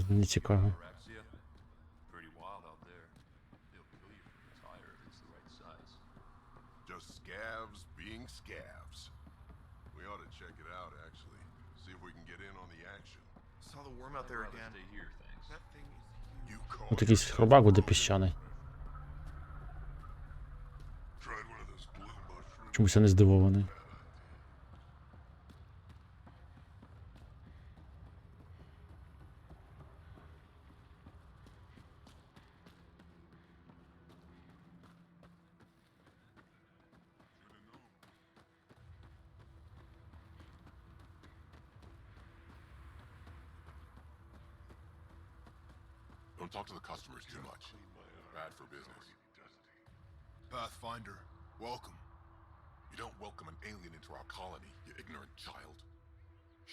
Не цікаво. Pretty wild out there. They'll kill you from the tire if it's the right size. Just scavs being scavs. We ought to check it out, actually. See if we can get in on the action. Saw the worm out there again. Stay here, thanks. That thing is huge. You call От якийсь хробак буде піщаний. Tried one of those blue mushrooms. Чомусь я не здивований. Don't talk to the customers too much. Bad for business. Pathfinder, welcome. You don't welcome an alien into our colony, you ignorant child.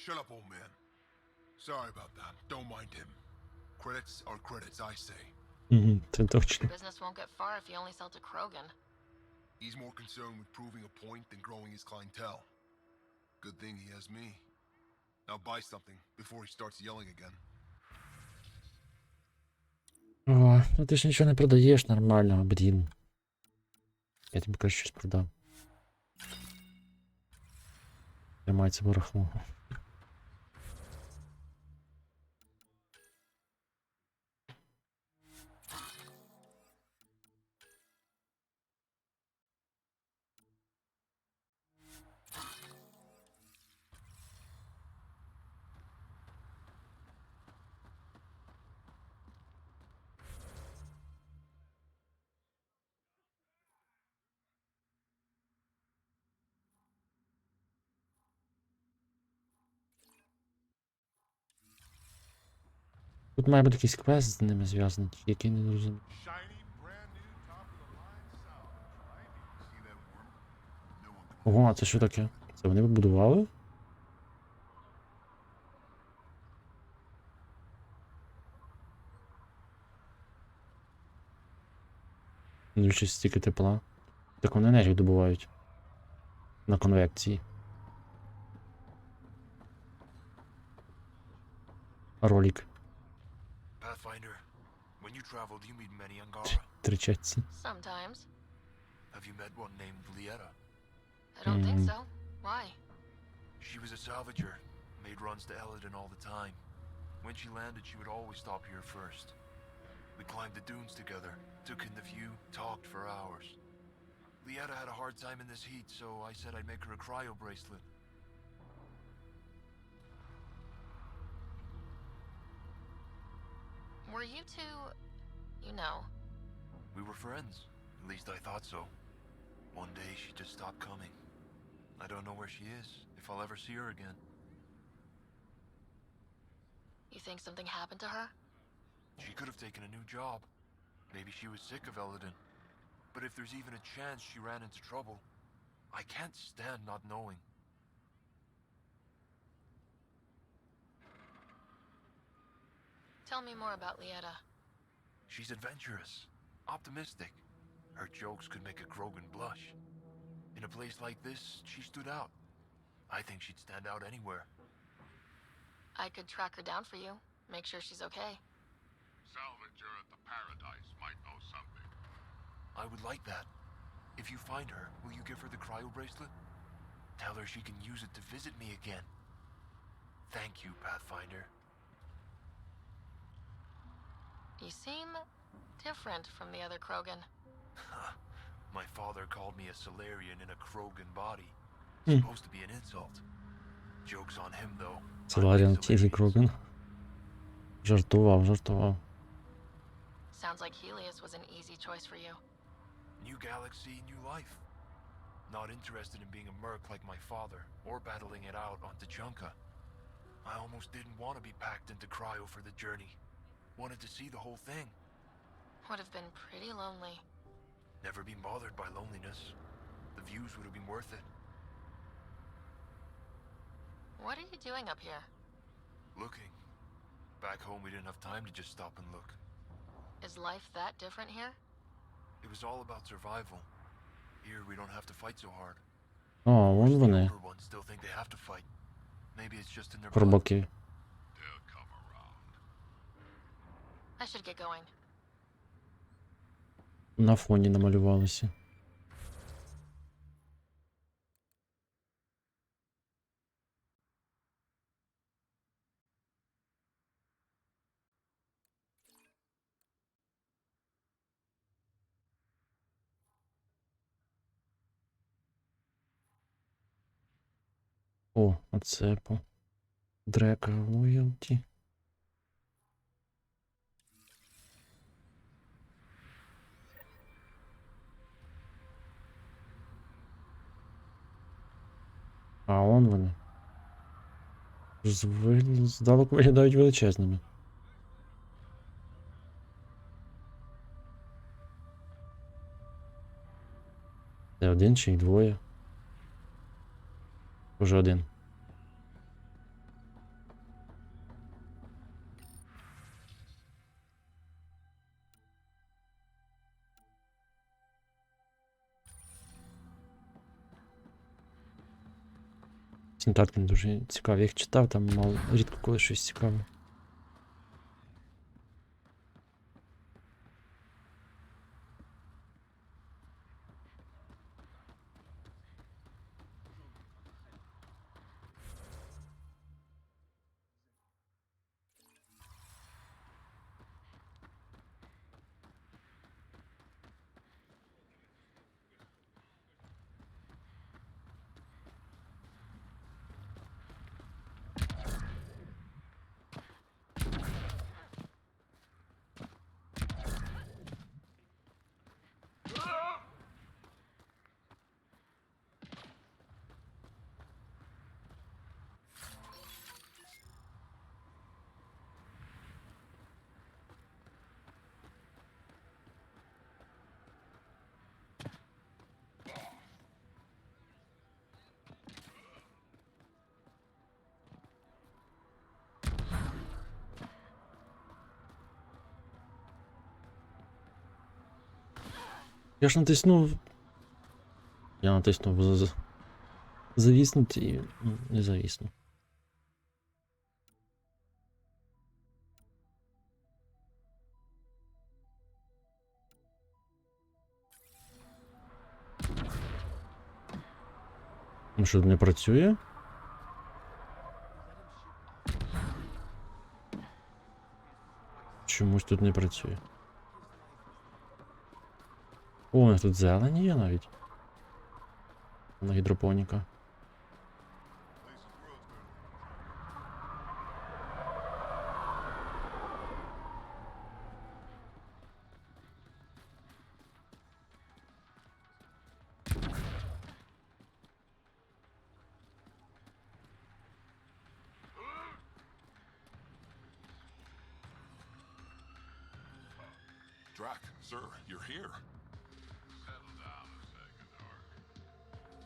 Shut up, old man. Sorry about that. Don't mind him. Credits are credits, I say. Угу, це точно. Business won't get far if you only sell to Krogan. He's more concerned with proving a point than growing his clientele. Good thing he has me. Now buy something before he starts yelling again. О, ну ти ж нічого не продаєш нормального, блін. Я тобі кажу, щось продав. Тримається барахло. Тут має бути якийсь квест з ними зв'язаний, який не розумію. Ого, а це що таке? Це вони побудували? Ну, щось стільки тепла. Так вони енергію добувають. На конвекції. Ролик. Pathfinder, when you travel, do you meet many Angara? Тричаться. Sometimes. Have you met one named Lieta? I don't think so. Why? She was a salvager, made runs to Eladin all the time. When she landed, she would always stop here first. We climbed the dunes together, took in the view, talked for hours. Lieta had a hard time in this heat, so I said I'd make her a cryo bracelet. Were you two, you know, We were friends. At least I thought so. One day she just stopped coming. I don't know where she is, if I'll ever see her again. You think something happened to her? She could have taken a new job. Maybe she was sick of Eladin. But if there's even a chance she ran into trouble, I can't stand not knowing. Tell me more about Lieta. She's adventurous, optimistic. Her jokes could make a Krogan blush. In a place like this, she stood out. I think she'd stand out anywhere. I could track her down for you, make sure she's okay. Salvager at the Paradise might know something. I would like that. If you find her, will you give her the cryo bracelet? Tell her she can use it to visit me again. Thank you, Pathfinder. You seem different from the other Krogan. My father called me a Solarian in a Krogan body. Hmm. Supposed to be an insult. Joke's on him, though. Соларіан Тірі Кроген. Жартував. Sounds like Helios was an easy choice for you. New galaxy, new life. Not interested in being a merc like my father, or battling it out on Tachanka. I almost didn't want to be packed into cryo for the journey. Wanted to see the whole thing. Would have been pretty lonely. Never been bothered by loneliness. The views would have been worth it. What are you doing up here? Looking. Back home we didn't have time to just stop and look. Is life that different here? It was all about survival. Here we don't have to fight so hard. О, вон The вони. older ones still think they have to fight. Maybe it's just in their blood. Хробаки. I should get going. На фоні намалювалися. О, оце по Дрека Лоялті. А он вони. Здалеку виглядають величезними. Це один чи й двоє? Уже один. Нотатки не дуже цікаві. Я їх читав, там мало рідко коли щось цікаве. Я ж натиснув. Я натиснув завіснути і не завіснув. Ну що, не працює? Чомусь тут не працює. О, у них тут зелені є навіть. На гідропоніка. Drac, sir, you're here. Settle down a second, Ark.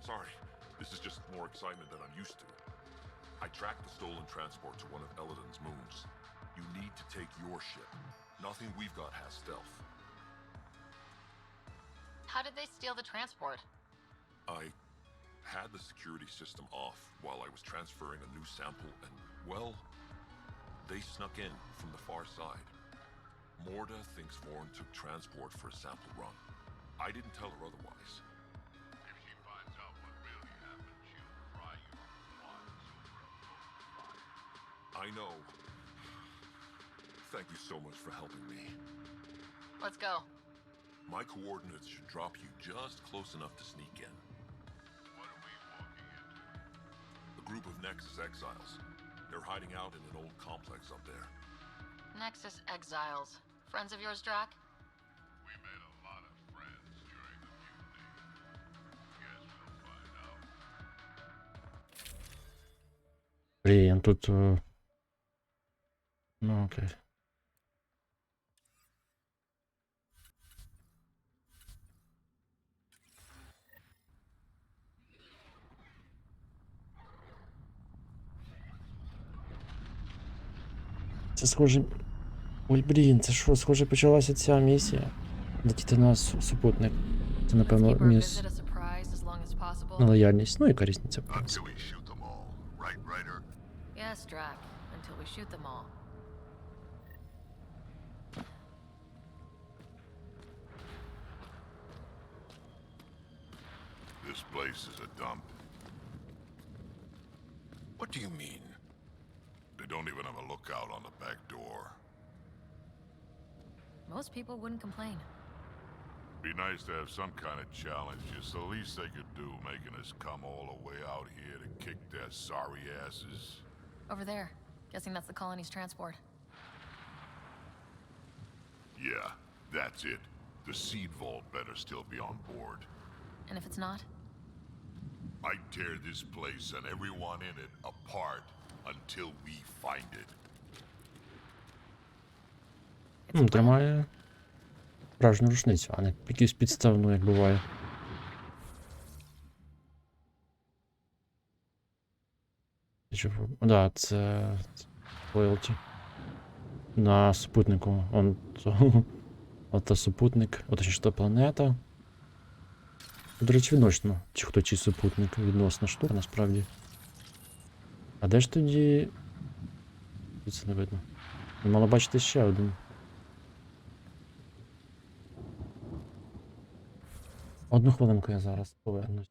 Sorry, this is just more excitement than I'm used to. I tracked the stolen transport to one of Eladin's moons. You need to take your ship. Nothing we've got has stealth. How did they steal the transport? I had the security system off while I was transferring a new sample and, well, they snuck in from the far side. Morda thinks Vorn took transport for a sample run. I didn't tell her otherwise. If she finds out what really happened, she'll fry you alive. I know. Thank you so much for helping me. Let's go. My coordinates should drop you just close enough to sneak in. What are we walking into? A group of Nexus exiles. They're hiding out in an old complex up there. Nexus exiles. Friends of yours, Drac? We made a lot of friends during the mutiny. Guess we'll find out. Блін, тут... Ну, окей. Це схоже... Ой, блін, це що? Схоже, почалася ця місія. Летіти на супутник. Це, напевно, міс... на лояльність. Ну, яка різниця, в принципі. Yes, Drac. Until we shoot them all. This place is a dump. What do you mean? They don't even have a lookout on the back door. Most people wouldn't complain. Be nice to have some kind of challenge. It's the least they could do, making us come all the way out here to kick their sorry asses. Over there. Guessing that's the colony's transport. Yeah, that's it. The seed vault better still be on board. And if it's not? I'd tear this place and everyone in it apart until we find it. Тримає справжню рушницю, а не якусь підставну, як буває. Да, це лоялті. На супутнику. Ото супутник, точніше, то планета. До речі, відносно, чи хто чий супутник, відносна штука, насправді. А де ж тоді... Тут це не видно. Мало бачити ще один. Одну хвилинку я зараз повернусь.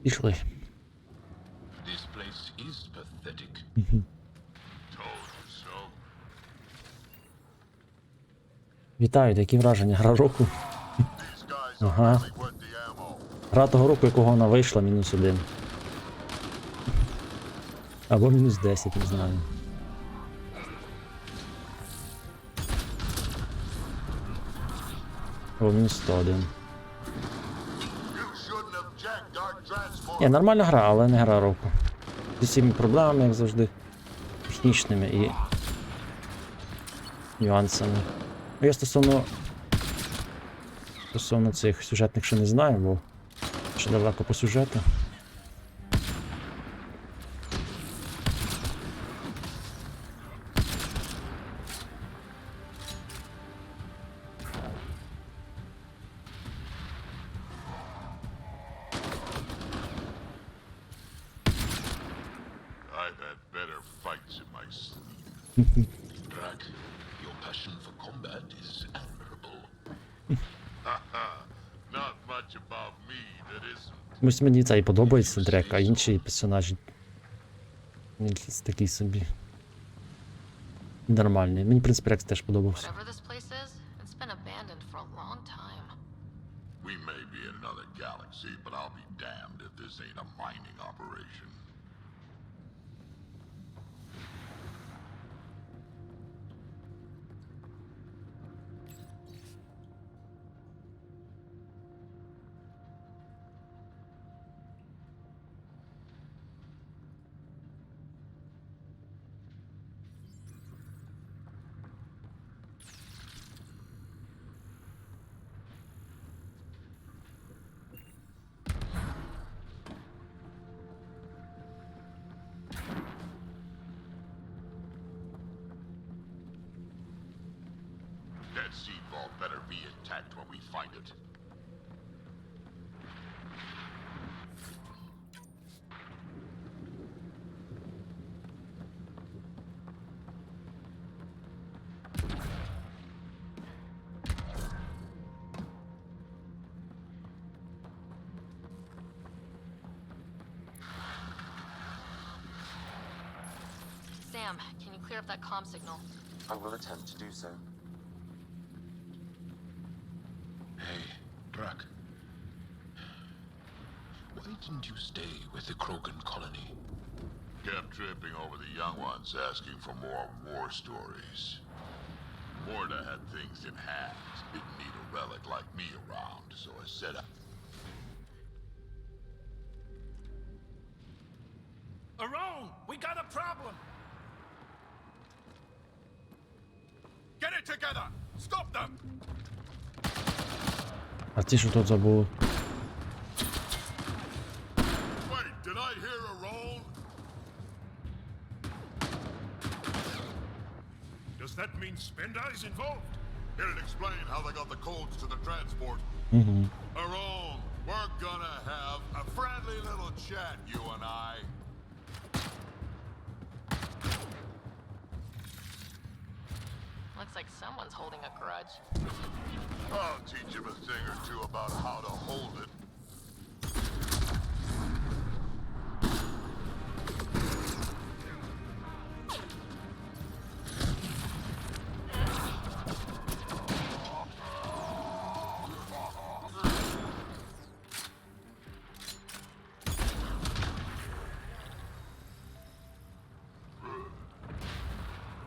Пішли. This place is pathetic. Told you so. Вітаю, які враження? Гра року? Ага. Гра того року, якого вона вийшла, -1. Або -10, не знаю. Або -101. Ні, нормальна гра, але не гра року. Зі всіми проблемами, як завжди. Технічними і нюансами. Ну, я стосовно цих сюжетних ще не знаю, бо ще далеко по сюжету. I've had better fights in my sleep. Drak, your passion for combat is admirable. Not much about me that isn't. Ось мені це і подобається Дрек, а інші персонажі. Він якийсь такий собі. Нормальний. Мені, в принципі, Рекс теж подобався. Whatever this place is, it's been abandoned for a long time. We may be in another galaxy, but I'll be damned if this ain't a mining operation. That seed vault better be intact when we find it. Sam, can you clear up that comm signal? I will attempt to do so. Hey, Drak. Why didn't you stay with the Krogan colony? Kept tripping over the young ones asking for more war stories. Morta had things in hand. Didn't need a relic like me around, so I set up. Aron, we got a problem! Get it together! Stop them! А ті, що тут забули? Wait, did I hear a roll? Does that mean Spender is involved? It'd explain how they got the codes to the transport. Aron, we're gonna have a friendly little chat, you and I. Looks like someone's holding a grudge. I'll teach him a thing or two about how to hold it.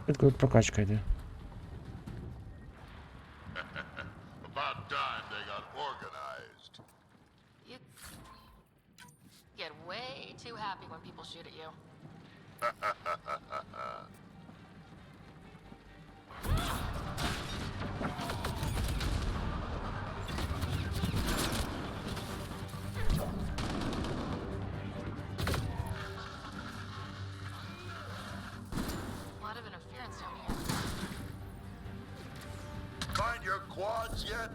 Швидко прокачка йде. About time they got organized. You get way too happy when people shoot at you. A lot of interference down here. Find your quads yet?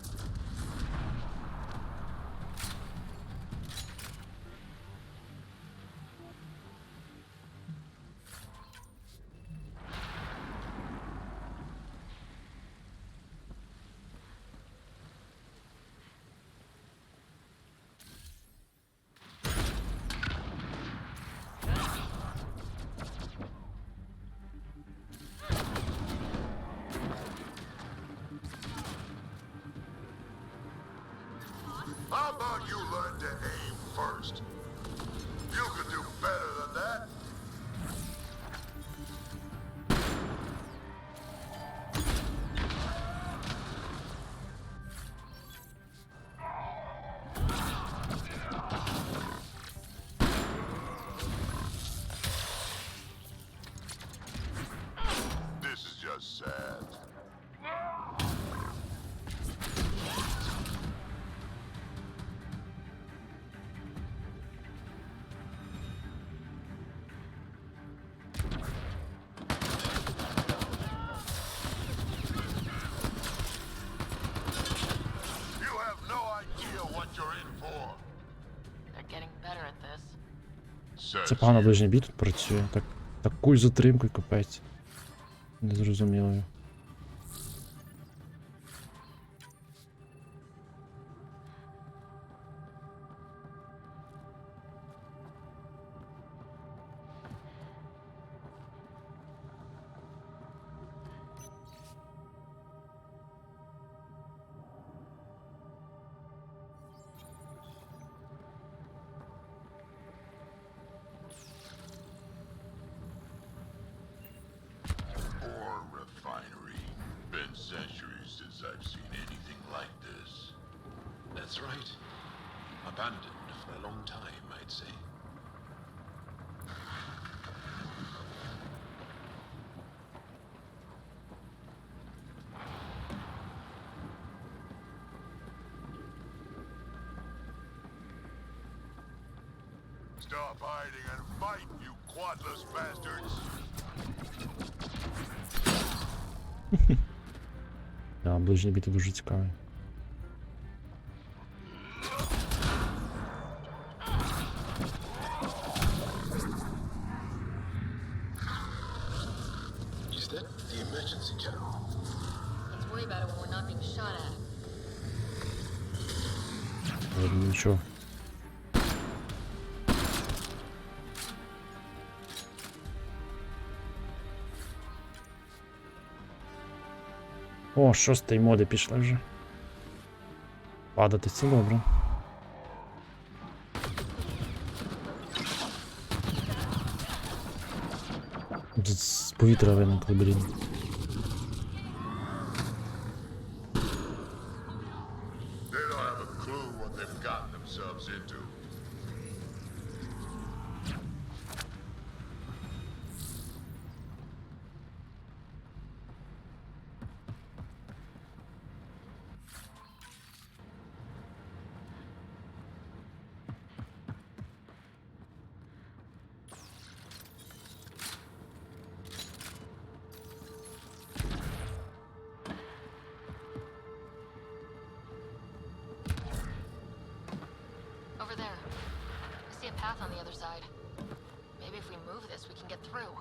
How about you learn to aim first? You could do better than that. This is just sad. You have no idea what you're in for. They're getting better at this. Це погано ближній бій тут працює. Такою затримкою капець. Незрозумілою. Ore refinery. Been centuries since I've seen anything like this. That's right. Abandoned for a long time, I'd say. Stop hiding and fight, you quadless bastards! Да, ближній бій тут дуже цікавий. Is that the emergency channel? Let's worry about it when we're not being shot at. Нічого. О, 6-й моди пішли вже. Падати це добре. Тут з повітря виникли, блін. They don't have a clue what they've gotten themselves into. Over there. I see a path on the other side. Maybe if we move this, we can get through.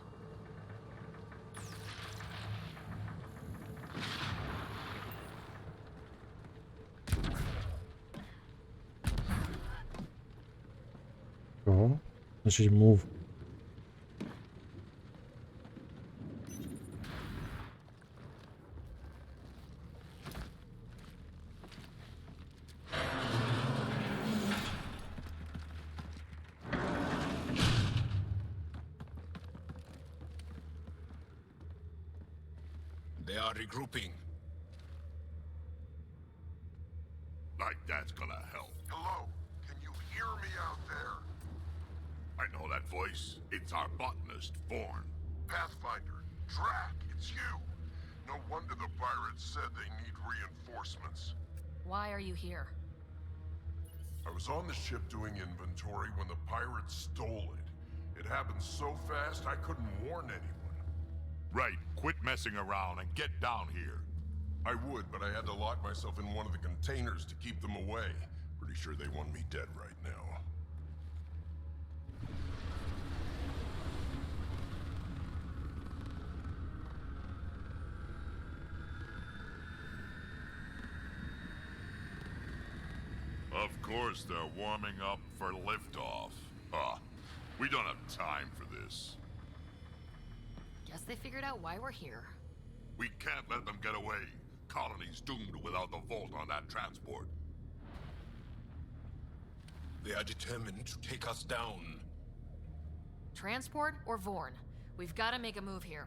Ого. Значить, move. They are regrouping. Like that's gonna help. Hello? Can you hear me out there? I know that voice. It's our botanist, Vorn. Pathfinder, Drac, it's you. No wonder the pirates said they need reinforcements. Why are you here? I was on the ship doing inventory when the pirates stole it. It happened so fast I couldn't warn anyone. Right, quit messing around and get down here. I would, but I had to lock myself in one of the containers to keep them away. Pretty sure they want me dead right now. Of course they're warming up for liftoff. We don't have time for this. Guess they figured out why we're here. We can't let them get away. Colony's doomed without the vault on that transport. They are determined to take us down. Transport or Vorn? We've got to make a move here.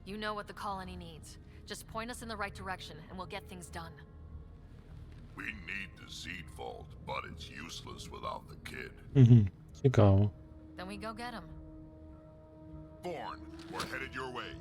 You know what the colony needs. Just point us in the right direction, and we'll get things done. We need the seed vault, but it's useless without the kid. Цікаво. Then we go get him. Born, we're headed your way.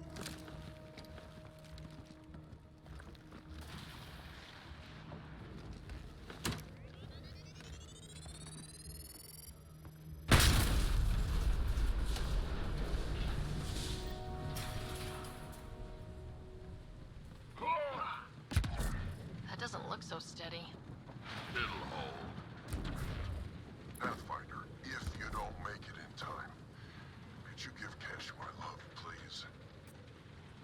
That doesn't look so steady. It'll hold. Pathfinder, if you don't make it in time, could you give Cash my love, please?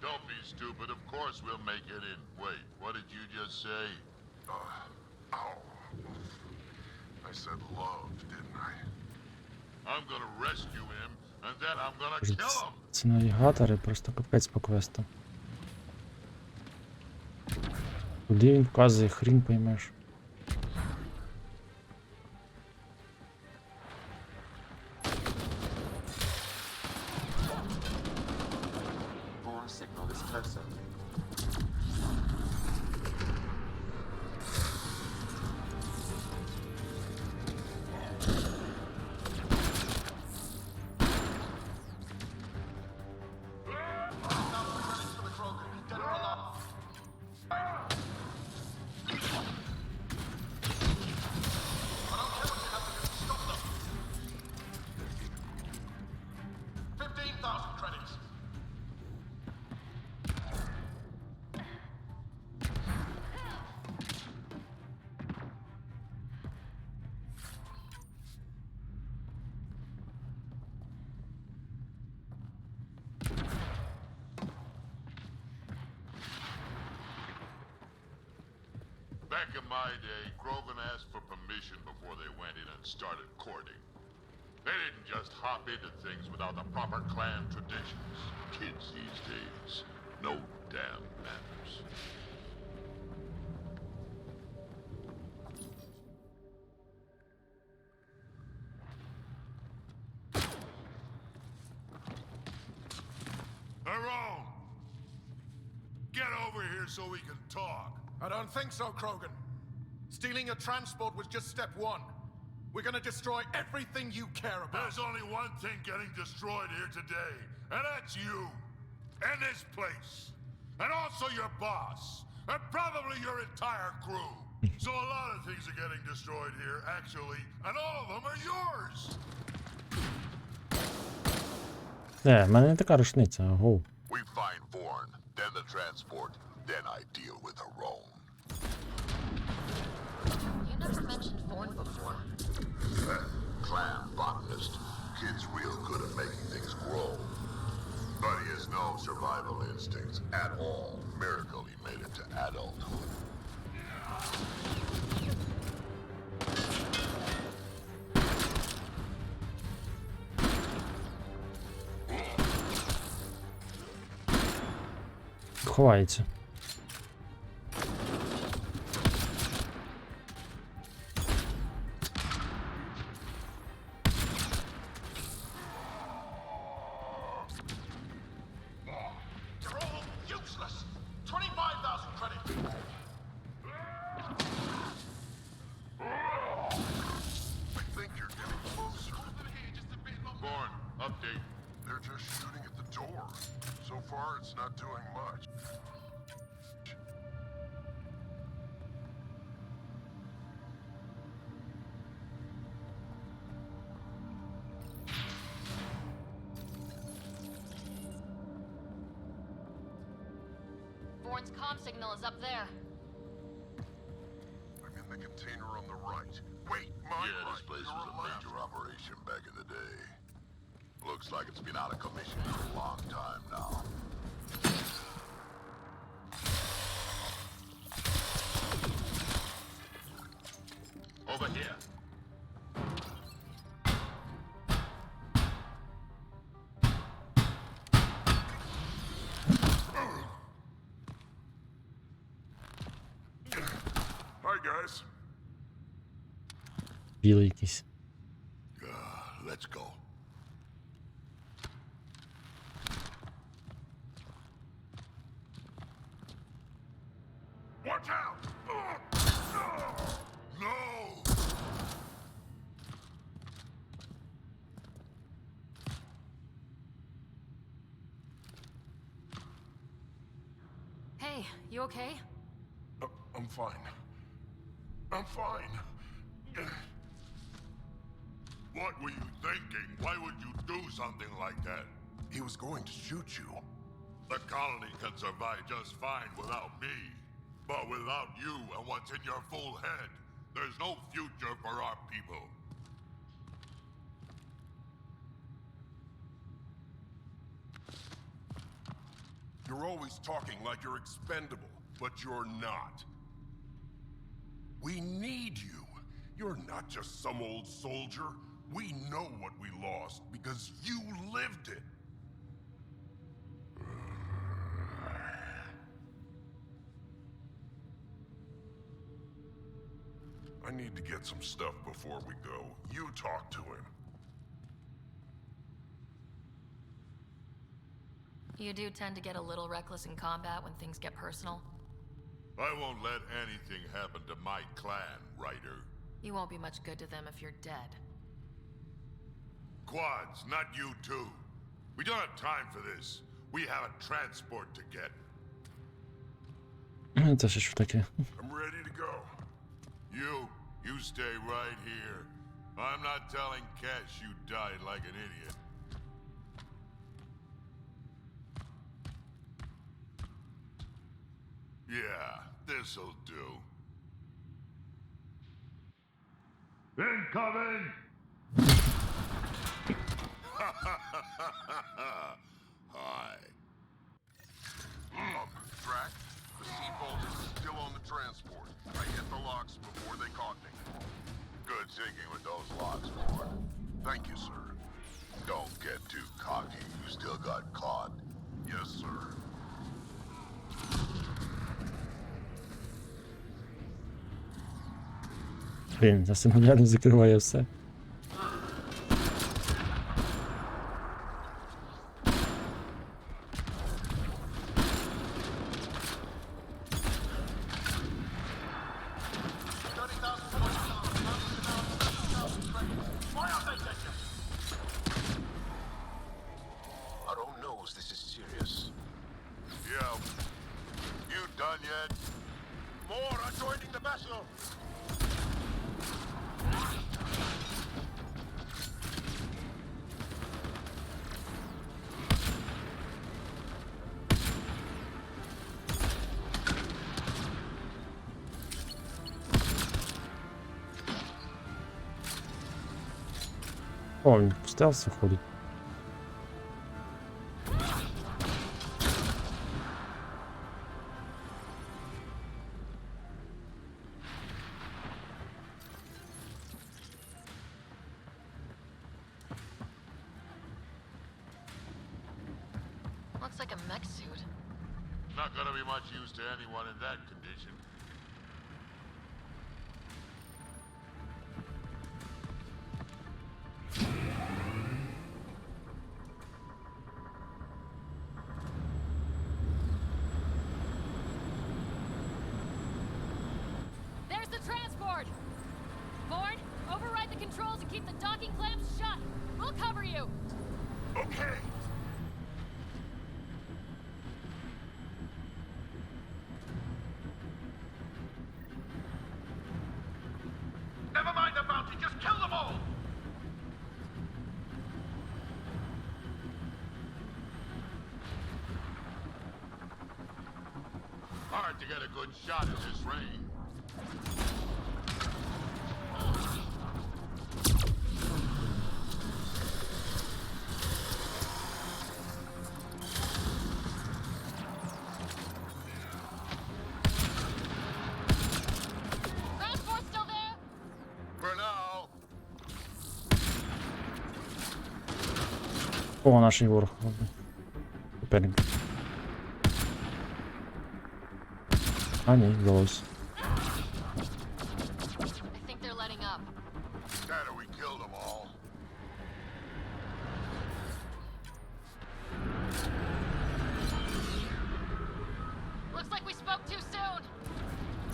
Don't be stupid. Of course we'll make it in. Wait, what did you just say? Ow. I said love, didn't I? I'm gonna rescue him, and then I'm gonna kill him. Ці навігатори просто капець по квесту. Куди він вказує, хрін поймеш. Born signal is closer. Back in my day, Grogan asked for permission before they went in and started courting. They didn't just hop into things without the proper clan traditions. Kids these days, no damn manners. Tyrone! Get over here so we can talk. I don't think so, Krogan. Stealing a transport was just step one. We're gonna destroy everything you care about. There's only one thing getting destroyed here today, and that's you. And this place. And also your boss. And probably your entire crew. So a lot of things are getting destroyed here, actually, and all of them are yours. В мене не така рушниця, гоу. We find Vorn, then the transport, then I deal with Tyrone. You never mentioned Vorn before. Clan botanist. Kid's real good at making things grow. But he has no survival instincts at all. Miracle he made it to adulthood. Ховається. Useless! 25,000 credits! I think you're getting closer. Vorn, update. They're just shooting at the door. So far, it's not doing much. Vorn's comm signal is up there. I'm in the container on the right. Wait, my Yeah, this right. place Your was a left. major operation back in the day. Looks like it's been out of commission for a long time now. Over here. Progress? Білий якийсь. Let's go. Watch out! No! Hey, you okay? I'm fine. I'm fine. What were you thinking? Why would you do something like that? He was going to shoot you. The colony can survive just fine without me. But without you and what's in your full head, there's no future for our people. You're always talking like you're expendable, but you're not. We need you. You're not just some old soldier. We know what we lost because you lived it. I need to get some stuff before we go. You talk to him. You do tend to get a little reckless in combat when things get personal. I won't let anything happen to my clan, Ryder. You won't be much good to them if you're dead. Quads, not you too. We don't have time for this. We have a transport to get. Це ж що таке? I'm ready to go. You stay right here. I'm not telling Cash you died like an idiot. Yeah, this'll do. Incoming! Hi. Drac, the Seabolt is still on the transport. I hit the locks before they caught me. Good thinking with those locks, boy. Thank you, sir. Don't get too cocky. You still got caught. Yes, sir. Блін, за симуляром закриває все. Aro knows this is serious. Yeah. You done yet? More are joining the battle! О, він в стелс виходить. Looks like a mech suit. Not gonna be much use to anyone in that condition. There's the transport! Ford, override the controls and keep the docking clamps shut. We'll cover you. Okay. Never mind the bounty, just kill them all! Hard to get a good shot at this range. Transport's still there? For now. О, наш ворог. Тепер. А, ні, вдалося.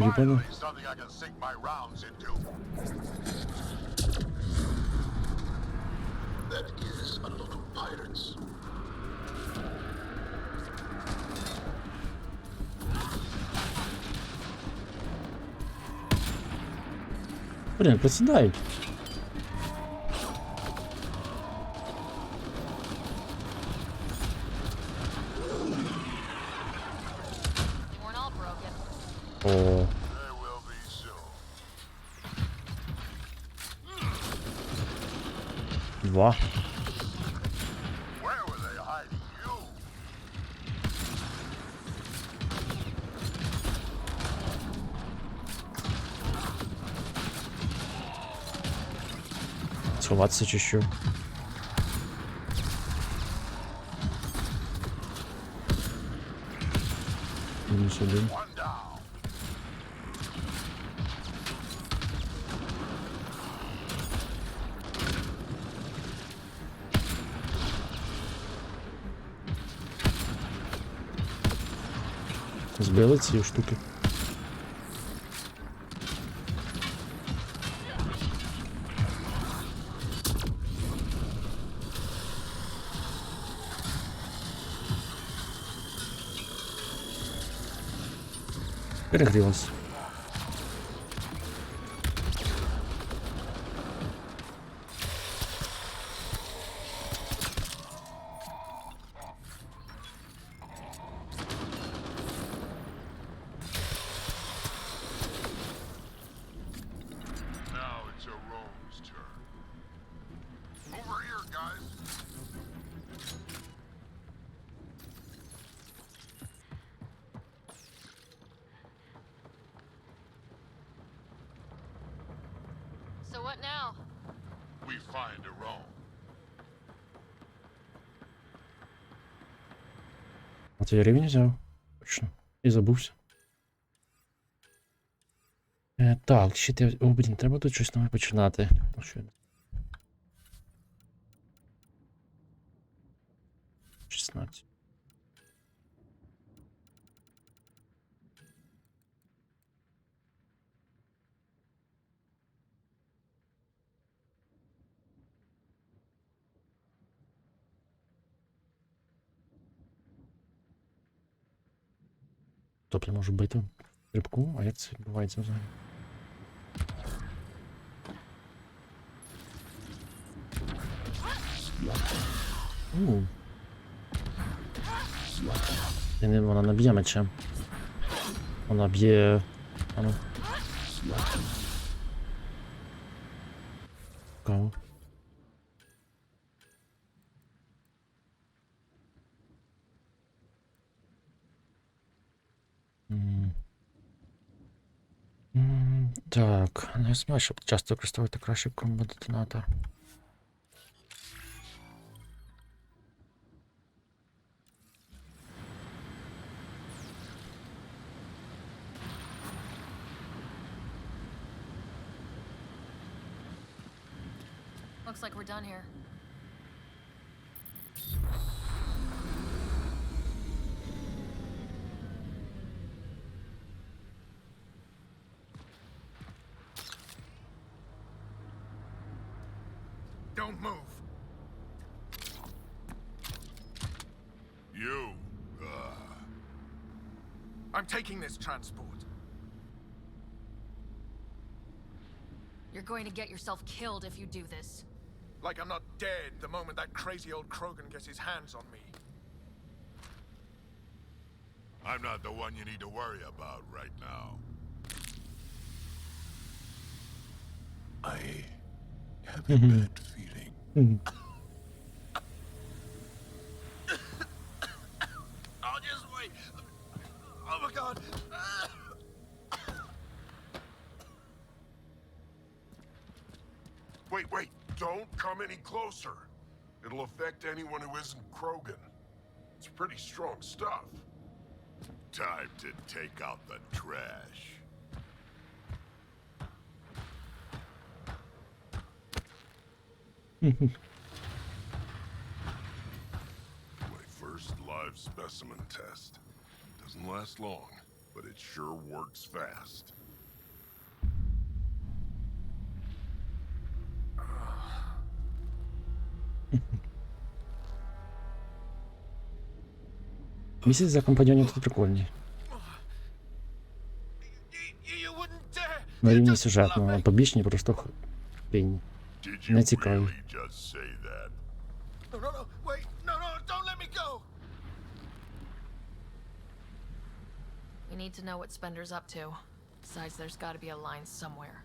укріплено. Something I can sink my rounds into. That is a lot of pirates. Блін, присідають. They weren't all broken. О. Два. Where were they hiding you? Сховатися чи що? Мінус один. Збили ці штуки. Перегрілась. Now it's a Rome's turn. Over here, guys. So what now? We find a Rome. От я рівень взяв. Точно. І забувся. Так, ще ти... О, блін, треба тут щось нове починати. Ну, що... 16. Тобто я можу бити рибку, а як це відбувається взагалі? Вона не б'є мечем. Вона б'є... Ану. Цікаво. Так, не знаю, щоб часто використовувати краще комбо-детонатор. Looks like we're done here. Don't move. You, I'm taking this transport. You're going to get yourself killed if you do this. Like I'm not dead the moment that crazy old Krogan gets his hands on me. I'm not the one you need to worry about right now. I have a bad feeling. I'll just wait. Oh my god. Wait, don't come any closer. It'll affect anyone who isn't Krogan. It's pretty strong stuff. Time to take out the trash. My first live specimen test. Doesn't last long. but it sure works fast. Місяць за компаньонів тут прикольні. На рівні сюжетного, а побічні просто хрінь. Не цікаві. Just say that. No, wait, no, don't let me go! We need to know what Spender's up to. Besides, there's gotta be a line somewhere.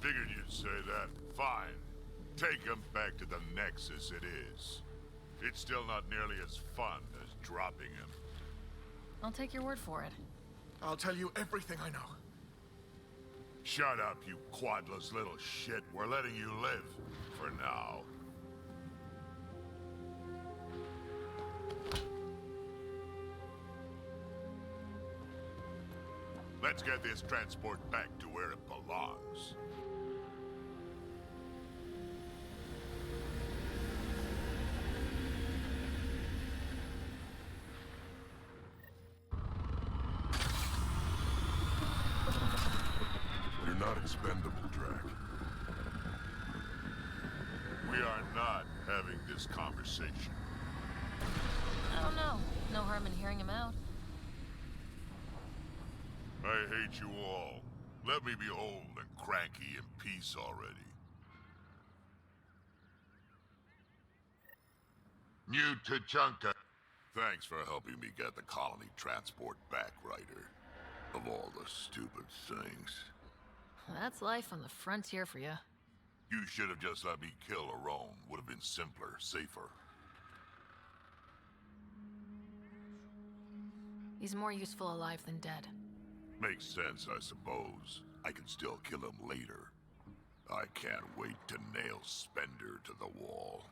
Figured you'd say that. Fine. Take him back to the Nexus it is. It's still not nearly as fun as dropping him. I'll take your word for it. I'll tell you everything I know. Shut up, you quadless little shit. We're letting you live. For now. Let's get this transport back to where it belongs. You're not expendable, Drac. We are not having this conversation. I don't know. No harm in hearing him out. I hate you all. Let me be old and cranky in peace already. New Tachanka. Thanks for helping me get the colony transport back, Ryder. Of all the stupid things. That's life on the frontier for you. You should have just let me kill Arone. Would have been simpler, safer. He's more useful alive than dead. Makes sense, I suppose. I can still kill him later. I can't wait to nail Spender to the wall.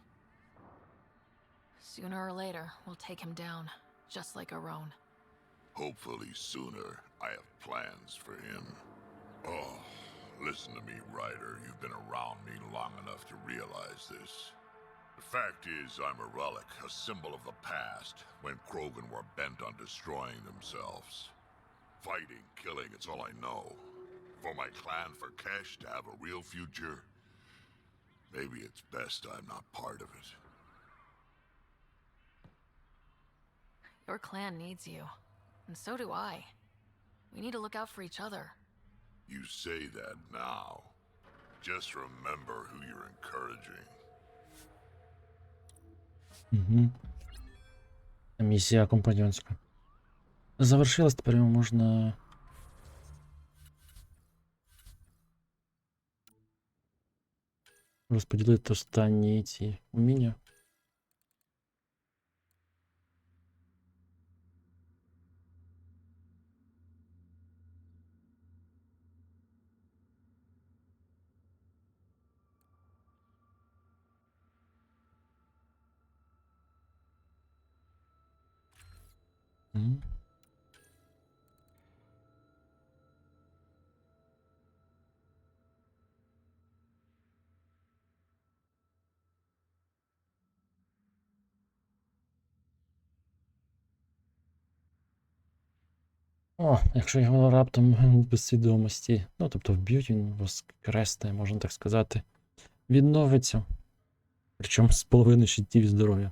Sooner or later, we'll take him down, just like Arone. Hopefully sooner. I have plans for him. Oh, listen to me, Ryder. You've been around me long enough to realize this. The fact is, I'm a relic, a symbol of the past, when Krogan were bent on destroying themselves. Fighting, killing, it's all I know. For my clan, for Kesh to have a real future, maybe it's best I'm not part of it. Your clan needs you, and so do I. We need to look out for each other. You say that now. Just remember who you're encouraging. Угу. Місія компаньонська. Завершилась, тепер йому можна... розподілити останні ці уміння. Мгм. О, якщо його раптом без свідомості, ну тобто вб'ють, він воскресне, можна так сказати, відновиться. Причому з половиною щитів і здоров'я.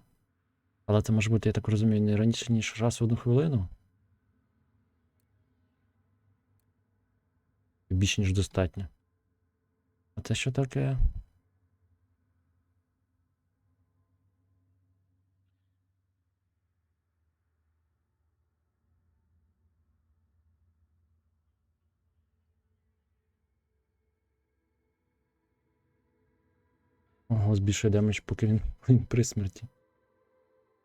Але це може бути, я так розумію, не раніше, ніж раз в 1 хвилину. Більше, ніж достатньо. А це що таке? Ого, збільшує демедж, поки він при смерті.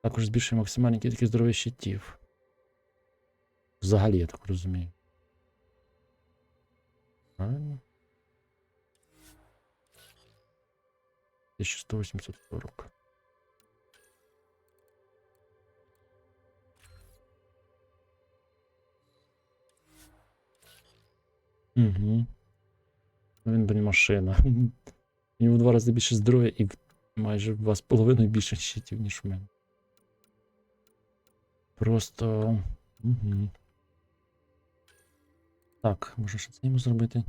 Також збільшує максимальні кількість здоров'я щитів. Взагалі, я так розумію. Правильно? 1100-840. Угу. Він, блін, машина. У нього в 2 рази більше здоров'я і майже в 2,5 більше щитів, ніж у мене. Просто... Угу. Так, може ще це йому зробити?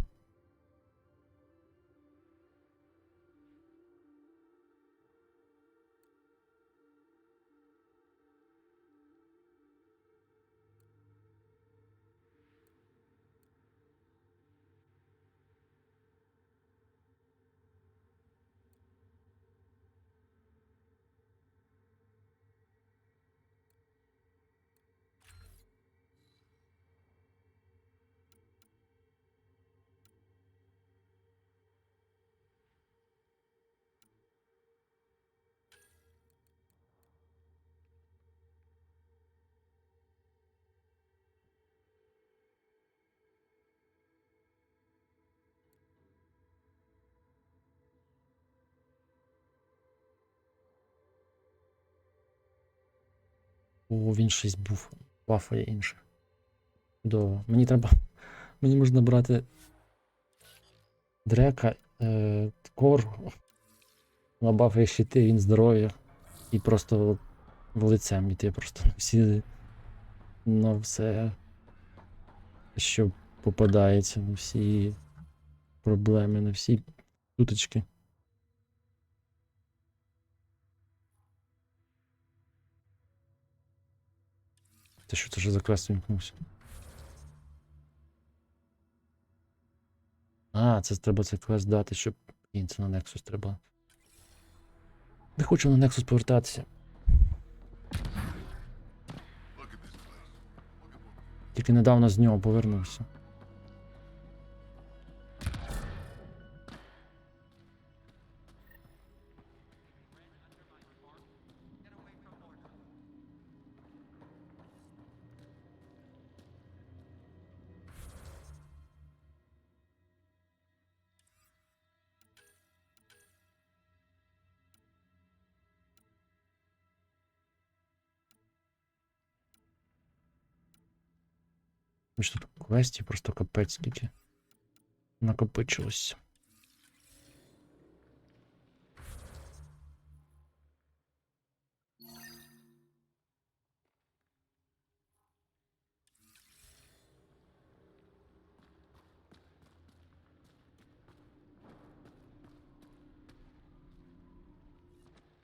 О, він щось був. Бафає інше. Чудово. Мені треба. Мені можна брати Дрека, кор, набафає щити, він здоров'я. І просто лицем іти просто на всі. На все, що попадається, на всі проблеми, на всі туточки. Це що це ж за квест вімкнувся? А, це треба цей квест дати, щоб це на Nexus треба. Не хочу на Nexus повертатися. Тільки недавно з нього повернувся. Ми ж тут в квесті просто капець скільки накопичилось.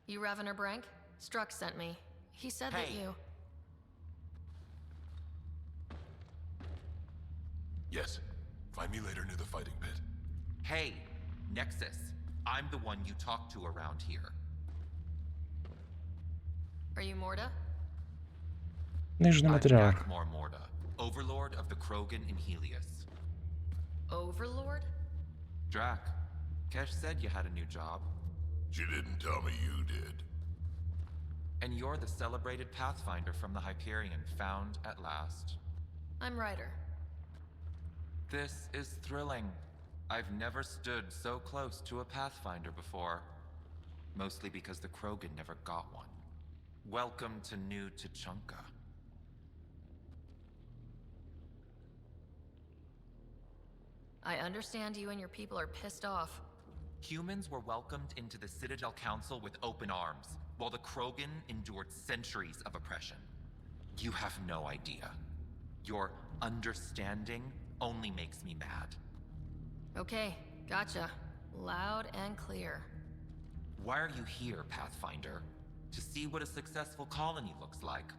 You Revener Brank? Struck sent me. He said that you... Yes. Find me later near the fighting pit. Hey, Nexus. I'm the one you talk to around here. Are you Morda? Нижній матеріал. More Morda, Overlord of the Krogan in Helios. Overlord? Drac, Kesh said you had a new job. She didn't tell me you did. And you're the celebrated Pathfinder from the Hyperion, found at last. I'm Ryder. This is thrilling. I've never stood so close to a Pathfinder before. Mostly because the Krogan never got one. Welcome to New Tuchanka. I understand you and your people are pissed off. Humans were welcomed into the Citadel Council with open arms, while the Krogan endured centuries of oppression. You have no idea. Your understanding only makes me mad. Okay, gotcha. Loud and clear. Why are you here, Pathfinder? To see what a successful colony looks like.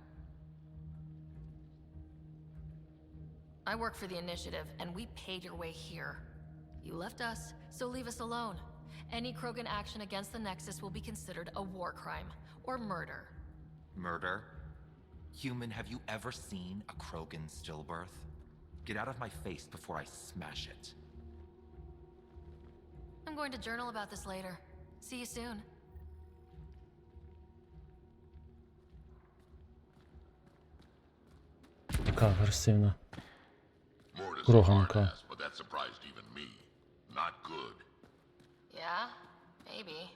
I work for the Initiative, and we paid your way here. You left us, so leave us alone. Any Krogan action against the Nexus will be considered a war crime, or murder. Murder? Human, have you ever seen a Krogan stillbirth? Get out of my face before I smash it. I'm going to journal about this later. See you soon. Така агресивна. Morda's a Кроганка. hard ass, but that surprised even me. Not good. Yeah? Maybe.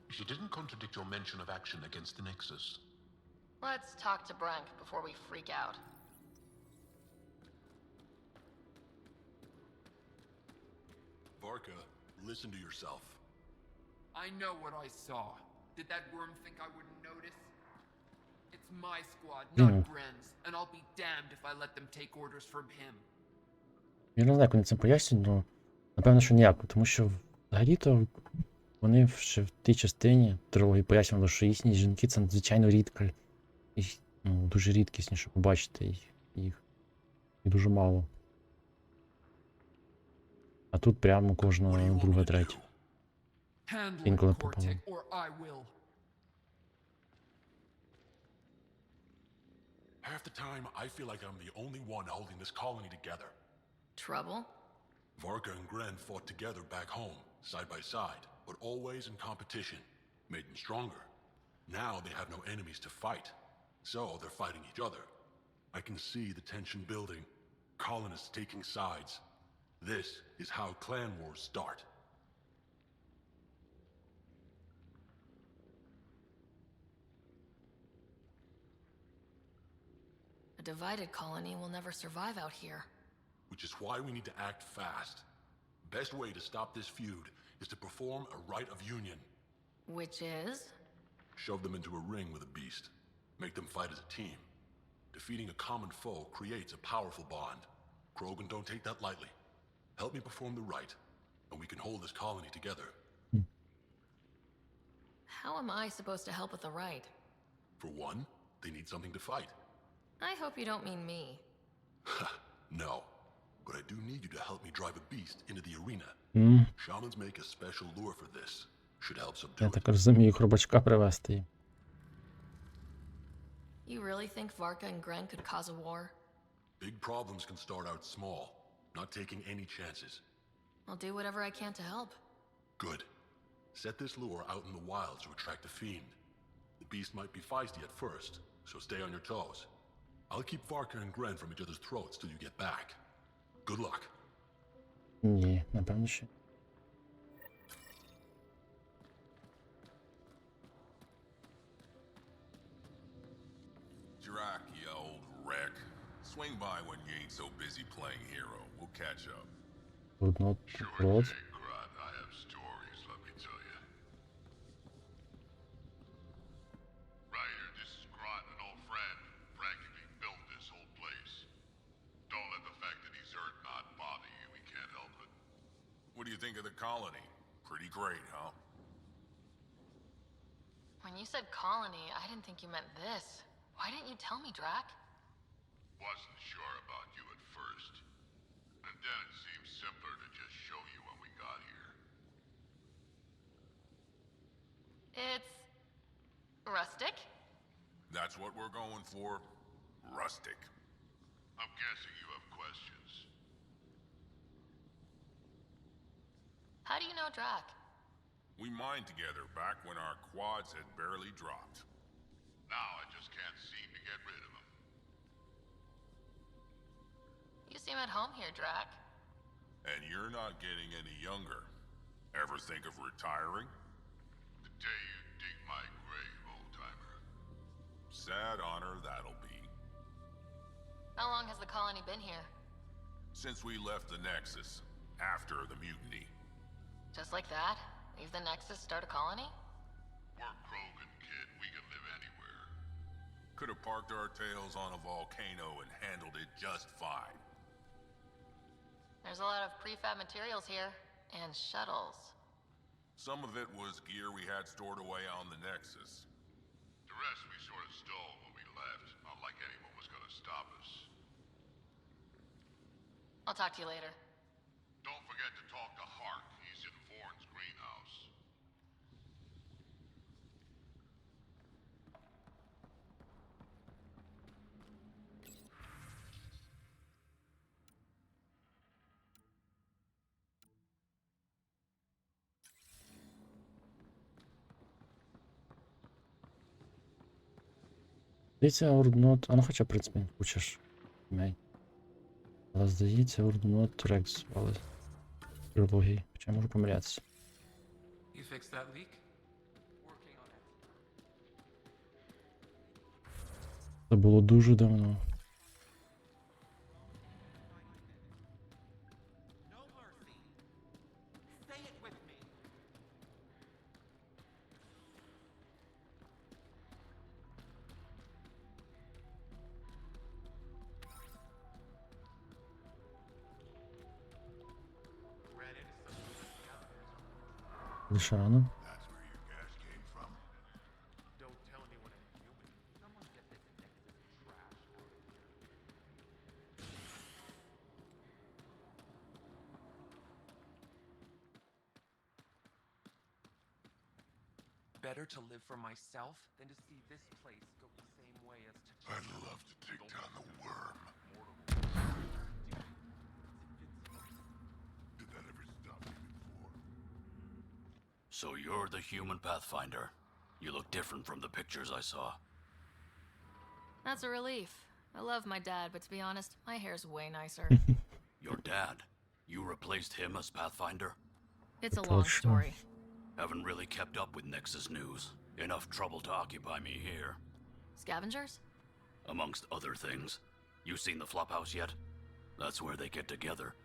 She didn't contradict your mention of action against the Nexus. Let's talk to Brank before we freak out. Varka, listen to yourself. I know what I saw. Did that worm think I wouldn't notice? It's my squad, not Bren's, and I'll be damned if I let them take orders from him. Я не знаю, як вони це пояснюють, але напевно, що ніяк, тому що взагалі-то вони ще в тій частині трилогії пояснювали, що їхні жінки це надзвичайно рідко. І, ну, дуже рідкісніше побачити їх. І дуже мало. А тут прямо кожна друга, третя. Handle Інколи it, пополам. Cortec, or I will. Half the time, I feel like I'm the only one holding this colony together. Trouble? Varka and Gren fought together back home, side by side, but always in competition. Made them stronger. Now they have no enemies to fight, so they're fighting each other. I can see the tension building, colonists taking sides. This is how clan wars start. A divided colony will never survive out here. Which is why we need to act fast. Best way to stop this feud is to perform a rite of union. Which is? Shove them into a ring with a beast. Make them fight as a team. Defeating a common foe creates a powerful bond. Krogan don't take that lightly. Help me perform the rite, and we can hold this colony together. How am I supposed to help with the rite? For one, they need something to fight. I hope you don't mean me. No, but I do need you to help me drive a beast into the arena. Shamans make a special lure for this. Should help subdue Я it. так розумію, хробачка привезти їм. You really think Varka and Gren could cause a war? Big problems can start out small, not taking any chances. I'll do whatever I can to help. Good. Set this lure out in the wilds to attract the fiend. The beast might be feisty at first, so stay on your toes. I'll keep Varka and Gren from each other's throats till you get back. Good luck. Ні, напевно, ще. Drac, you old wreck. Swing by when you ain't so busy playing hero. We'll catch up. Одно рот. Grot, I have stories, let me tell you. Ryder, this is Grot, an old friend. Practically built this whole place. Don't let the fact that he's hurt not bother you, we can't help it. What do you think of the colony? Pretty great, huh? When you said colony, I didn't think you meant this. Why didn't you tell me, Drac? Wasn't sure about you at first. And then it seemed simpler to just show you when we got here. It's... rustic? That's what we're going for. Rustic. I'm guessing you have questions. How do you know Drac? We mined together back when our quads had barely dropped. Now I just can't seem to get rid of him. You seem at home here, Drac. And you're not getting any younger. Ever think of retiring? The day you dig my grave, old-timer. Sad honor that'll be. How long has the colony been here? Since we left the Nexus, after the mutiny. Just like that? Leave the Nexus, start a colony? We're Krogan, kid. We can live anywhere. Could have parked our tails on a volcano and handled it just fine. There's a lot of prefab materials here, and shuttles. Some of it was gear we had stored away on the Nexus. The rest we sort of stole when we left. Not like anyone was gonna stop us. I'll talk to you later. Don't forget to talk to Hark. He's in Vorn's greenhouse. Здається, орднот. А ну хоча, в принципі, хочеш. Мей. Але здається, орднот Рекс звали. Трилогії. Хоча я можу помилятися. You fixed that leak? Working on it. Це було дуже давно. No mercy. Say it with me. Лише рано. Better to live for myself than to see this place go the same way as to... I'd love to take down the worm. Did that ever stop you before? So you're the human Pathfinder. You look different from the pictures I saw. That's a relief. I love my dad, but to be honest, my hair's way nicer. Your dad? You replaced him as Pathfinder? It's a long story. Haven't really kept up with Nexus news. Enough trouble to occupy me here. Scavengers? Amongst other things. You seen the Flophouse yet? That's where they get together.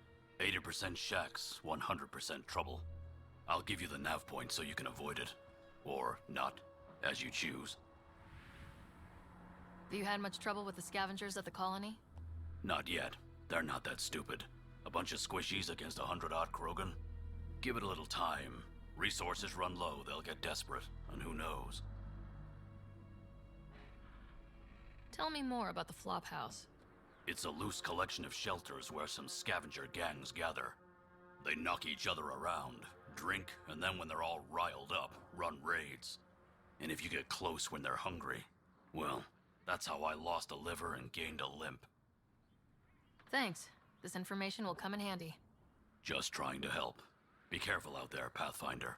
80% shacks, 100% trouble. I'll give you the nav point so you can avoid it. Or not, as you choose. Have you had much trouble with the scavengers at the colony? Not yet. They're not that stupid. A bunch of squishies against 100-odd Krogan? Give it a little time. Resources run low, they'll get desperate, and who knows? Tell me more about the Flophouse. It's a loose collection of shelters where some scavenger gangs gather. They knock each other around, drink, and then when they're all riled up, run raids. And if you get close when they're hungry, well, that's how I lost a liver and gained a limp. Thanks. This information will come in handy. Just trying to help. Be careful out there, Pathfinder.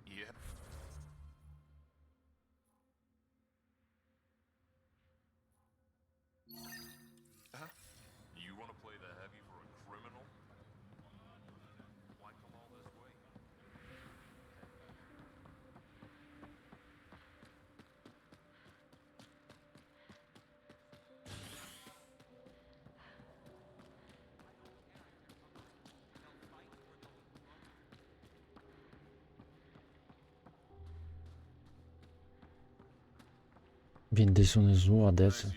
Yeah. Huh? You want to play the heavy for a criminal? Why come all this way? Він десь унизу, а де це?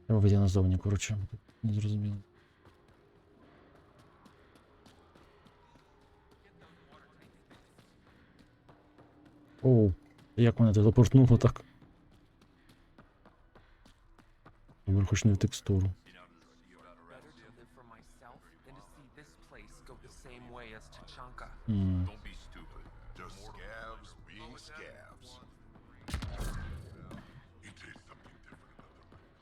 Треба вийти назовні, коротше. Не зрозуміло. Оу, як мене телепортнуло так? Думаю, хоч не в текстуру. Don't be stupid. Just scavs being scavs. It is something different about them.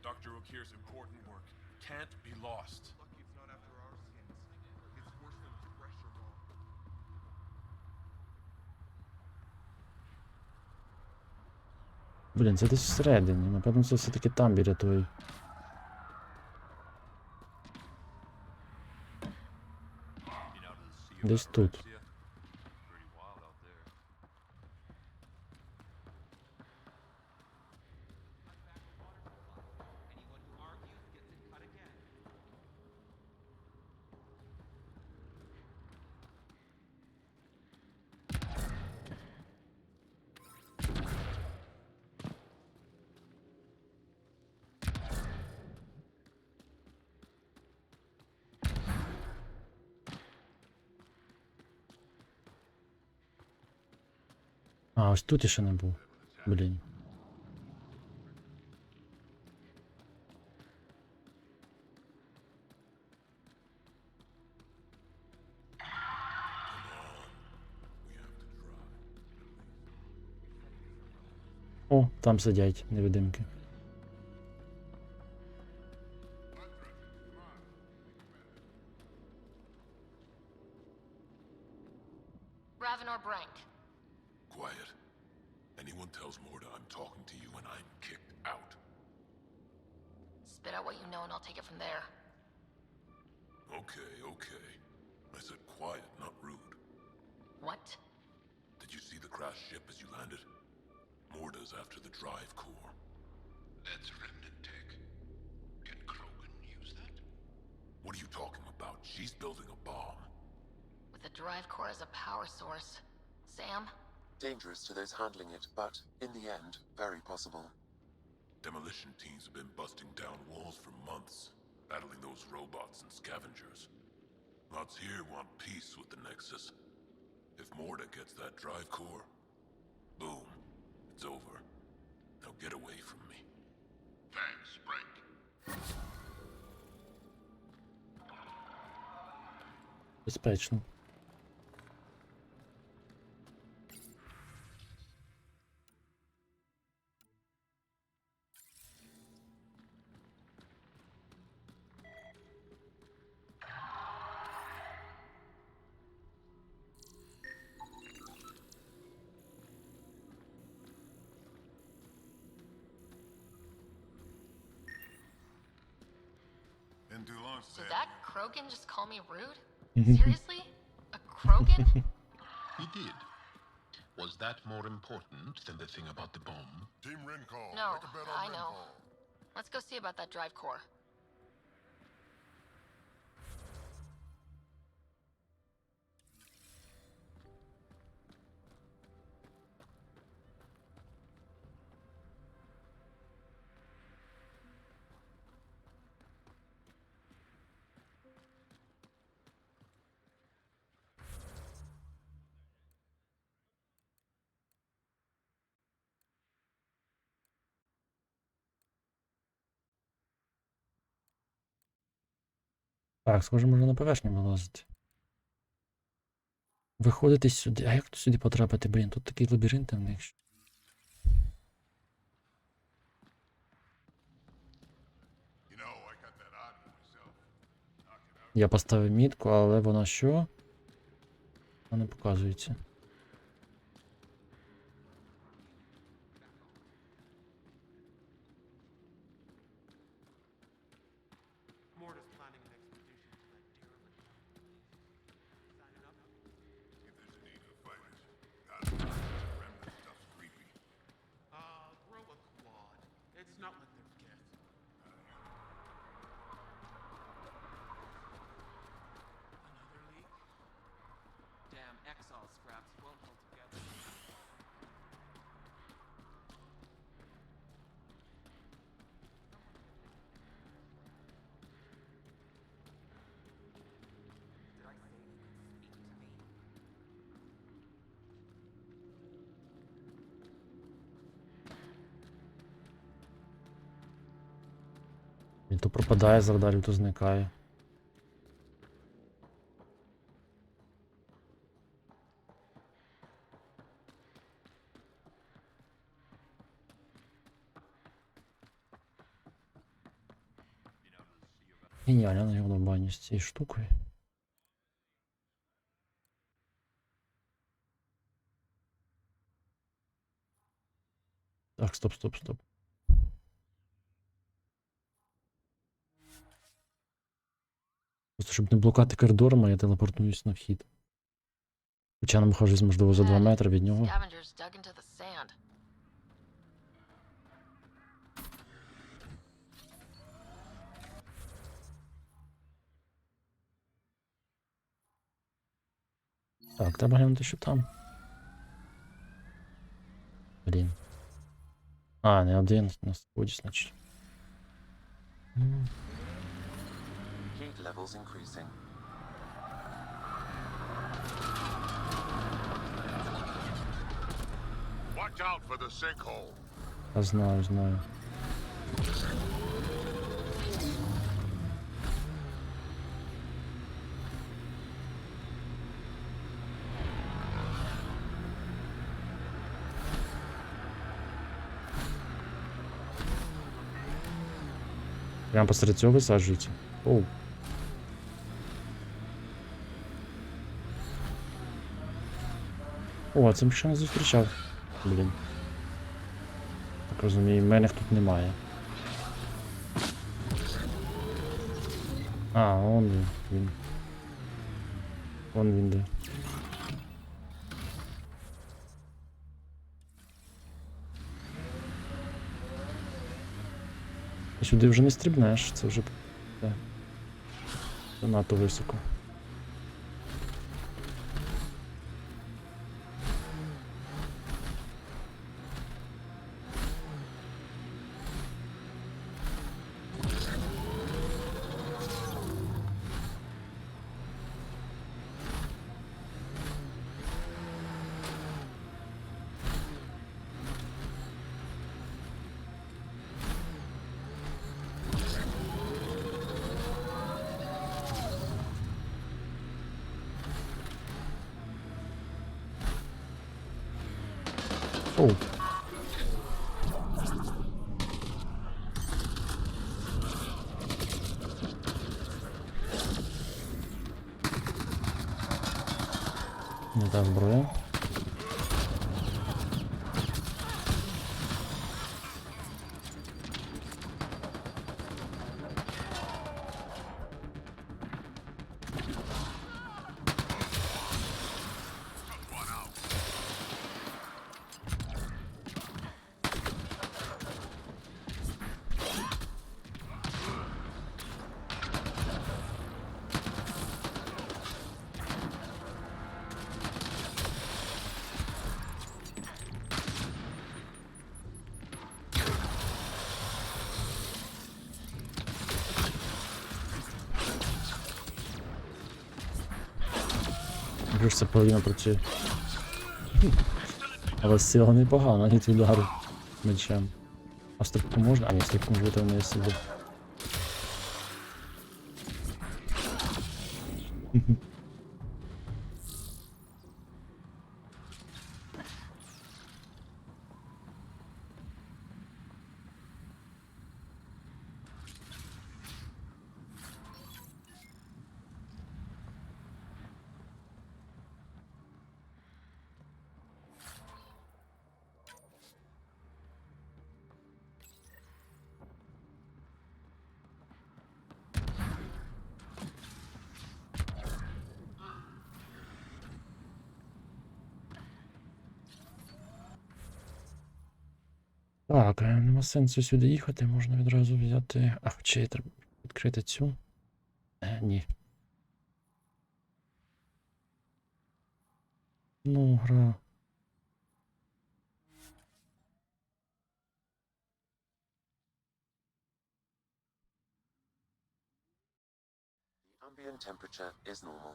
Dr. Okir's important work can't be lost. Lucky it's not after our skins. It's worse than pressure bomb. Блін, це десь всередині. Напевно, це все-таки там біля той. Десь тут. А, ось тут я ще не був. Блін. О, там сидять невидимки. Ravenor Brank. Quiet. Anyone tells Morda I'm talking to you and I'm kicked out. Spit out what you know and I'll take it from there. Okay, okay. I said quiet, not rude. What? Did you see the crashed ship as you landed? Morda's after the drive core. That's remnant tech. Can Krogan use that? What are you talking about? She's building a bomb. With the drive core as a power source. Sam? Dangerous to those handling it, but in the end, very possible. Demolition teams have been busting down walls for months, battling those robots and scavengers. Lots here want peace with the Nexus. If Morda gets that drive core, boom, it's over. Now get away from me. Thanks, Frank. Безпечно. Did that Krogan just call me rude? Seriously? A Krogan? He did. Was that more important than the thing about the bomb? Team Rincon. No, make a bet on I know. Rincon. Let's go see about that drive core. Так, схоже, можна на поверхню вилазити. Виходити сюди. А як тут сюди потрапити, блін? Тут такий лабіринт в них. Я поставив мітку, але вона що? Вона не показується. Morta's planning an expedition to that derelict. Signing up? If there's a need for fighters, remnant stuff's creepy. Grow a quad. It's not like they're gifts. Another leak? Damn exile scraps won't hold together. Did I say you could speak to me? Він то пропадає з радарів, то зникає. Геніально на його бані з цією штукою. Так, стоп. Просто щоб не блокати коридором, я телепортуюсь на вхід. Хоча намахажусь, можливо, за 2 метри від нього. Scavengers dug into the sand. Так, треба глянути, що там. Блін. А, не один на сході, значить. Heat levels increasing. Watch out for the sinkhole. Я знаю, знаю. Прямо посеред цього висаджується. Оу. О, а цим ще не зустрічав. Блін. Так розумію, мене тут немає. А, он він. Вон він де. Сюди вже не стрибнеш, це вже це надто високо. Оу. Не та зброя. Ж це повільно працює. Але сила непогана від удару мечем. А стрибку можна? А ні, стрибку може бути в неї собі. Так, нема сенсу сюди їхати, можна відразу взяти. А, чи треба відкрити цю? Ні. Ну, гра. The ambient temperature is normal.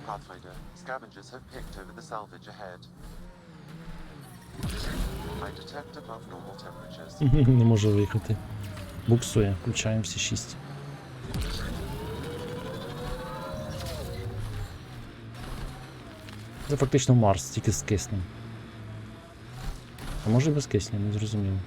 Pathfinder, scavengers have picked over the salvage ahead. I detect above normal temperatures. Не може виїхати. Буксує, включаємо всі 6. Це фактично Марс, тільки з киснем. А може без кисня, не зрозуміло.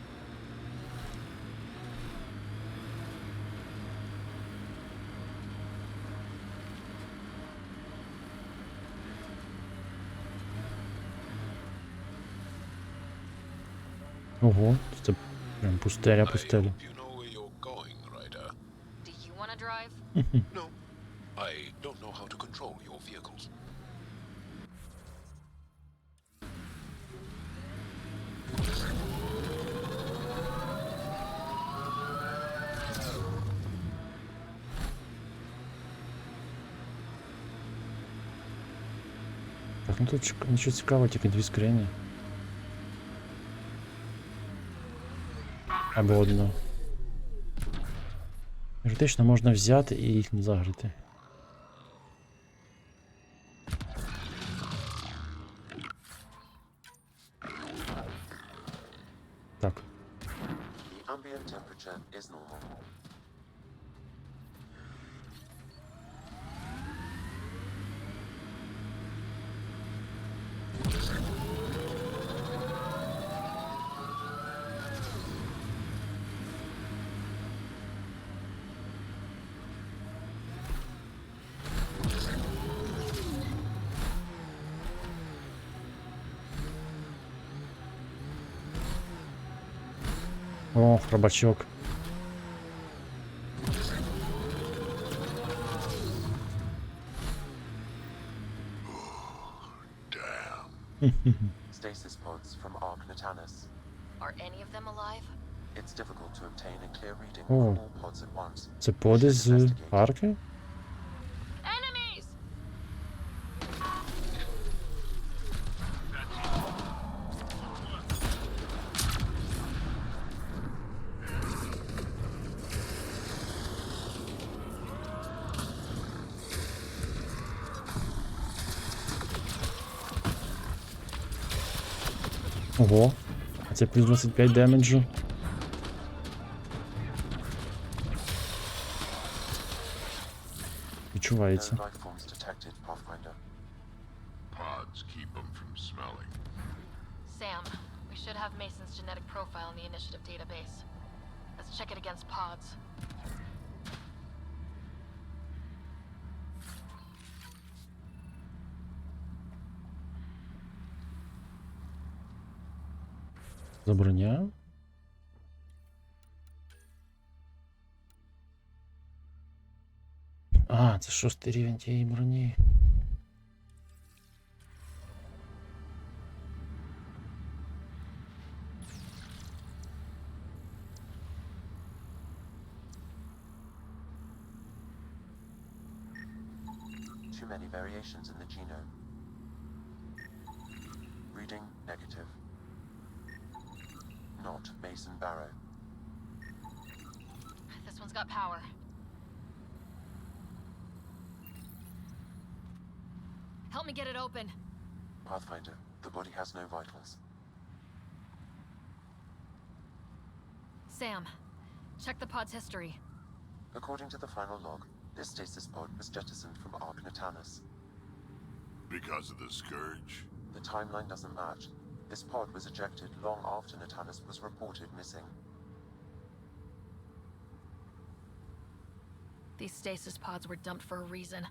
Ого, це прям пустеля. Do you want to drive? No, I don't know how to control your vehicles. Ну тут нічого цікавого, тільки 2 скрині. Або одну. Теоретично можна взяти і їх не загрити. Так. The ambient temperature is normal. О, хробачок. Stasis pods from Ark Natanus. Are any of them alive? It's difficult to obtain a clear reading О, from all pods at once. це поди з арки? Enemies! Ого, а це плюс 25 демеджу. Відчувається. No life forms detected, Pathfinder. Pods keep them from smelling. Sam, we should have Mason's genetic profile in the initiative database. Let's check it against pods. Забороняю. А, це 6-й рівень тієї броні. Too many variations in the genome. Reading negative. Not Mason Barrow. This one's got power. Help me get it open. Pathfinder, the body has no vitals. Sam, check the pod's history. According to the final log, this stasis pod was jettisoned from Ark Natanus. Because of the Scourge? The timeline doesn't match. This pod was ejected long after Natanus was reported missing. These stasis pods were dumped for a reason.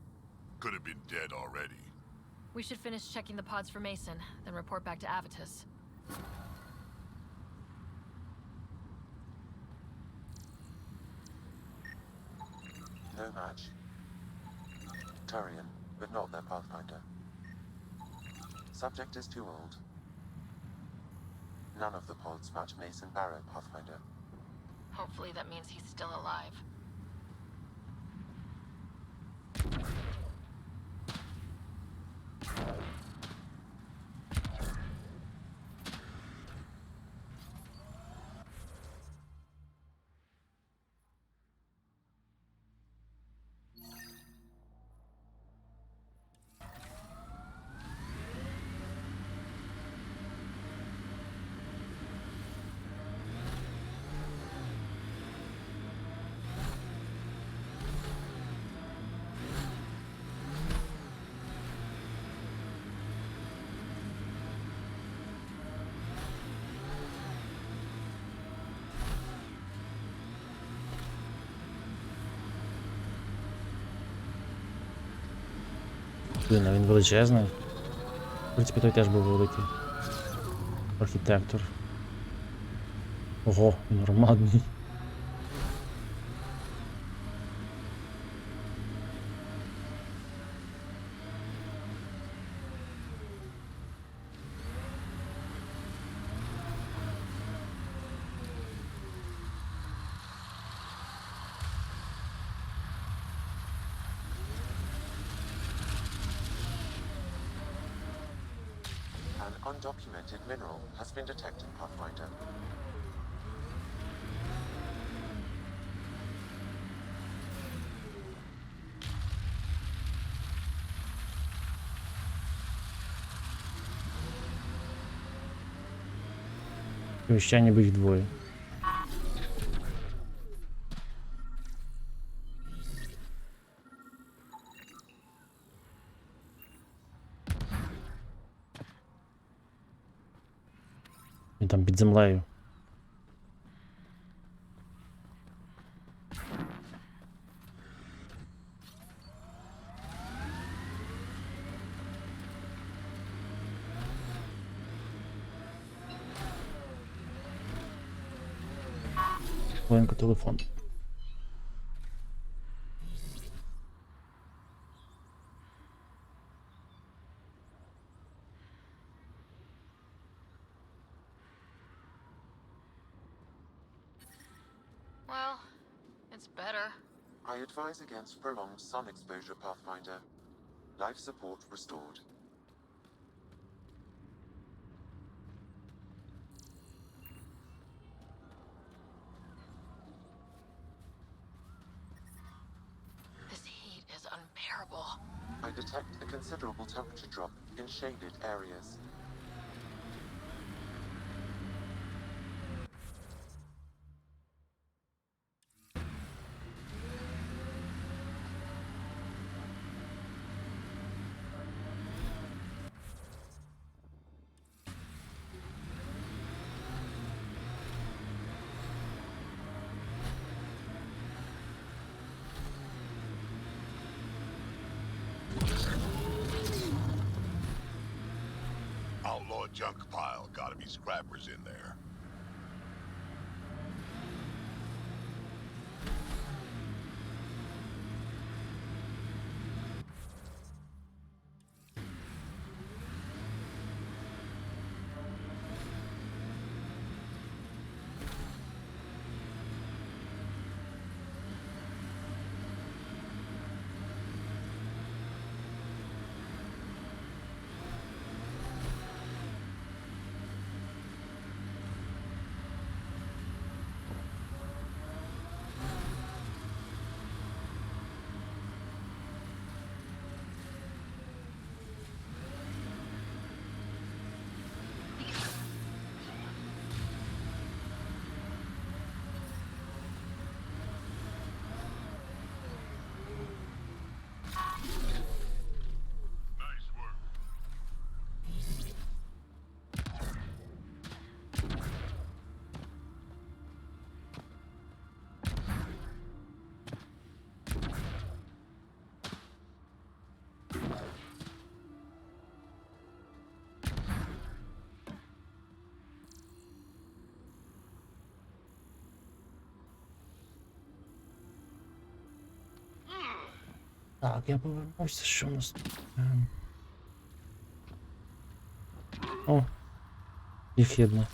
Could have been dead already. We should finish checking the pods for Mason, then report back to Avitus. No match. Turian, but not their Pathfinder. Subject is too old. None of the pods match Mason Barrow, Pathfinder. Hopefully that means he's still alive. Блін, а він величезний. В принципі, той теж був великий. Архітектор. Ого, він громадний. An undocumented mineral has been detected, Pathfinder. Ще ніби їх двоє. Він там під землею. Хвилинку, телефон. Well, it's better. I advise against prolonged sun exposure, Pathfinder. Life support restored. This heat is unbearable. I detect a considerable temperature drop in shaded areas. Outlaw junk pile. Gotta be scrappers in there. Так, я повернувся, що у нас. О, їх єдно.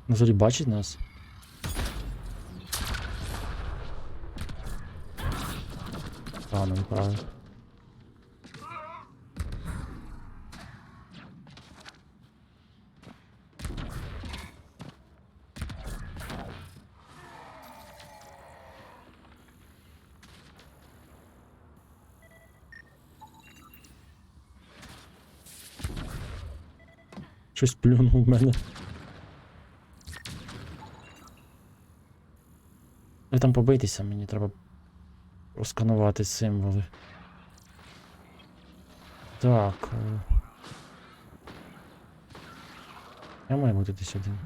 Назорі бачить нас? А, ну правильно. Щось плюнув в мене. Ви там побийтеся, мені треба просканувати символи. Так. Я маю бути десь один.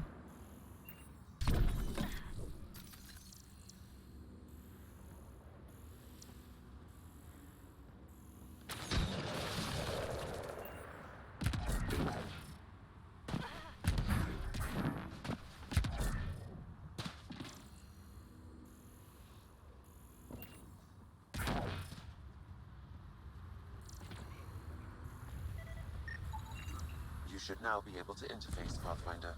You should now be able to interface, Pathfinder.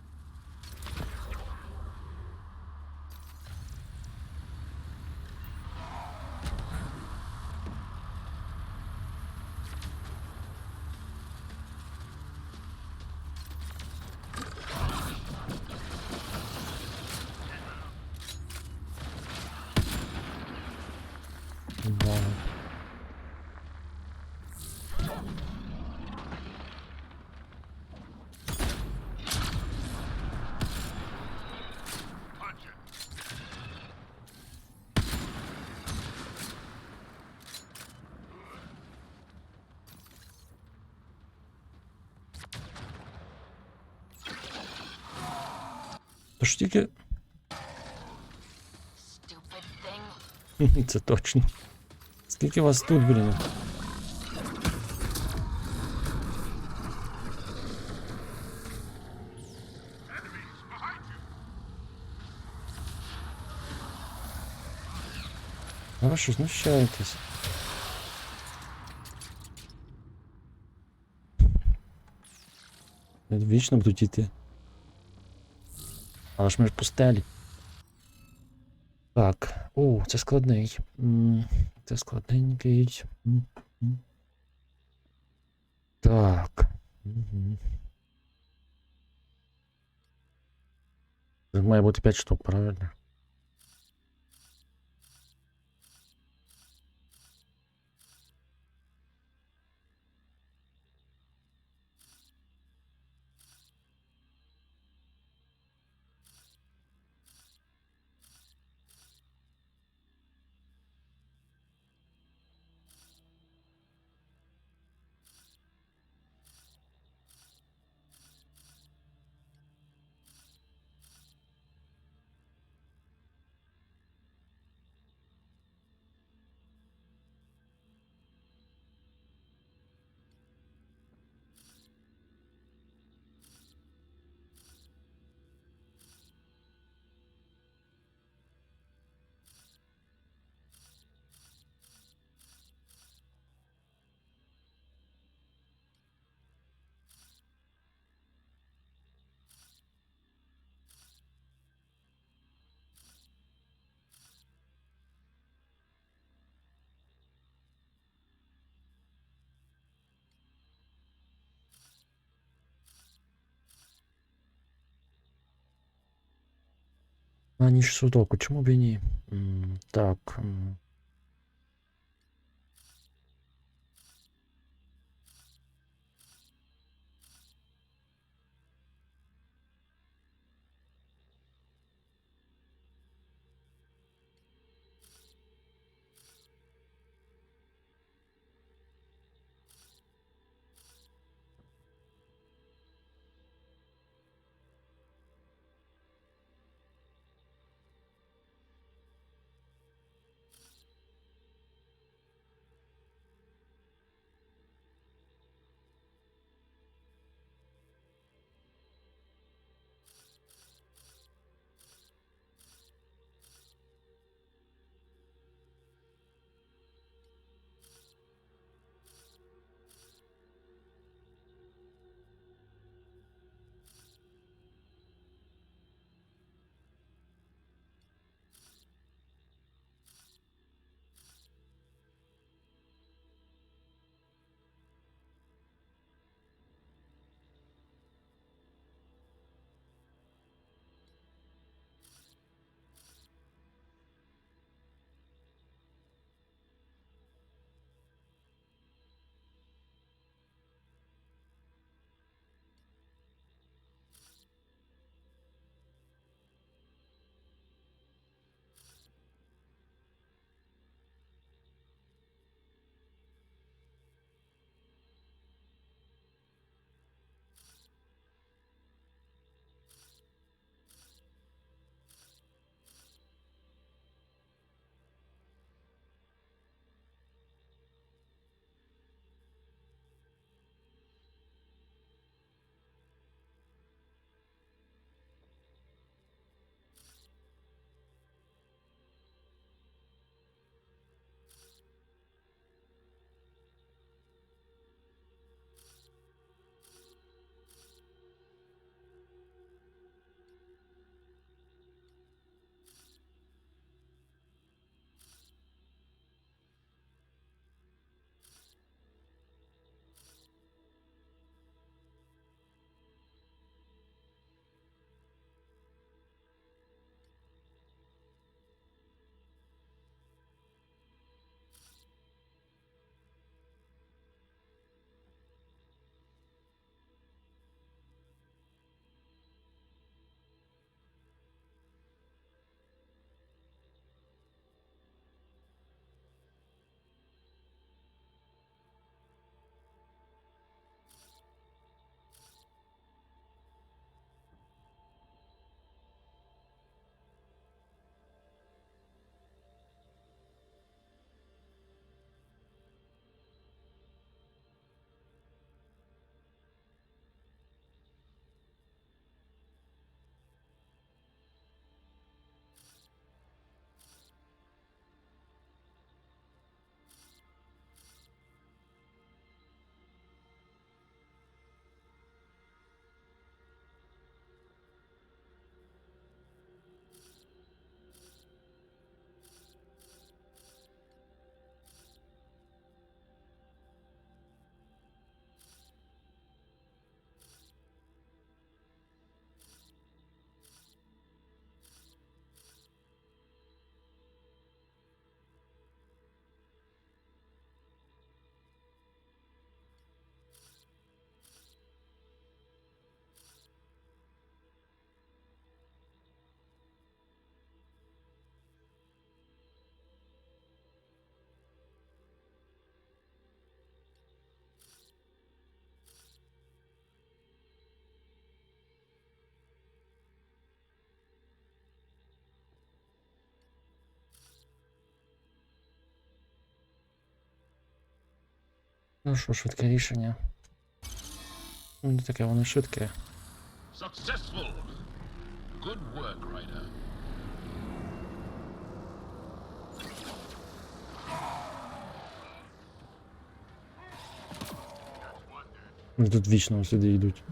Да. Тож тільки... Це точно. Скільки вас тут, блін? А ви що, знущаєтесь? Вічно будуть йти. Але ж ми ж пустелі. Так. О, це складний. Це складненький. Так. Це має бути 5 штук, правильно? А, ніж судоку, чому б і ні? Так. Ну що, швидке рішення. Ну, не таке воно швидке. Successful! Good work, Ryder. Вони тут вічно сюди йдуть.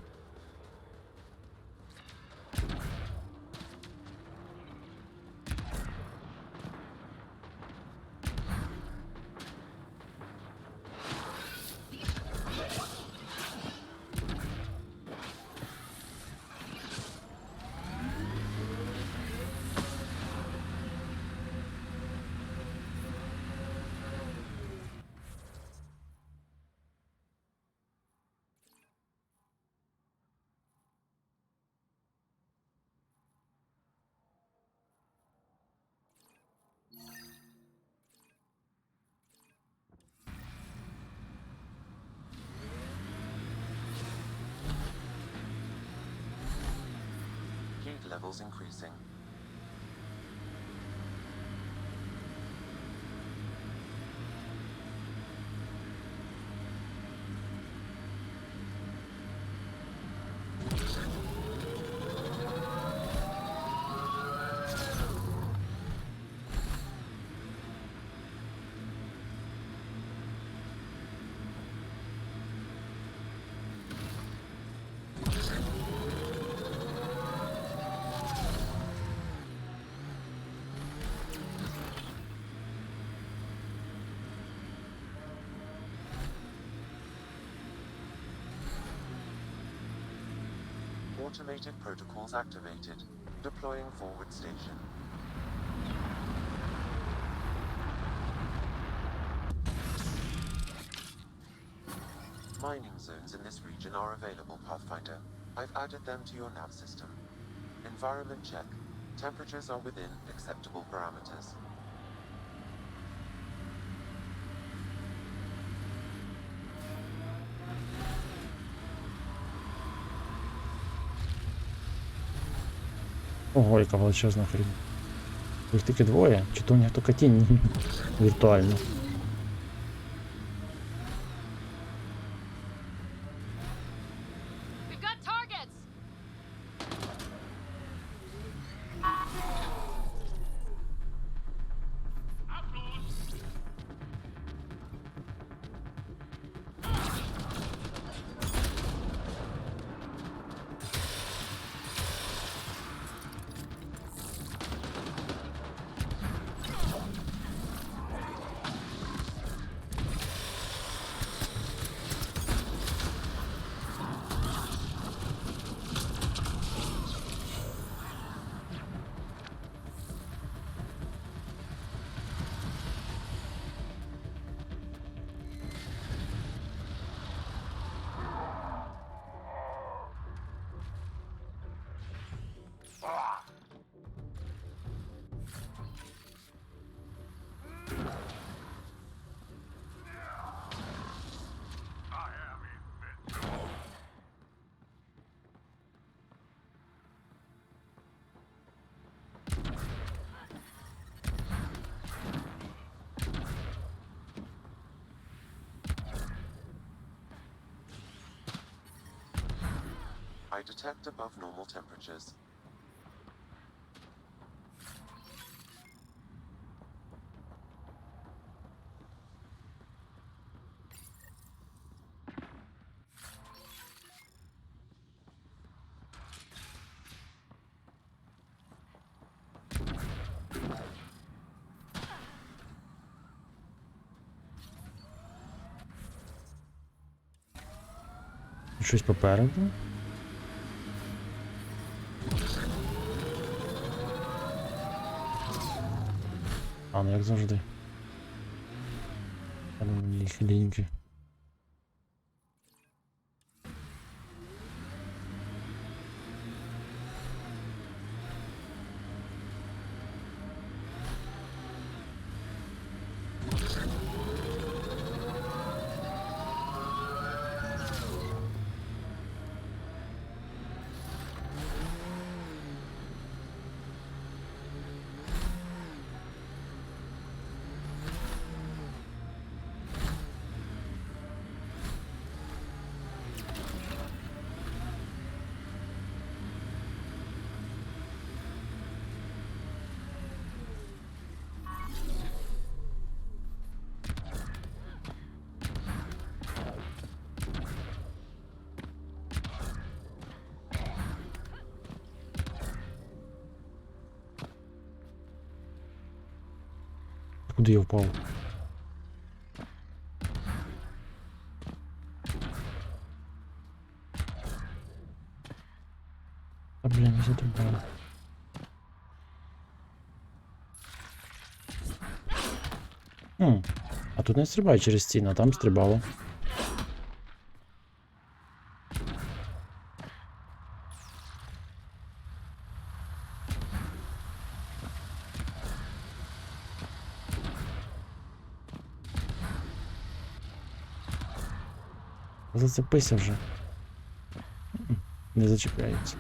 Heat levels increasing. Automated protocols activated. Deploying forward station. Mining zones in this region are available, Pathfinder. I've added them to your nav system. Environment check. Temperatures are within acceptable parameters. Ого, яка величезна хрінь. Їх тільки двоє, чи то у них тільки тінь віртуально. We've got targets! I detect above normal temperatures. Щось попереду. А, ну як завжди. Я думаю, їх ліньки. Куди я впав? А, блін, я затрубав. А тут не стрибає через стіну, а там стрибало. Зацепися вже. Не зачепляється.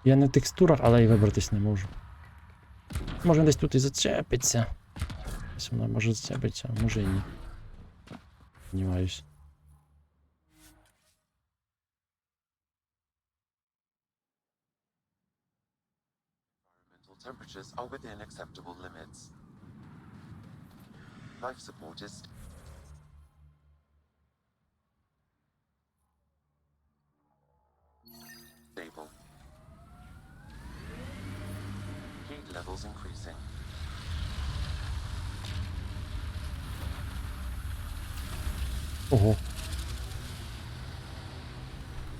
Я не в текстурах, але і вибратись не можу. Може десь тут і зачепиться. Десь вона може зачепиться, а може і ні. Сподіваюсь. Environmental temperatures are within acceptable limits. Life support is stable. Heat levels increasing. Ого.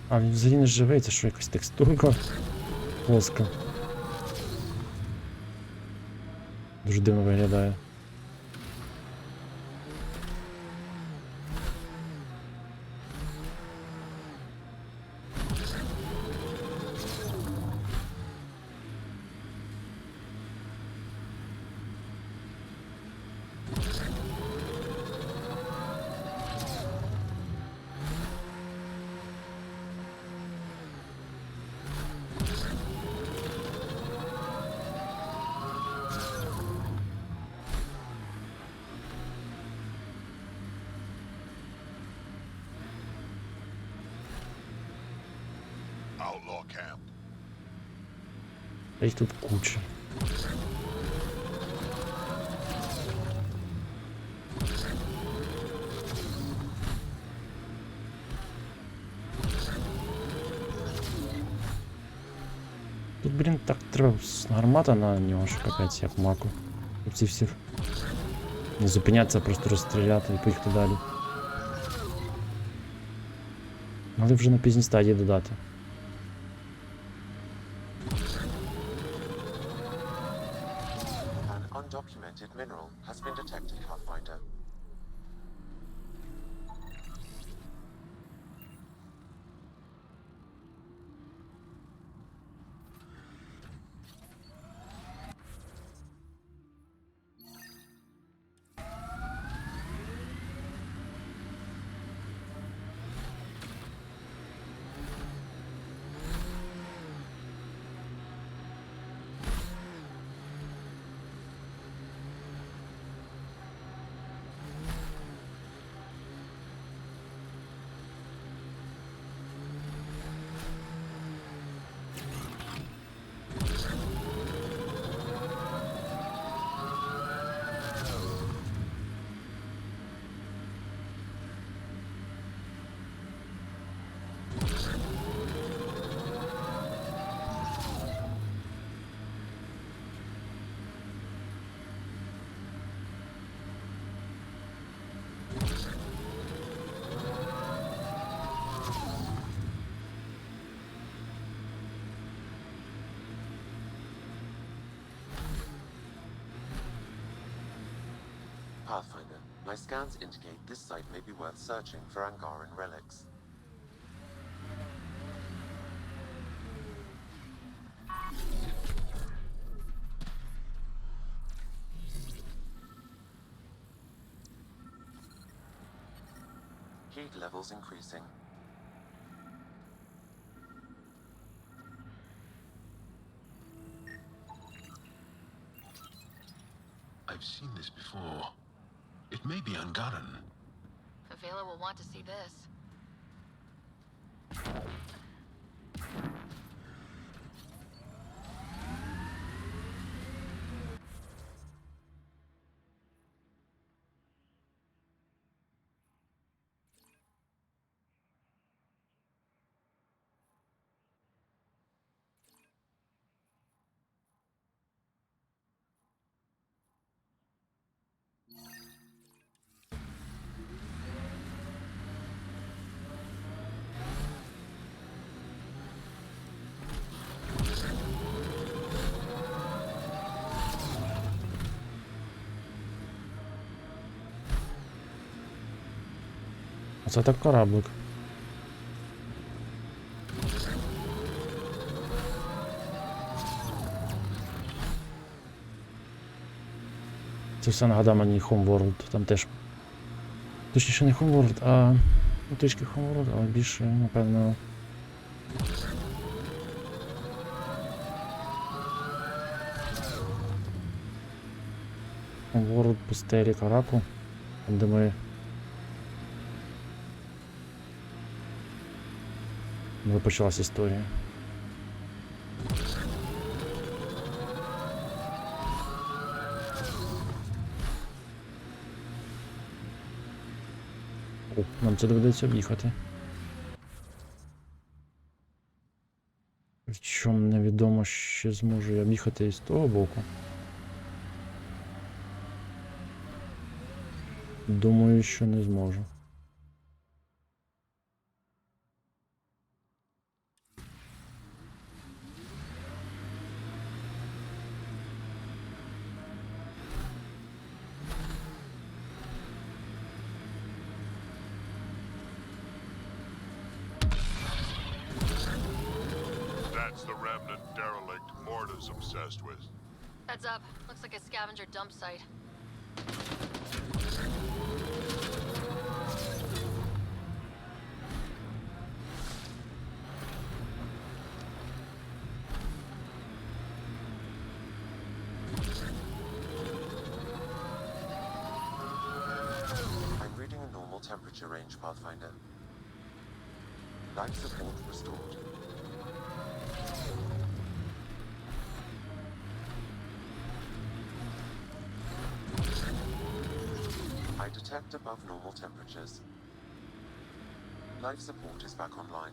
А він взагалі не живий, це що, якась текстурка плоска. Дуже дивно виглядає. Outlaw camp. А їх тут куча. Тут, блін, так треба гармата на нього, що капець, як маку. Ці всі не зупинятися, просто розстріляти і поїхати далі. Але вже на пізній стадії додати. An undocumented mineral has been detected, Pathfinder. Pathfinder, my scans indicate this site may be worth searching for Angaran relics. Heat levels increasing. I've seen this before. It may be Angaran. Vela will want to see this. Оце так кораблик. Це все нагадав мені Homeworld, там теж. Точніше не Homeworld, а ну, трішки Homeworld, але більше, напевно. Homeworld пустелі Караку, там де ми почалась історія. О, нам це доведеться об'їхати. Причому невідомо, що зможу я об'їхати з того боку. Думаю, що не зможу. That's the remnant derelict Morta's obsessed with. Heads up. Looks like a scavenger dump site. I'm reading a normal temperature range, Pathfinder. Life support restored. I detect above normal temperatures. Life support is back online.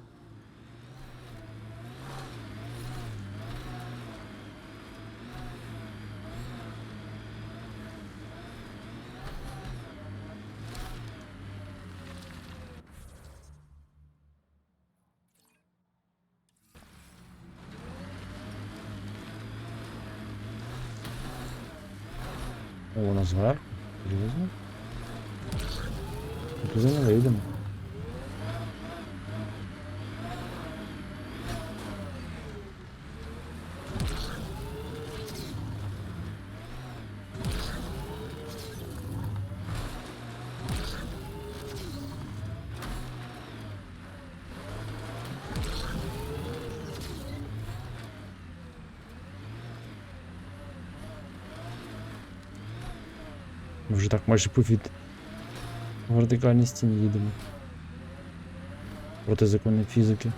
О, вона зверху? Серйозно? Туди не вийдемо. Ми вже так майже по вертикальній стіні їдемо. Проти законів фізики.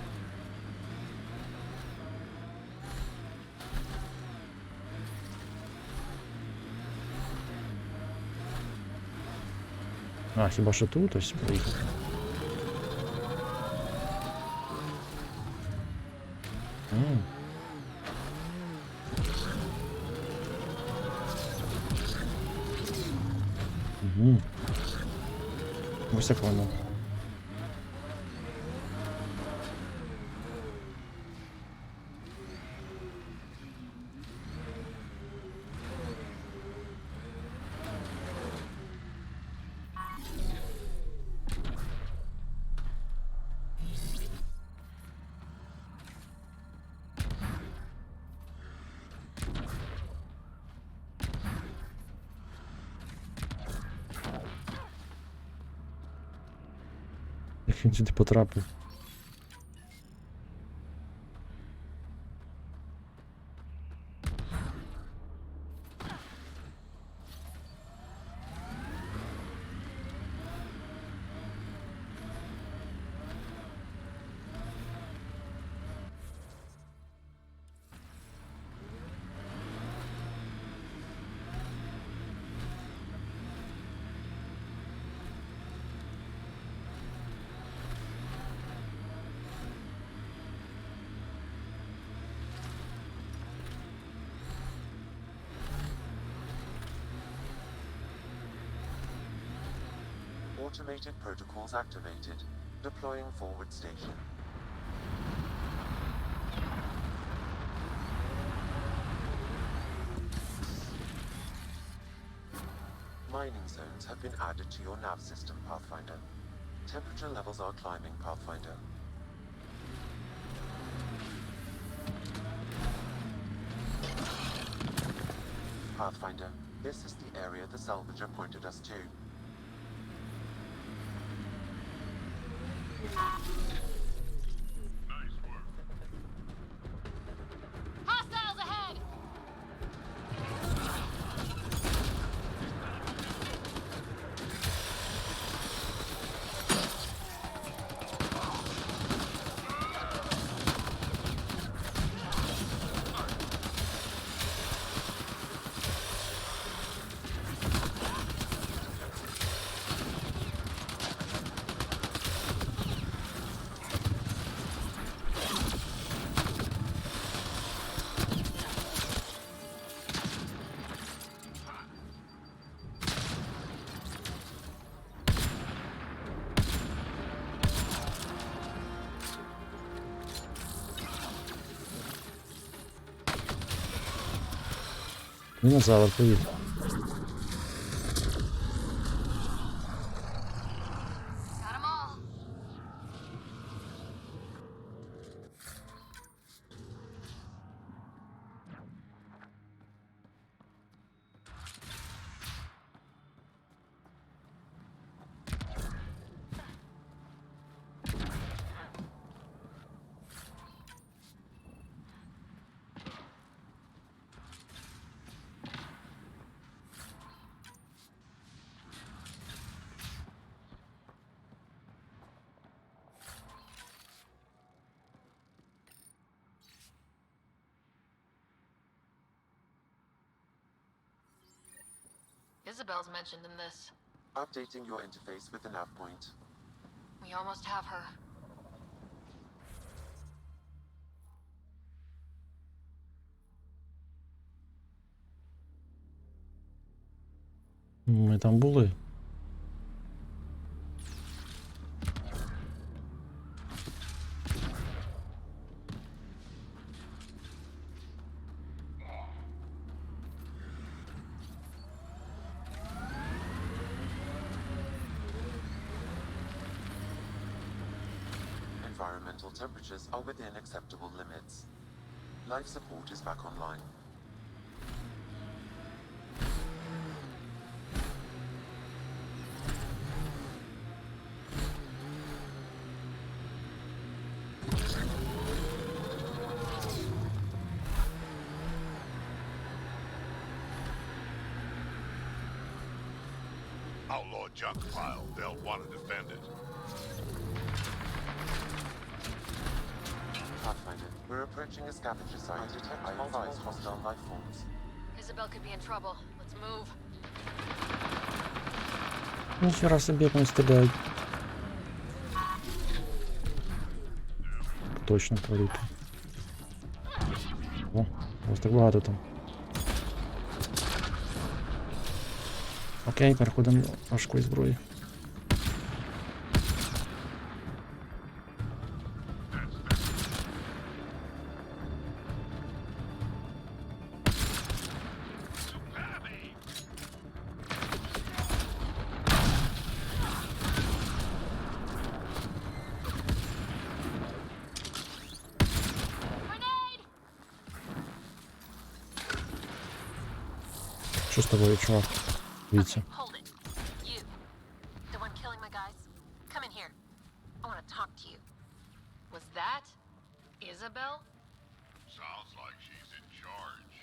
А, хіба що тут ось проїхати? Угу. Ось як воно. Як він сюди потрапив? Automated protocols activated. Deploying forward station. Mining zones have been added to your nav system, Pathfinder. Temperature levels are climbing, Pathfinder. Pathfinder, this is the area the salvager pointed us to. Hostiles ahead! Динозавр, привіт. Isabel's mentioned in this. Updating your interface with the nav point. We almost have her. Ми там були. Environmental temperatures are within acceptable limits. Life support is back online. Outlaw junk pile. They'll want to defend it. Pathfinder, we're approaching a scavenger site. I detect multiple hostile life forms. Isabel could be in trouble. Let's move. Ніхера собі, як вони стріляють. Точно проліт. О, ось так багато там. Окей, переходимо до важкої зброї. Що з тобою, чувак? Дивіться. Hold it. You. The one killing my guys? Come in here. I want to talk to you. Was that Isabel? Sounds like she's in charge.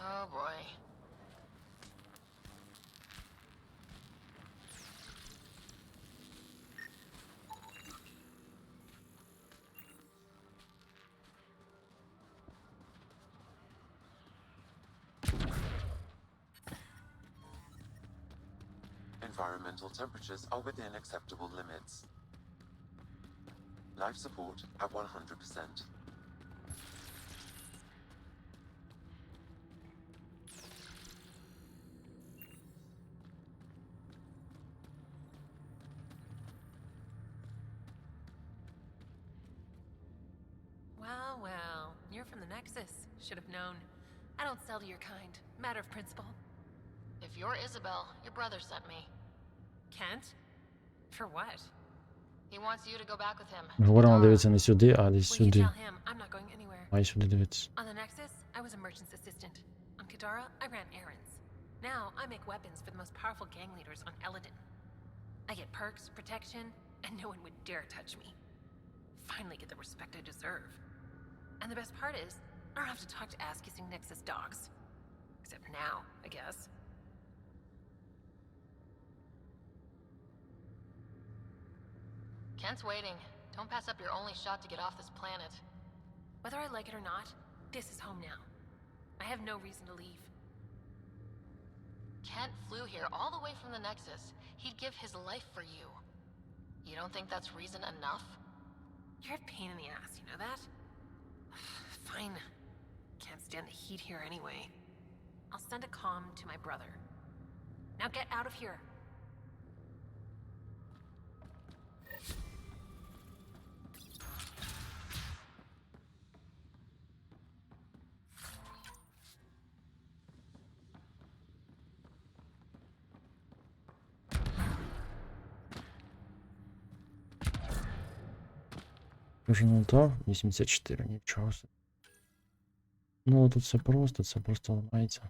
Oh boy. Environmental temperatures are within acceptable limits. Life support at 100%. Well, well. You're from the Nexus. Should have known. I don't sell to your kind. Matter of principle. If you're Isabel, your brother sent me. Kent? For what? He wants you to go back with him. Ми говоримо, дивиться не сюди, а десь Well, you сюди. tell him I'm not going anywhere. Має сюди дивитися. On the Nexus, I was a merchant's assistant. On Kadara, I ran errands. Now, I make weapons for the most powerful gang leaders on Eladin. I get perks, protection, and no one would dare touch me. Finally get the respect I deserve. And the best part is, I don't have to talk to ass-kissing Nexus dogs. Except now, I guess. Kent's waiting. Don't pass up your only shot to get off this planet. Whether I like it or not, this is home now. I have no reason to leave. Kent flew here all the way from the Nexus. He'd give his life for you. You don't think that's reason enough? You're a pain in the ass, you know that? Fine. Can't stand the heat here anyway. I'll send a comm to my brother. Now get out of here. Вже не то, 84, нічого собі. Ну, тут все просто ламається.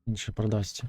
Він ще продасться.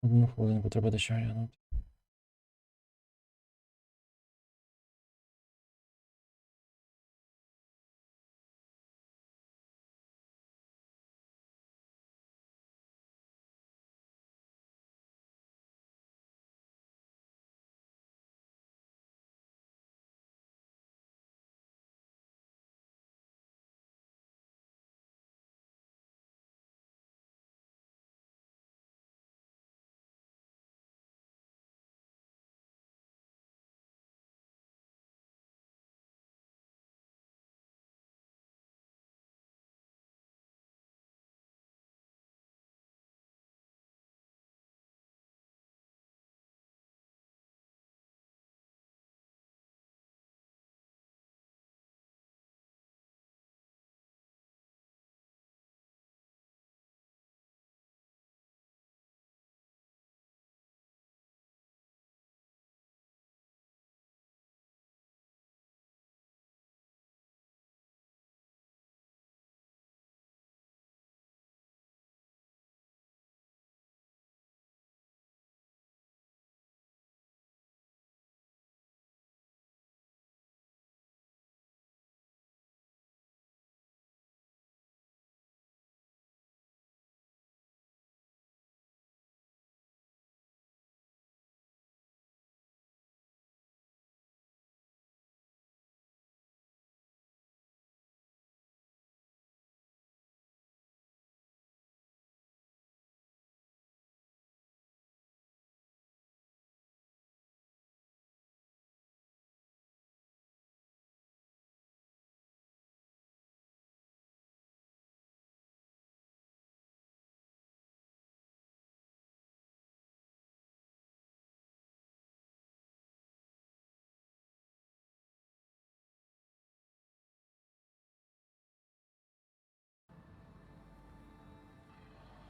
Одну хвилинку треба дещо глянути.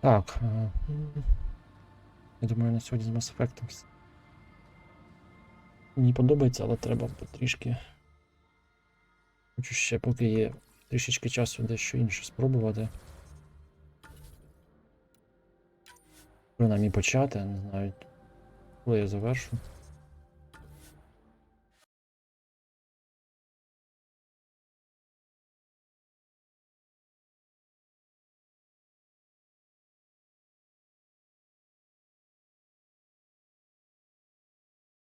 Так. Я думаю, на сьогодні з Mass Effect все. Мені подобається, але треба трішки. Хочу ще, поки є трішечки часу, дещо інше спробувати. Принаймні почати, не знаю, коли я завершу.